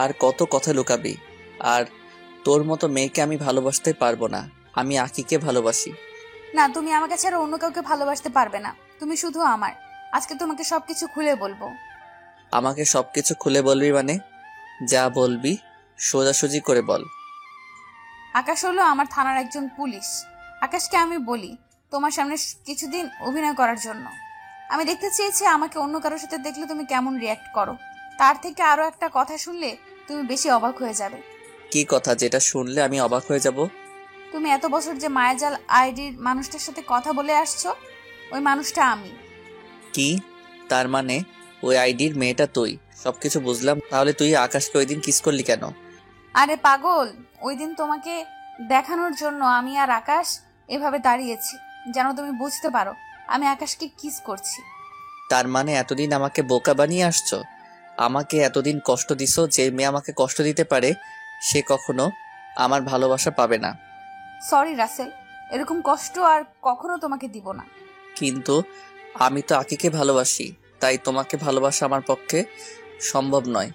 আর কত কথা লুকাবি? আর তোর মতো মেয়েকে আমি ভালোবাসতে পারবো না। আমি আকিকে ভালোবাসি। না, তুমি আমাকে ছাড়া অন্য কাউকে ভালোবাসতে পারবে না। তুমি শুধু আমার। আজকে তোমাকে সবকিছু খুলে বলবো। আমাকে সবকিছু খুলে বলবি মানে? যা বলবি সোজাসুজি করে বল। আকাশ হলো আমার থানার একজন পুলিশ। আকাশকে আমি বলি তোমার সামনে কিছুদিন অভিনয় করার জন্য। আমি দেখতে চেয়েছি আমাকে অন্য কারোর সাথে দেখলে তুমি কেমন রিয়াক্ট করো। তার থেকে আরো একটা কথা শুনলে তুমি বেশি অবাক হয়ে যাবে। কি কথা যেটা শুনলে আমি অবাক হয়ে যাব? তুমি এত বছর যে মায়াজাল আইডির মানুষটার সাথে কথা বলে আসছো, ওই মানুষটা আমি। কি? তার মানে ওই আইডির মেয়েটা তুই? সবকিছু বুঝলাম, তাহলে তুই আকাশকে ওই দিন কিস করলি কেন? আরে পাগল, ওই দিন তোমাকে দেখানোর জন্য আমি আর আকাশ এভাবে দাঁড়িয়েছি, যেন তুমি বুঝতে পারো আমি আকাশকে কিস করছি। তার মানে এতদিন আমাকে বোকা বানিয়ে আসছো? আমাকে এতদিন কষ্ট দিছো। যে মেয়ে আমাকে কষ্ট দিতে পারে সে কখনো আমার ভালোবাসা পাবে না। সরি রাসেল, এরকম কষ্ট আর কখনো তোমাকে দিব না। কিন্তু আমি তো আকিকে ভালোবাসি, তাই তোমাকে ভালোবাসা আমার পক্ষে সম্ভব নয়।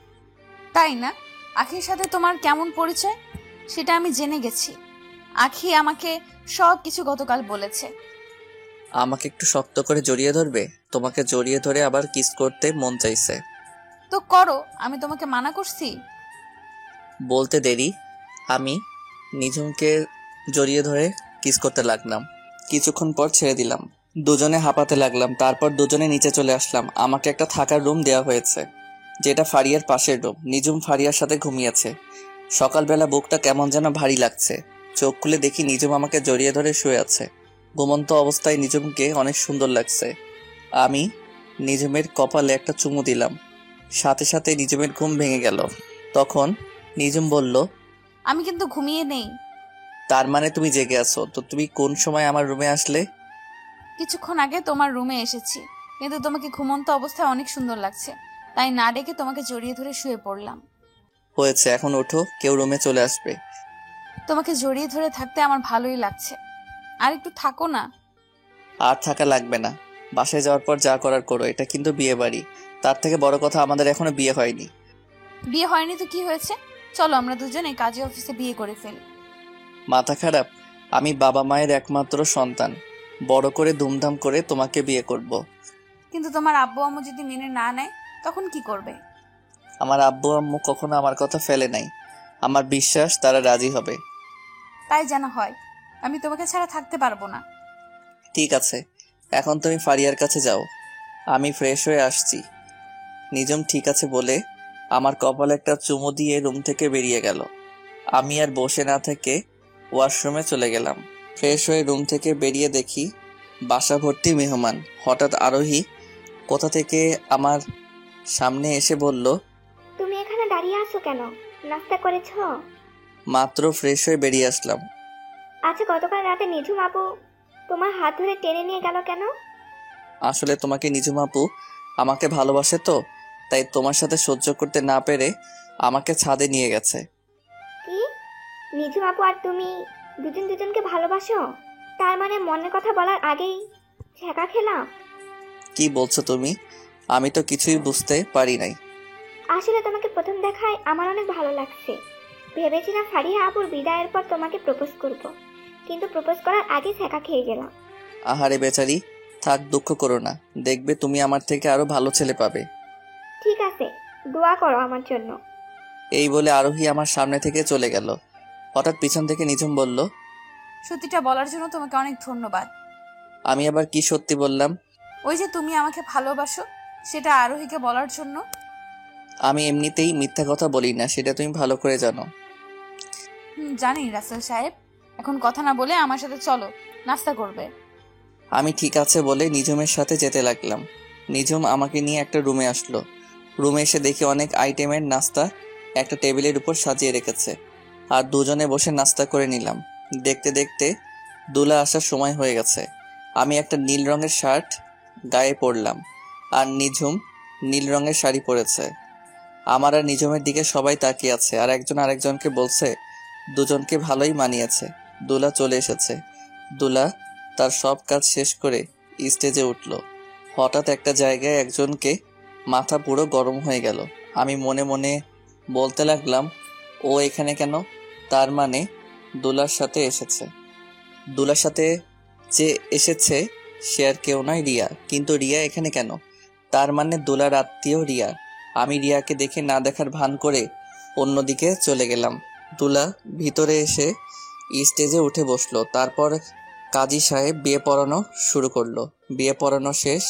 তাই না? আখির সাথে তোমার কেমন পরিচয় সেটা আমি জেনে গেছি। আখি আমাকে সব কিছু গতকাল বলেছে। আমাকে একটু শক্ত করে জড়িয়ে ধরবে? তোমাকে জড়িয়ে ধরে আবার কিস করতে মন চাইছে। তো করো, আমি তোমাকে মানা করছি? বলতে দেরি। আমি নিঝুমকে জড়িয়ে ধরে কিস করতে লাগলাম। কিছুক্ষণ পর ছেড়ে দিলাম। দুজনে হাঁপাতে লাগলাম। তারপর দুজনে নিচে চলে আসলাম। আমাকে একটা থাকার রুম দেওয়া হয়েছে, যেটা ফারিয়ার পাশের রুম। নিঝুম ফারিয়ার সাথে ঘুমিয়েছে। সকালবেলা বুকটা কেমন যেন ভারী লাগছে। চোখ খুলে দেখি নিঝুম আমাকে জড়িয়ে ধরে শুয়ে আছে। ঘুমন্ত অবস্থায় নিঝুমকে অনেক সুন্দর লাগছে। আমি নিঝুমের কপালে একটা চুমু দিলাম। সাথে সাথে নিঝুমের ঘুম ভেঙে গেল। তখন নিঝুম বলল, আমি কিন্তু ঘুমিয়ে নেই। তার মানে তুমি জেগে আছো? তো তুমি কোন সময় আমার রুমে আসলে? কিছুক্ষণ আগে তোমার রুমে এসেছি, কিন্তু তোমাকে ঘুমন্ত অবস্থায় অনেক সুন্দর লাগছে, তাই না ডেকে তোমাকে জড়িয়ে ধরে শুয়ে পড়লাম। হয়েছে, এখন ওঠো, কেউ রুমে চলে আসবে। তোমাকে জড়িয়ে ধরে থাকতে আমার ভালোই লাগছে, আর একটু থাকো না। আর থাকা লাগবে না। বাসায় যাওয়ার পর যা করার করো। এটা কিন্তু বিয়ে বাড়ি। তার থেকে বড় কথা, আমাদের এখনো বিয়ে হয়নি। বিয়ে হয়নি তো কি হয়েছে? চলো আমরা দুজনে কাজী অফিসে বিয়ে করে ফেলি। মাথা খারাপ? আমি বাবা মায়ের একমাত্র সন্তান। বড় করে ধুমধাম করে তোমাকে বিয়ে করব। কিন্তু তোমার আব্বু আম্মু যদি মেনে না নেয় তখন কি করবে? আমার আব্বু আম্মু কখনো আমার কথা ফেলে নাই। আমার বিশ্বাস তারা রাজি হবে। তাই যেন হয়। আমি তোমাকে ছাড়া থাকতে পারবো না। ঠিক আছে, এখন তুমি ফারিয়ার কাছে যাও, আমি ফ্রেশ হয়ে আসছি। নিঝুম ঠিক আছে বলে আমার কপালে একটা চুমু দিয়ে রুম থেকে বেরিয়ে গেল। আমি আর বসে না থেকে ওয়াশরুমে চলে গেলাম। ফ্রেশ হয়ে রুম থেকে বেরিয়ে দেখি বাসা ভর্তি মেহমান। হঠাৎ আরোহী কোথা থেকে আমার সামনে এসে বলল, তুমি এখানে দাঁড়িয়ে আছো কেন? নাস্তা করেছো? মাত্র ফ্রেশ হয়ে বেরিয়ে আসলাম। আচ্ছা, গতকাল রাতে নিঝুম আপু তোমার হাত ধরে টেনে নিয়ে গেল কেন? আসলে তোমাকে নিজুম আপু আমাকে ভালোবাসে তো, তাই তোমার সাথে সহ্য করতে না পেরে আমাকে ছাদে নিয়ে গেছে। কি? নিজু আপু আর তুমি দুজন দুজনকে ভালোবাসো? তার মানে মনের কথা বলার আগেই ছেঁকা খেলাম? কি বলছো তুমি? আমি তো কিছুই বুঝতে পারি নাই। আসলে তোমাকে প্রথম দেখায় আমার অনেক ভালো লাগছে। ভেবেছিলাম ফারিহা আপুর বিদায়ের পর তোমাকে প্রপোজ করব, কিন্তু প্রপোজ করার আগে ছেঁকা খেয়ে গেলাম। আহারে বেচারি, থাক দুঃখ করো না, দেখবে তুমি আমার থেকে আরো ভালো ছেলে পাবে। ঠিক আছে, দোয়া করো আমার জন্য। এই বলে আরোহী আমার সামনে থেকে চলে গেল। হঠাৎ পিছন থেকে নিঝুম বলল, সত্যিটা বলার জন্য তোমাকে অনেক ধন্যবাদ। আমি আবার কি সত্যি বললাম? ওই যে তুমি আমাকে ভালোবাসো, সেটা আরোহীকে বলার জন্য। আমি এমনিতেই মিথ্যা কথা বলি না, সেটা তুমি ভালো করে জানো। জানি রাসেল সাহেব। এখন কথা না বলে আমার সাথে চলো, নাস্তা করবে। আমি ঠিক আছে বলে নিঝুমের সাথে যেতে লাগলাম। নিঝুম আমাকে নিয়ে একটা রুমে আসলো। রুমে এসে দেখি অনেক আইটেমের নাস্তা একটা টেবিলের উপর সাজিয়ে রেখেছে, আর দুজনে বসে নাস্তা করে নিলাম। দেখতে দেখতে দুলা আসার সময় হয়ে গেছে। আমি একটা নীল রঙের শার্ট গায়ে পরলাম, আর নিঝুম নীল রঙের শাড়ি পরেছে। আমার আর নিঝুমের দিকে সবাই তাকিয়ে আছে, আর একজন আরেকজনকে বলছে দুজনকে ভালোই মানিয়েছে। দুলা চলে এসেছে। দুলা তার সব কাজ শেষ করে স্টেজে উঠল। হঠাৎ একটা জায়গায় একজনকে মাথা পুরো গরম হয়ে গেল। আমি মনে মনে বলতে লাগলাম, ও এখানে কেন? তার মানে দুলার সাথে এসেছে। দুলার সাথে যে এসেছে সে আর কেউ নয়, রিয়া। কিন্তু রিয়া এখানে কেন? তার মানে দুলার আত্মীয় রিয়া। আমি রিয়াকে দেখে না দেখার ভান করে অন্যদিকে চলে গেলাম। দুলা ভিতরে এসে স্টেজে উঠে বসলো। তারপর কাজী সাহেব বিয়ে পড়ানো শুরু করলো। বিয়ে পড়ানো শেষ,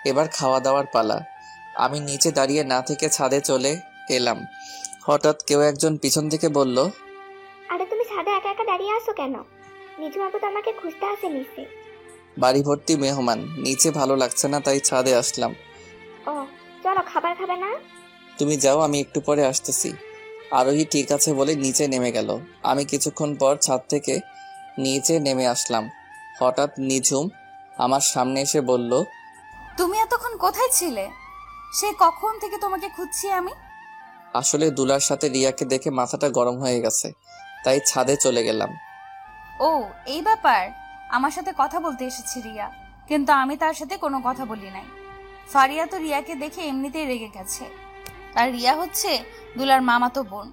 এবার খাওয়া দাওয়ার পালা। আমি নিচে দাঁড়িয়ে না থেকে ছাদে চলে এলাম। হঠাৎ কেউ একজন পিছন থেকে বলল, আরে তুমি ছাদে একা একা দাঁড়িয়ে আছো কেন? নিজু আপু তো আমাকে খুঁজতে আসে নিচে। বাড়ি ভর্তি মেহমান, নিচে ভালো লাগছে না তাই ছাদে আসলাম। ও চলো, খাবার খাবে না? তুমি যাও, আমি একটু পরে আসতেছি। আরোহী ঠিক আছে বলে নিচে নেমে গেল। আমি কিছুক্ষণ পর ছাদ থেকে নিচে নেমে আসলাম। হঠাৎ নিঝুম আমার সামনে এসে বলল, তুমি এতক্ষণ কোথায় ছিলে? সে কখন থেকে তোমাকে খুঁজছি আমি। আসলে দুলার সাথে রিয়াকে দেখে মাথাটা গরম হয়ে গেছে, তাই ছাদে চলে গেলাম। ও এই ব্যাপার। আমার সাথে কথা বলতে এসেছে রিয়া, কিন্তু আমি তার সাথে কোনো কথা বলি নাই। ফারিয়া তো রিয়াকে দেখে এমনিতেই রেগে গেছে, আর রিয়া হচ্ছে দুলার মামাতো বোন।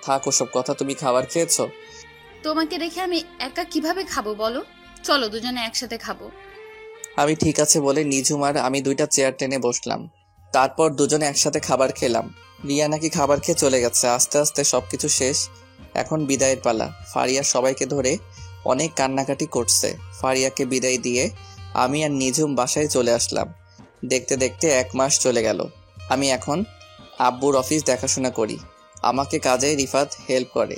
থাক ওসব কথা, তুমি খাবার খেয়েছো? তোমাকে রেখে আমি একা কিভাবে খাবো বলো? চলো দুজনে একসাথে খাবো। আমি ঠিক আছে বলে নিঝুম আর আমি দুইটা চেয়ার টেনে বসলাম। তারপর দুজনে একসাথে খাবার খেলাম। রিয়া নাকি খাবার খেয়ে চলে গেছে। আস্তে আস্তে সবকিছু শেষ, এখন বিদায়ের পালা। ফারিয়া সবাইকে ধরে অনেক কান্নাকাটি করছে। ফারিয়াকে বিদায় দিয়ে আমি আর নিঝুম বাসায় চলে আসলাম। দেখতে দেখতে 1 মাস চলে গেল। আমি এখন আব্বুর অফিস দেখাশোনা করি, আমাকে কাজে রিফাত হেল্প করে।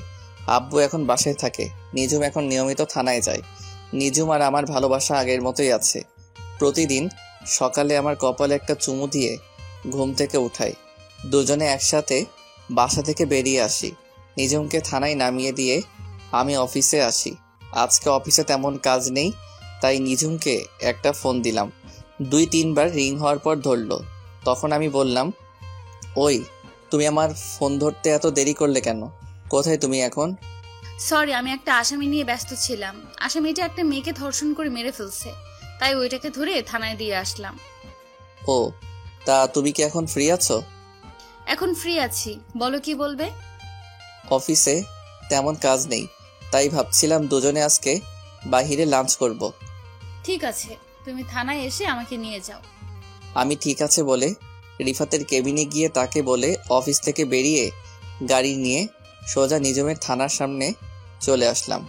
আব্বু এখন বাসায় থাকে, নিঝুম এখন নিয়মিত থানায় যায়। নিঝুম আর আমার ভালোবাসা আগের মতোই আছে। প্রতিদিন সকালে আমার কপালে একটা চুমু দিয়ে ঘুম থেকে উঠাই। দুজনে একসাথে বাসা থেকে বেরিয়ে আসি। নিঝুমকে থানায় নামিয়ে দিয়ে আমি অফিসে আসি। আজকে অফিসে তেমন কাজ নেই, তাই নিঝুমকে একটা ফোন দিলাম। 2-3 বার রিং হওয়ার পর ধরলো। তখন আমি বললাম, ওই তুমি আমার ফোন ধরতে এত দেরি করলে কেন? কোথায় তুমি এখন? সরি, আমি একটা আসামি নিয়ে ব্যস্ত ছিলাম। আসামিটা একটা মেয়েকে ধর্ষণ করে মেরে ফেলছে, তাই ওইটাকে ধরে থানায় দিয়ে আসলাম। ও, তা তুমি কি এখন ফ্রি আছো? এখন ফ্রি আছি, বলো কি বলবে? অফিসে তেমন কাজ নেই, তাই ভাবছিলাম দুজনে আজকে বাহিরে লাঞ্চ করব। ঠিক আছে, তুমি থানায় এসে আমাকে নিয়ে যাও। আমি ঠিক আছে বলে রিফাতের কেবিনে গিয়ে তাকে বলে অফিস থেকে বেরিয়ে গাড়ি নিয়ে সোজা নিঝুমের থানার সামনে চলে আসলাম।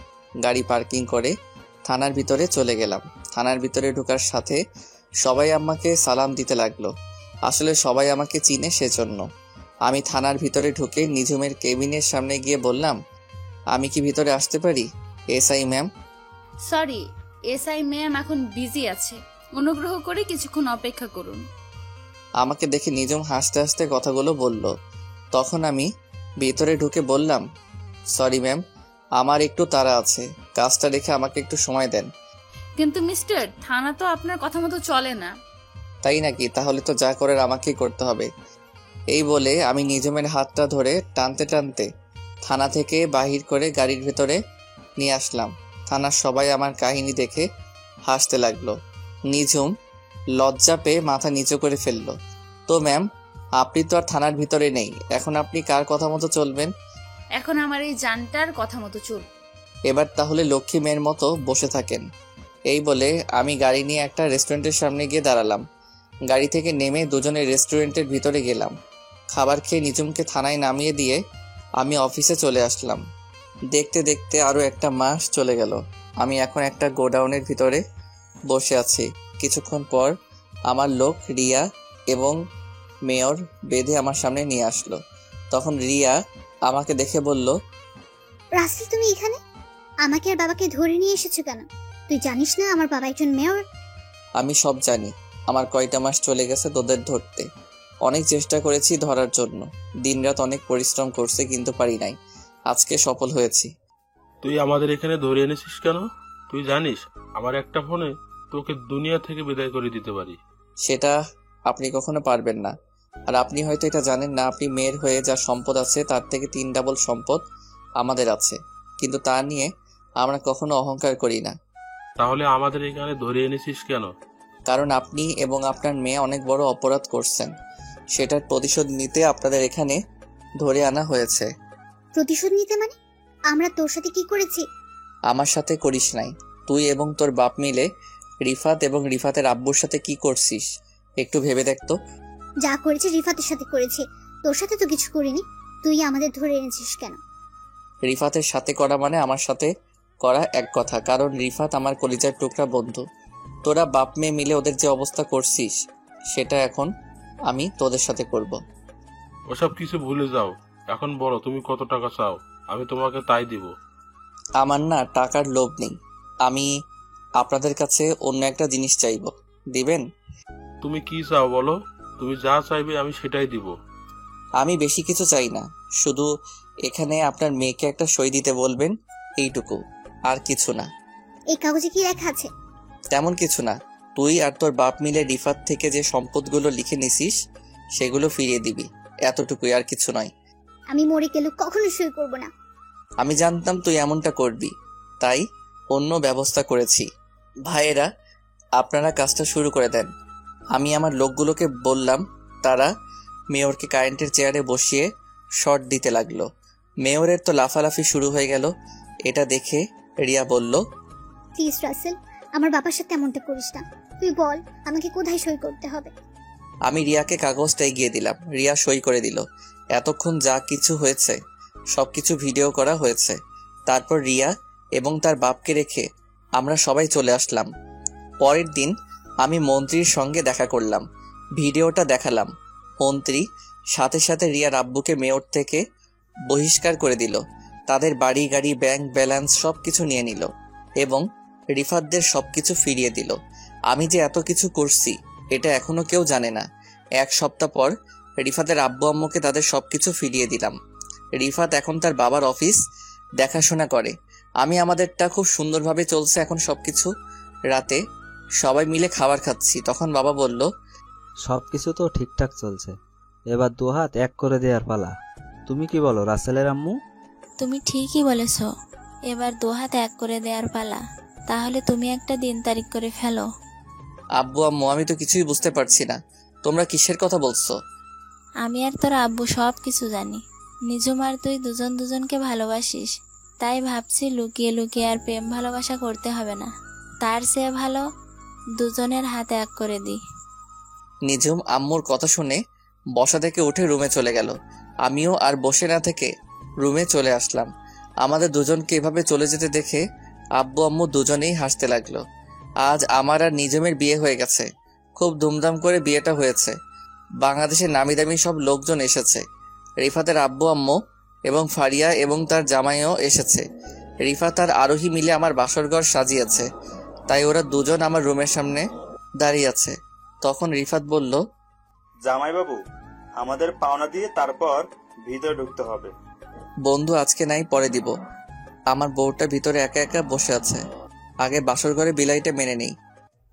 গাড়ি পার্কিং করে থানার ভিতরে চলে গেলাম। থানার ভিতরে ঢোকার সাথে সবাই আমাকে সালাম দিতে লাগলো। আসলে সবাই আমাকে চিনে, সেজন্য। আমি থানার ভিতরে ঢুকে নিঝুমের কেবিনের সামনে গিয়ে বললাম, আমি কি ভিতরে আসতে পারি? SI ma'am. Sorry, SI ma'am এখন বিজি আছে, অনুগ্রহ করে কিছুক্ষণ অপেক্ষা করুন। আমাকে দেখে নিঝুম হাসতে হাসতে কথাগুলো বলল। তখন আমি ভিতরে ঢুকে বললাম, সরি ম্যাম, আমার একটু তাড়া আছে, কাজটা রেখে আমাকে একটু সময় দেন। কিন্তু মিস্টার, থানা তো আপনার কথা মতো চলে না। তাই নাকি? তাহলে তো যা করার আমাকেই করতে হবে। এই বলে আমি নিজমের হাতটা ধরে টানতে টানতে থানা থেকে বাহির করে গাড়ির ভেতরে নিয়ে আসলাম। থানার সবাই আমার কাহিনী দেখে হাসতে লাগলো। নিজুম লজ্জা পেয়ে মাথা নিচু করে ফেললো। তো ম্যাম, আপনি তো আর থানার ভিতরে নেই, এখন আপনি কার কথা মতো চলবেন? এখন আমার এই জানটার কথা মতো চল। এবার তাহলে লক্ষ্মী মেয়ের মতো বসে থাকেন। এই বলে আমি গাড়ি নিয়ে একটা রেস্টুরেন্টের সামনে গিয়ে দাঁড়ালাম। গাড়ি থেকে নেমে দুজনে রেস্টুরেন্টের ভিতরে গেলাম। খাবার খেয়ে নিজুমকে থানায় নামিয়ে দিয়ে আমি অফিসে চলে আসলাম। দেখতে দেখতে আরও একটা মাস চলে গেল। আমি এখন একটা গোডাউনের ভিতরে বসে আছি। কিছুক্ষণ পর আমার লোক রিয়া এবং মেয়র বেঁধে আমার সামনে নিয়ে আসলো। তখন রিয়া আমাকে দেখে বলল, রাসেল, তুমি এখানে? আমাকে আর বাবাকে ধরে নিয়ে এসেছো কেন? তুই জানিস না আমার বাবা একজন মেয়র? আমি সব জানি। আমার কয়টা মাস চলে গেছে তোদের ধরতে। অনেক চেষ্টা করেছি ধরার জন্য, দিনরাত অনেক পরিশ্রম করছে, কিন্তু পারি নাই। আজকে সফল হয়েছি। তুই আমাদের এখানে ধরে এনেছিস কেন? তুই জানিস আমার একটা ফোনে তোকে দুনিয়া থেকে বিদায় করে দিতে পারি। সেটা আপনি কখনো পারবেন না। আর আপনি হয়তো এটা জানেন না, আপনি মেয়ের হয়ে যা সম্পদ আছে তার থেকে 3 ডাবল সম্পদ আমাদের আছে, কিন্তু তা নিয়ে আমরা কখনো অহংকার করি না। তাহলে আমাদের এখানে ধরে এনেছিস কেন? কারণ আপনি এবং আপনার মেয়ে অনেক বড় অপরাধ করছেন, সেটার প্রতিশোধ নিতে আপনাদের এখানে ধরে আনা হয়েছে। প্রতিশোধ নিতে মানে? আমরা তোর সাথে কি করেছি? আমার সাথে করিস নাই। তুই এবং তোর বাপ মিলে রিফাত এবং রিফাতের আব্বুর সাথে কি করছিস একটু ভেবে দেখতো। যা করেছি রিফাতের সাথে করেছি, তোর সাথে তো কিছু করিনি। তুই আমাদের ধরে এনেছিস কেন? রিফাতের সাথে করা মানে আমার সাথে করা এক কথা, কারণ রিফাত আমার কলিজার টুকরা বন্ধু। তোরা বাপ মেয়ে মিলে ওদের যে অবস্থা করছিস, সেটা এখন আমি তোদের সাথে করব। ওসব কিছু ভুলে যাও। এখন বলো তুমি কত টাকা চাও, আমি তোমাকে তাই দিব। আমার না টাকার লোভ নেই। আমি আপনাদের কাছে অন্য একটা জিনিস চাইব, দিবেন? তুমি কি চাও বলো, তুমি যা চাইবে আমি সেটাই দিব। আমি বেশি কিছু চাই না, শুধু এখানে আপনার মেয়েকে একটা সই দিতে বলবেন, এইটুকু, আর কিছু না। এই কাগজে কি লেখা আছে? তেমন কিছু না। তুই আর তোর বাপ মিলে রিফাত থেকে যে সম্পদগুলো লিখে নিছিস সেগুলো ফিরিয়ে দিবি, এতটুকুই, আর কিছু নয়। আমি মরে গেলেও কখনো সই করব না। আমি জানতাম তুই এমনটা করবি, তাই অন্য ব্যবস্থা করেছি। ভাইয়েরা, আপনারা কাজটা শুরু করে দেন। আমি আমার লোকগুলোকে বললাম, তারা মেয়রকে কারেন্টের চেয়ারে বসিয়ে শট দিতে লাগলো। মেয়রের তো লাফালাফি শুরু হয়ে গেল। এটা দেখে রিয়া বলল, প্লিজ রাসেল, আমার বাবার সাথে এমনটা করিস না। তুই বল আমাকে কোথায় সই করতে হবে। আমি রিয়াকে কাগজটা এগিয়ে দিলাম। রিয়া সই করে দিল। এতক্ষণ যা কিছু হয়েছে সবকিছু ভিডিও করা হয়েছে। তারপর রিয়া এবং তার বাপকে রেখে আমরা সবাই চলে আসলাম। পরের দিন আমি মন্ত্রীর সঙ্গে দেখা করলাম, ভিডিওটা দেখালাম। মন্ত্রী সাথে সাথে রিয়ার আব্বুকে মেয়র থেকে বহিষ্কার করে দিল। তাদের বাড়ি গাড়ি ব্যাংক ব্যালেন্স সব কিছু নিয়ে নিল এবং রিফাতদের সব কিছু ফিরিয়ে দিল। আমি যে এত কিছু করছি এটা এখনো কেউ জানে না। 1 সপ্তাহ পর রিফাতের আব্বু আম্মুকে তাদের সব কিছু ফিরিয়ে দিলাম। রিফাত এখন তার বাবার অফিস দেখাশোনা করে। আমি আমাদেরটা খুব সুন্দরভাবে চলছে এখন সবকিছু। রাতে সবাই মিলে খাবার খাচ্ছি, তখন বাবা বলল, সব কিছু তো ঠিকঠাক চলছে, এবার 2 হাত এক করে দেওয়ার পালা। তুমি কি বলো রাসেলের আম্মু? তুমি ঠিকই বলেছ, এবার 2 হাত এক করে দেওয়ার পালা। তাহলে তুমি একটা দিন তারিখ করে ফেলো। আব্বু আম্মু, আমি তো কিছুই বুঝতে পারছি না, তোমরা কিসের কথা বলছো? আমি আর তোর আব্বু সব কিছু জানি। নিজুম আর তুই দুজন দুজনকে ভালোবাসিস, তাই ভাবছি লুকিয়ে লুকিয়ে আর প্রেম ভালোবাসা করতে হবে না। তার চেয়ে ভালো দুজনের হাতে এক করে দিই। নিজুম আম্মুর কথা শুনে বসা থেকে উঠে রুমে চলে গেল। আমিও আর বসে না থেকে রুমে চলে আসলাম। আমাদের দুজনকে এভাবে চলে যেতে দেখে আব্বু আম্মু দুজনেই হাসতে লাগলো। আজ আমার আর নিজুমের বিয়ে হয়ে গেছে। খুব ধুমধাম করে বিয়েটা হয়েছে। বাংলাদেশের নামি দামি সব লোকজন এসেছে। রিফাতের আব্বু আম্মু এবং ফারিয়া এবং তার জামাইও এসেছে। রিফাত আর আরোহী মিলে আমার বাসরঘর সাজিয়েছে, তাই ওরা দুজন আমার রুমের সামনে দাঁড়িয়ে আছে। তখন রিফাত বলল, জামাইবাবু, আমাদের পাওনা দিয়ে তারপর ভিতরে ঢুকতে হবে। বন্ধু, আজকে নাই পরে দিব। আমার বউটা ভিতরে একা একা বসে আছে, আগে বাসর ঘরে বিলাইটা মেনে নেই।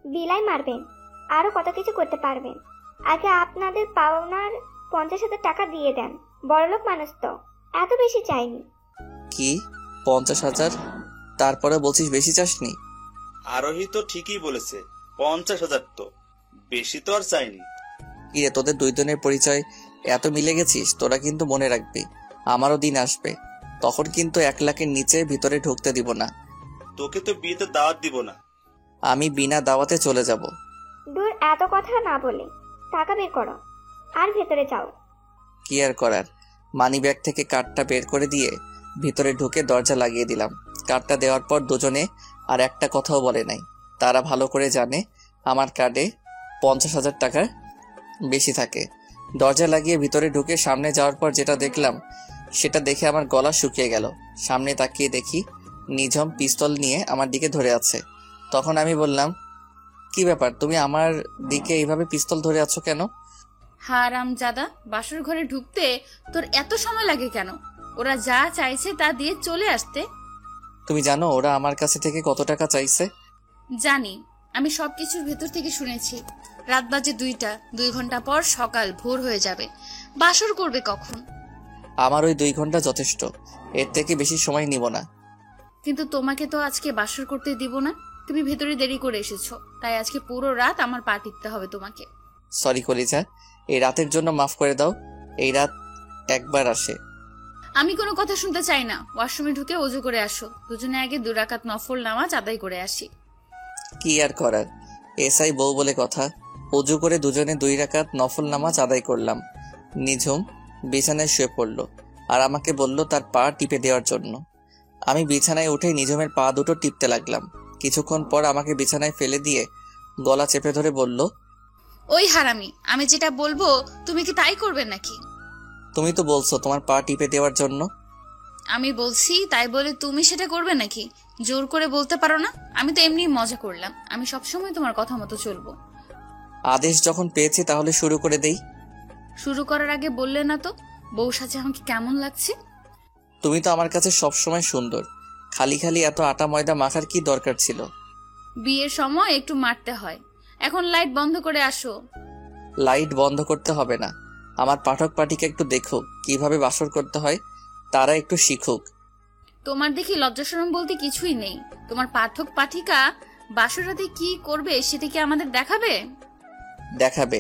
বিলাই মারবেন, আরো কত কিছু করতে পারবেন। আগে আপনাদের পাওনার 50,000 টাকা দিয়ে দেন। বড়লোক মানুষ তো, এত বেশি চাইনি। কি 50,000? তারপরে বলছিস বেশি চাসনি? আরোহী তো ঠিকই বলেছে, 50,000 তো বেশি তো আর চাইনি। কিরে, তোদের দুইজনের পরিচয় এত মিলে গেছিস, তোরা কিন্তু মনে রাখবি আমারও দিন আসবে, তখন কিন্তু 1 লাখের নিচে ভিতরে ঢুকতে দিব না। তোকে তো বিয়েতে দাওয়াত দিব না। আমি বিনা দাওয়াতে চলে যাব। দূর, এত কথা না বলে টাকা বের করো আর ভেতরে যাও। কি আর করার, মানি ব্যাগ থেকে কার্ডটা বের করে দিয়ে ভিতরে ঢুকে দরজা লাগিয়ে দিলাম। কার্ডটা দেওয়ার পর দুজনে আর একটা কথাও বলে নাই। তারা ভালো করে জানে আমার কার্ডে 50,000 টাকার বেশি থাকে। দরজা লাগিয়ে ভিতরে ঢুকে সামনে যাওয়ার পর যেটা দেখলাম সেটা দেখে আমার গলা শুকিয়ে গেল। সামনে তাকিয়ে দেখি নিঝুম পিস্তল নিয়ে আমার দিকে ধরে আছে। তখন আমি বললাম, কি ব্যাপার, তুমি আমার দিকে এইভাবে পিস্তল ধরে আছো কেন? হারামজাদা, বাসর ঘরে ঢুকতে তোর এত সময় লাগে কেন? ওরা যা চাইছে তা দিয়ে চলে আসতে। তুমি জানো ওরা আমার কাছে থেকে কত টাকা চাইছে? জানি, আমি সবকিছুর ভেতর থেকে শুনেছি। রাত বাজে 2টা, 2 ঘন্টা পর সকাল ভোর হয়ে যাবে। বাসর করবে কখন? আমার ওই 2 ঘন্টা যথেষ্ট, এর থেকে বেশি সময় নিব না। কিন্তু তোমাকে তো আজকে বাসর করতে দিব না। তুমি ভেতরে দেরি করে এসেছো, তাই আজকে পুরো রাত আমার পা টিপতে হবে তোমাকে। সরি কলিজা, এই রাতের জন্য মাফ করে দাও। এই রাত একবার আসে। আমি কোনো কথা শুনতে চাই না। ওয়াশরুমে ঢুকে ওযু করে আসো। দুজনে আগে 2 রাকাত নফল নামাজ আদায় করে আসি। কি আর করার, এসআই বউ বলে কথা। ওযু করে দুজনে 2 রাকাত নফল নামাজ আদায় করলাম। নিঝুম বিছানায় শুয়ে পড়ল আর আমাকে বলল তার পা টিপে দেওয়ার জন্য। আমি বিছানায় উঠে নিঝুমের পা দুটো টিপতে লাগলাম। কিছুক্ষণ পর আমাকে বিছানায় ফেলে দিয়ে গলা চেপে ধরে বলল, ওই হারামি, আমি যেটা বলবো তুমি কি তাই করবে নাকি? তুমি তো বলছো তোমার পা টিপে দেওয়ার জন্য। আমি বলছি তাই বলে তুমি সেটা করবে নাকি? জোর করে বলতে পারো না? আমি তো এমনি মজা করলাম। আমি সবসময় তোমার কথা মতো চলবো। আদেশ যখন পেয়েছি তাহলে শুরু করে দেই। শুরু করার আগে বললে না তো বউ সাজে আমাকে কেমন লাগছে? তুমি তো আমার কাছে সবসময় সুন্দর, খালি খালি এত আটা ময়দা মাখার কি দরকার ছিল? বিয়ের সময় একটু মারতে হয়। এখন লাইট বন্ধ করে আসো। লাইট বন্ধ করতে হবে না, আমার পাঠক পাঠিকা একটু দেখুক কিভাবে বাসর করতে হয়, তারা একটু শিখুক। তোমার দেখি লজ্জাশরম বলতে কিছুই নেই। তোমার পাঠক পাঠিকা বাসরাতে কি করবে সেটা কি আমাদের দেখাবে? দেখাবে।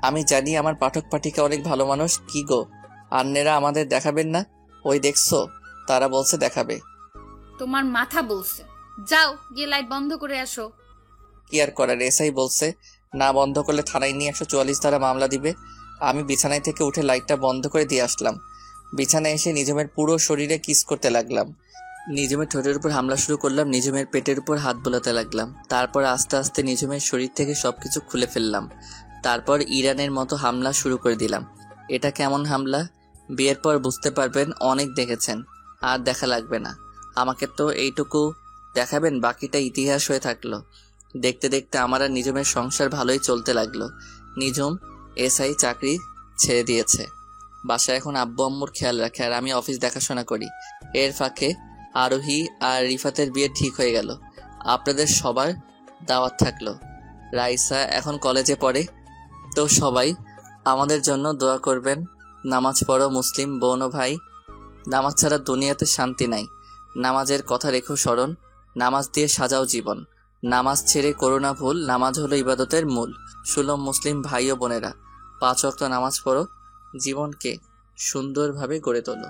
আমি জানি আমার পাঠক পাঠিকা অনেক ভালো মানুষ। কি গো, আন্নেরা আমাদের দেখাবেন না? ওই দেখছো, তারা বলছে দেখাবে। তোমার মাথা বলছে। যাও গিয়ে লাইট বন্ধ করে আসো। কি আর করার, এসআই বলছে না বন্ধ করলে থানায় নিয়ে 144 ধারা মামলা দিবে। আমি বিছানায় থেকে উঠে লাইটটা বন্ধ করে দিয়ে আসলাম। বিছানায় এসে নিঝুমের পুরো শরীরে কিস করতে লাগলাম। নিঝুমের ঠোঁটের উপর হামলা শুরু করলাম, নিঝুমের পেটের উপর হাত বোলাতে লাগলাম। তারপর আস্তে আস্তে নিঝুমের শরীর থেকে সবকিছু খুলে ফেললাম। তারপর ইরানের মতো হামলা শুরু করে দিলাম। এটা কেমন হামলা বিয়ের পর বুঝতে পারবেন, অনেক দেখেছেন, আর দেখা লাগবে না। আমাকে তো এইটুকু দেখাবেন, বাকিটা ইতিহাস হয়ে থাকলো। দেখতে দেখতে আমার আর নিঝুমের সংসার ভালোই চলতে লাগলো। নিঝুম এসআই চাকরি ছেড়ে দিয়েছে, বাসায় এখন আব্বু আম্মুর খেয়াল রাখে আর আমি অফিস দেখাশোনা করি। এর ফাঁকে আরোহী আর রিফাতের বিয়ে ঠিক হয়ে গেল। আপনাদের সবার দাওয়াত থাকলো। রাইসা এখন কলেজে পড়ে, তো সবাই আমাদের জন্য দোয়া করবেন। নামাজ পড়ো মুসলিম বোন ও ভাই, নামাজ ছাড়া দুনিয়াতে শান্তি নাই। নামাজের কথা রেখো স্মরণ, নামাজ দিয়ে সাজাও জীবন। নামাজ ছেড়ে করো না ভুল, নামাজ হলো ইবাদতের মূল। সুলম মুসলিম ভাই ও বোনেরা, 5 ওয়াক্ত নামাজ পড়ো, জীবনকে সুন্দরভাবে গড়ে তোলো।